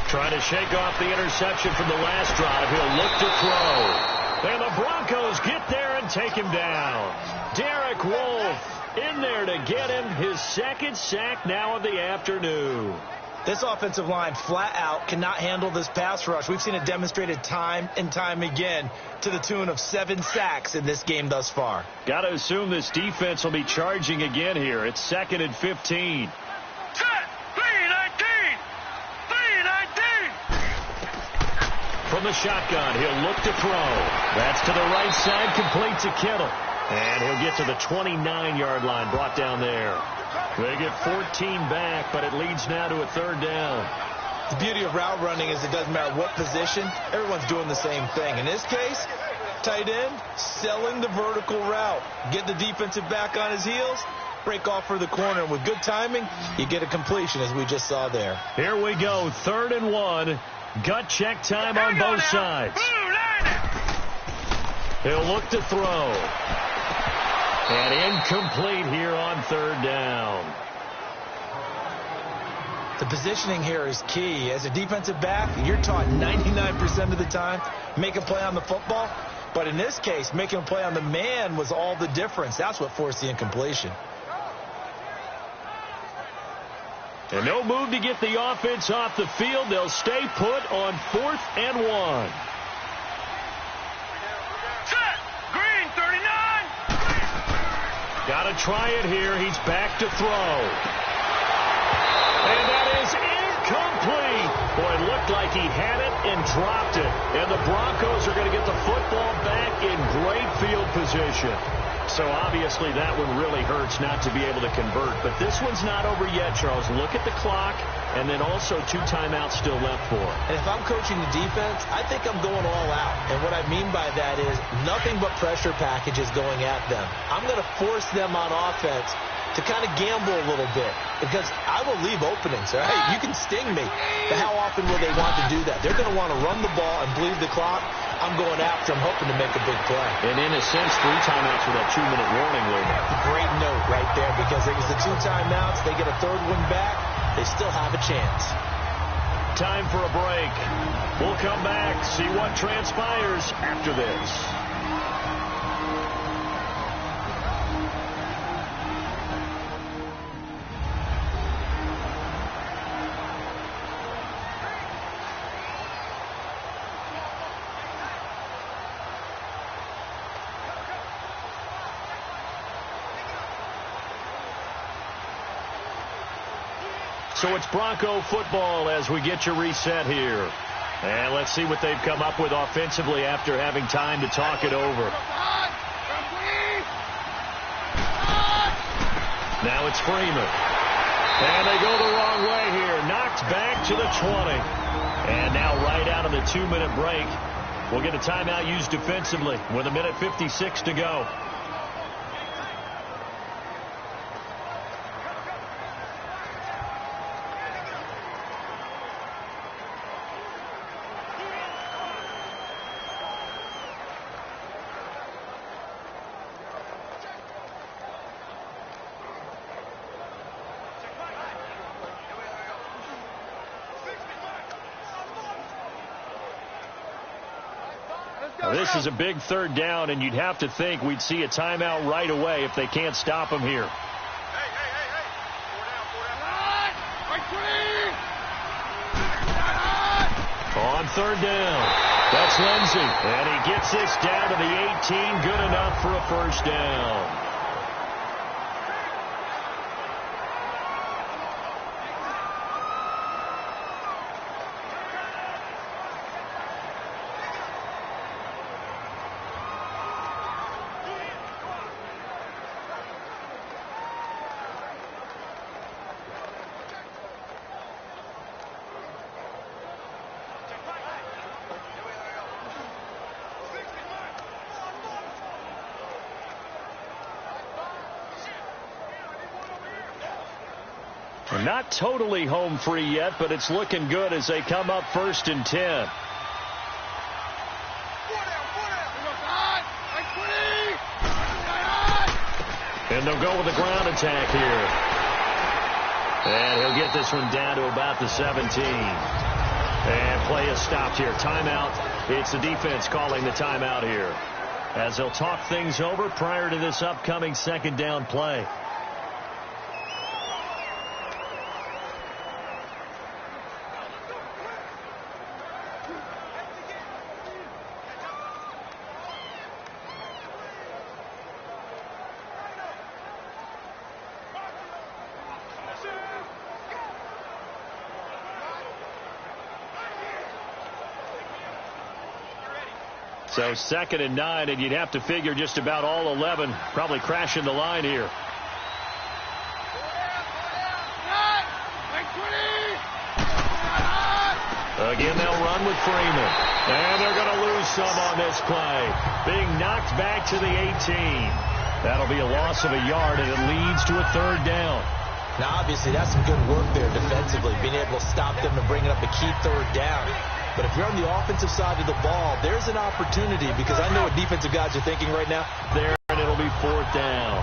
Trying to shake off the interception from the last drive. He'll look to throw. And the Broncos get there and take him down. Derek Wolfe in there to get him his 2nd sack now of the afternoon. This offensive line flat out cannot handle this pass rush. We've seen it demonstrated time and time again to the tune of 7 sacks in this game thus far. Got to assume this defense will be charging again here. It's 2nd and 15. From the shotgun, he'll look to throw. That's to the right side, complete to Kittle. And he'll get to the 29-yard line, brought down there. They get 14 back, but it leads now to a 3rd down. The beauty of route running is it doesn't matter what position, everyone's doing the same thing. In this case, tight end, selling the vertical route. Get the defensive back on his heels, break off for the corner. And with good timing, you get a completion, as we just saw there. Here we go, 3rd and 1. Gut check time on both sides. He'll look to throw. And incomplete here on 3rd down. The positioning here is key. As a defensive back, you're taught 99% of the time, make a play on the football. But in this case, making a play on the man was all the difference. That's what forced the incompletion. And no move to get the offense off the field. They'll stay put on 4th and 1. Set. Green, 39. Got to try it here. He's back to throw. And that is incomplete. Boy, it looked like he had it and dropped it. And the Broncos are going to get the football back in great field position. So obviously that one really hurts not to be able to convert. But this one's not over yet, Charles. Look at the clock, and then also 2 timeouts still left for him. And if I'm coaching the defense, I think I'm going all out. And what I mean by that is nothing but pressure packages going at them. I'm going to force them on offense to kind of gamble a little bit because I will leave openings. All right? You can sting me, but how often will they want to do that? They're going to want to run the ball and bleed the clock. I'm going after them, hoping to make a big play. And in a sense, 3 timeouts with that 2-minute warning later. Great note right there because it was the 2 timeouts. They get a 3rd one back. They still have a chance. Time for a break. We'll come back, see what transpires after this. So it's Bronco football as we get your reset here. And let's see what they've come up with offensively after having time to talk it over. Now it's Freeman. And they go the wrong way here. Knocked back to the 20. And now right out of the 2-minute break, we'll get a timeout used defensively with 1:56 to go. This is a big third down, and you'd have to think we'd see a timeout right away if they can't stop him here. On third down, that's Lindsey, and he gets this down to the 18, good enough for a first down. Not totally home free yet, but it's looking good as they come up 1st and 10. And they'll go with the ground attack here. And he'll get this one down to about the 17. And play is stopped here. Timeout. It's the defense calling the timeout here, as they'll talk things over prior to this upcoming second down play. So 2nd and 9, and you'd have to figure just about all 11 probably crashing the line here. Again, they'll run with Freeman. And they're going to lose some on this play. Being knocked back to the 18. That'll be a loss of a yard, and it leads to a 3rd down. Now, obviously, that's some good work there defensively, being able to stop them and bring it up a key 3rd down. But if you're on the offensive side of the ball, there's an opportunity, because I know what defensive guys are thinking right now. There, and it'll be 4th down.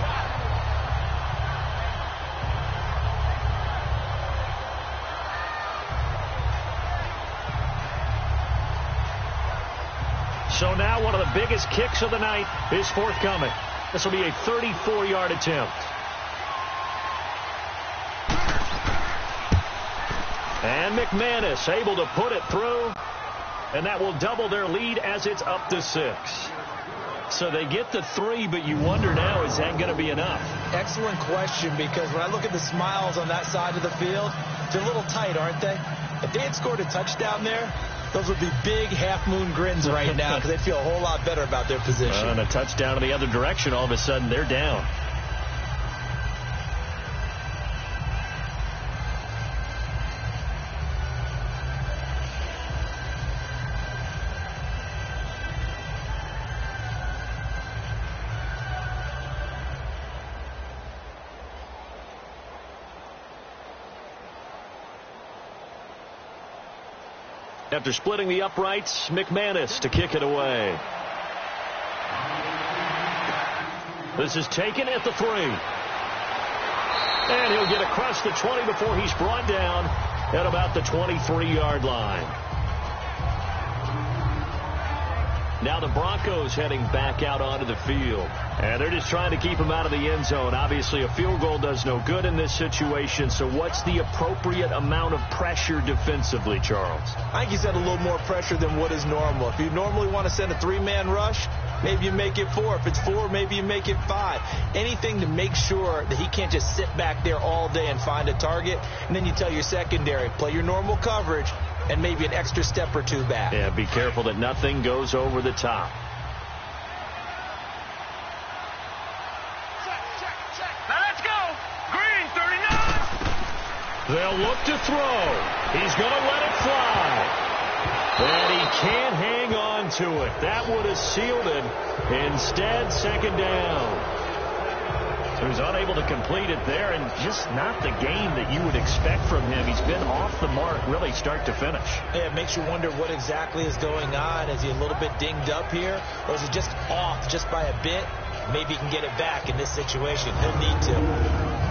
So now one of the biggest kicks of the night is forthcoming. This will be a 34-yard attempt. And McManus able to put it through, and that will double their lead as it's up to 6. So they get the 3, but you wonder now, is that going to be enough? Excellent question, because when I look at the smiles on that side of the field, they're a little tight, aren't they? If they had scored a touchdown there, those would be big half-moon grins right now, because they feel a whole lot better about their position. And a touchdown in the other direction, all of a sudden they're down. After splitting the uprights, McManus to kick it away. This is taken at the 3. And he'll get across the 20 before he's brought down at about the 23-yard line. Now the Broncos heading back out onto the field. And they're just trying to keep him out of the end zone. Obviously, a field goal does no good in this situation. So what's the appropriate amount of pressure defensively, Charles? I think you said a little more pressure than what is normal. If you normally want to send a 3-man rush, maybe you make it 4. If it's 4, maybe you make it 5. Anything to make sure that he can't just sit back there all day and find a target. And then you tell your secondary, play your normal coverage and maybe an extra step or 2 back. Yeah, be careful that nothing goes over the top. Now let's go. Green, 39. They'll look to throw. He's going to let it fly. And he can't hang on to it. That would have sealed it. Instead, second down. So he's unable to complete it there, and just not the game that you would expect from him. He's been off the mark, really, start to finish. Yeah, it makes you wonder what exactly is going on. Is he a little bit dinged up here, or is he just off just by a bit? Maybe he can get it back in this situation. He'll need to.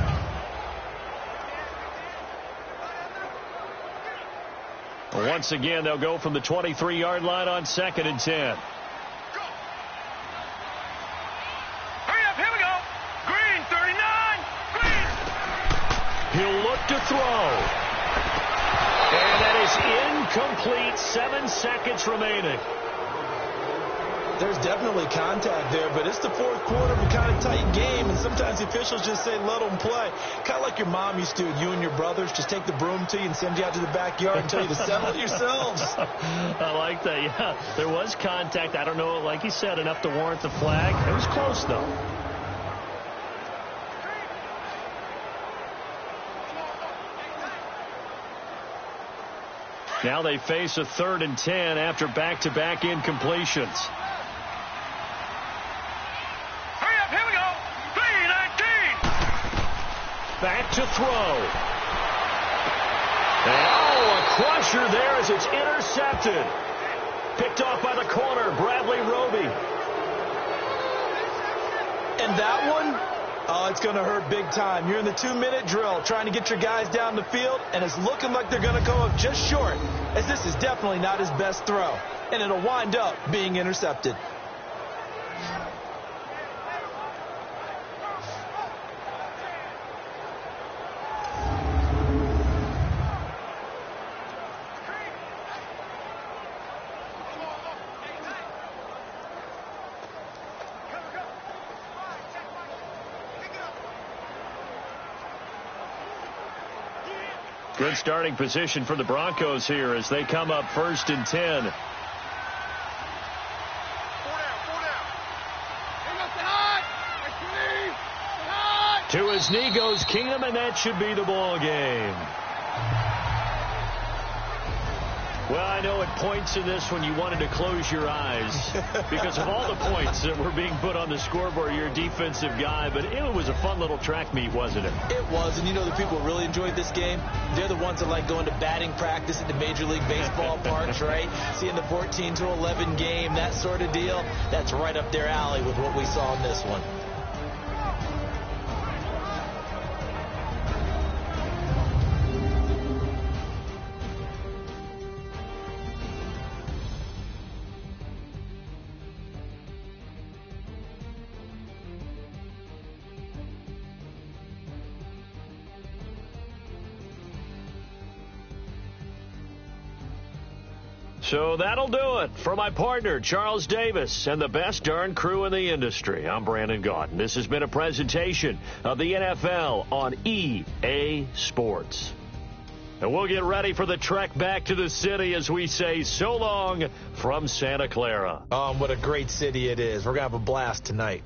Once again, they'll go from the 23-yard line on 2nd and 10. Hurry up, here we go. Green, 39. Green. He'll look to throw. And that is incomplete. 7 seconds remaining. There's definitely contact there, but it's the 4th quarter of a kind of tight game, and sometimes the officials just say, let them play. Kind of like your mom used to, you and your brothers, just take the broom to you and send you out to the backyard and tell you to settle it yourselves. I like that, yeah. There was contact. I don't know, like you said, enough to warrant the flag. It was close, though. Now they face a 3rd and 10 after back-to-back incompletions. Back to throw. And, a crusher there as it's intercepted. Picked off by the corner, Bradley Roby. And that one, it's going to hurt big time. You're in the 2-minute drill trying to get your guys down the field, and it's looking like they're going to go up just short, as this is definitely not his best throw. And it'll wind up being intercepted. Good starting position for the Broncos here as they come up 1st and 10. To his knee goes Keenum, and that should be the ball game. Well, I know at points in this one you wanted to close your eyes because of all the points that were being put on the scoreboard. You're a defensive guy, but it was a fun little track meet, wasn't it? It was, and you know the people who really enjoyed this game? They're the ones that like going to batting practice at the Major League Baseball parks, right? Seeing the 14-11 game, that sort of deal. That's right up their alley with what we saw in this one. So that'll do it for my partner, Charles Davis, and the best darn crew in the industry. I'm Brandon Gaudin. This has been a presentation of the NFL on EA Sports. And we'll get ready for the trek back to the city as we say so long from Santa Clara. What a great city it is. We're going to have a blast tonight.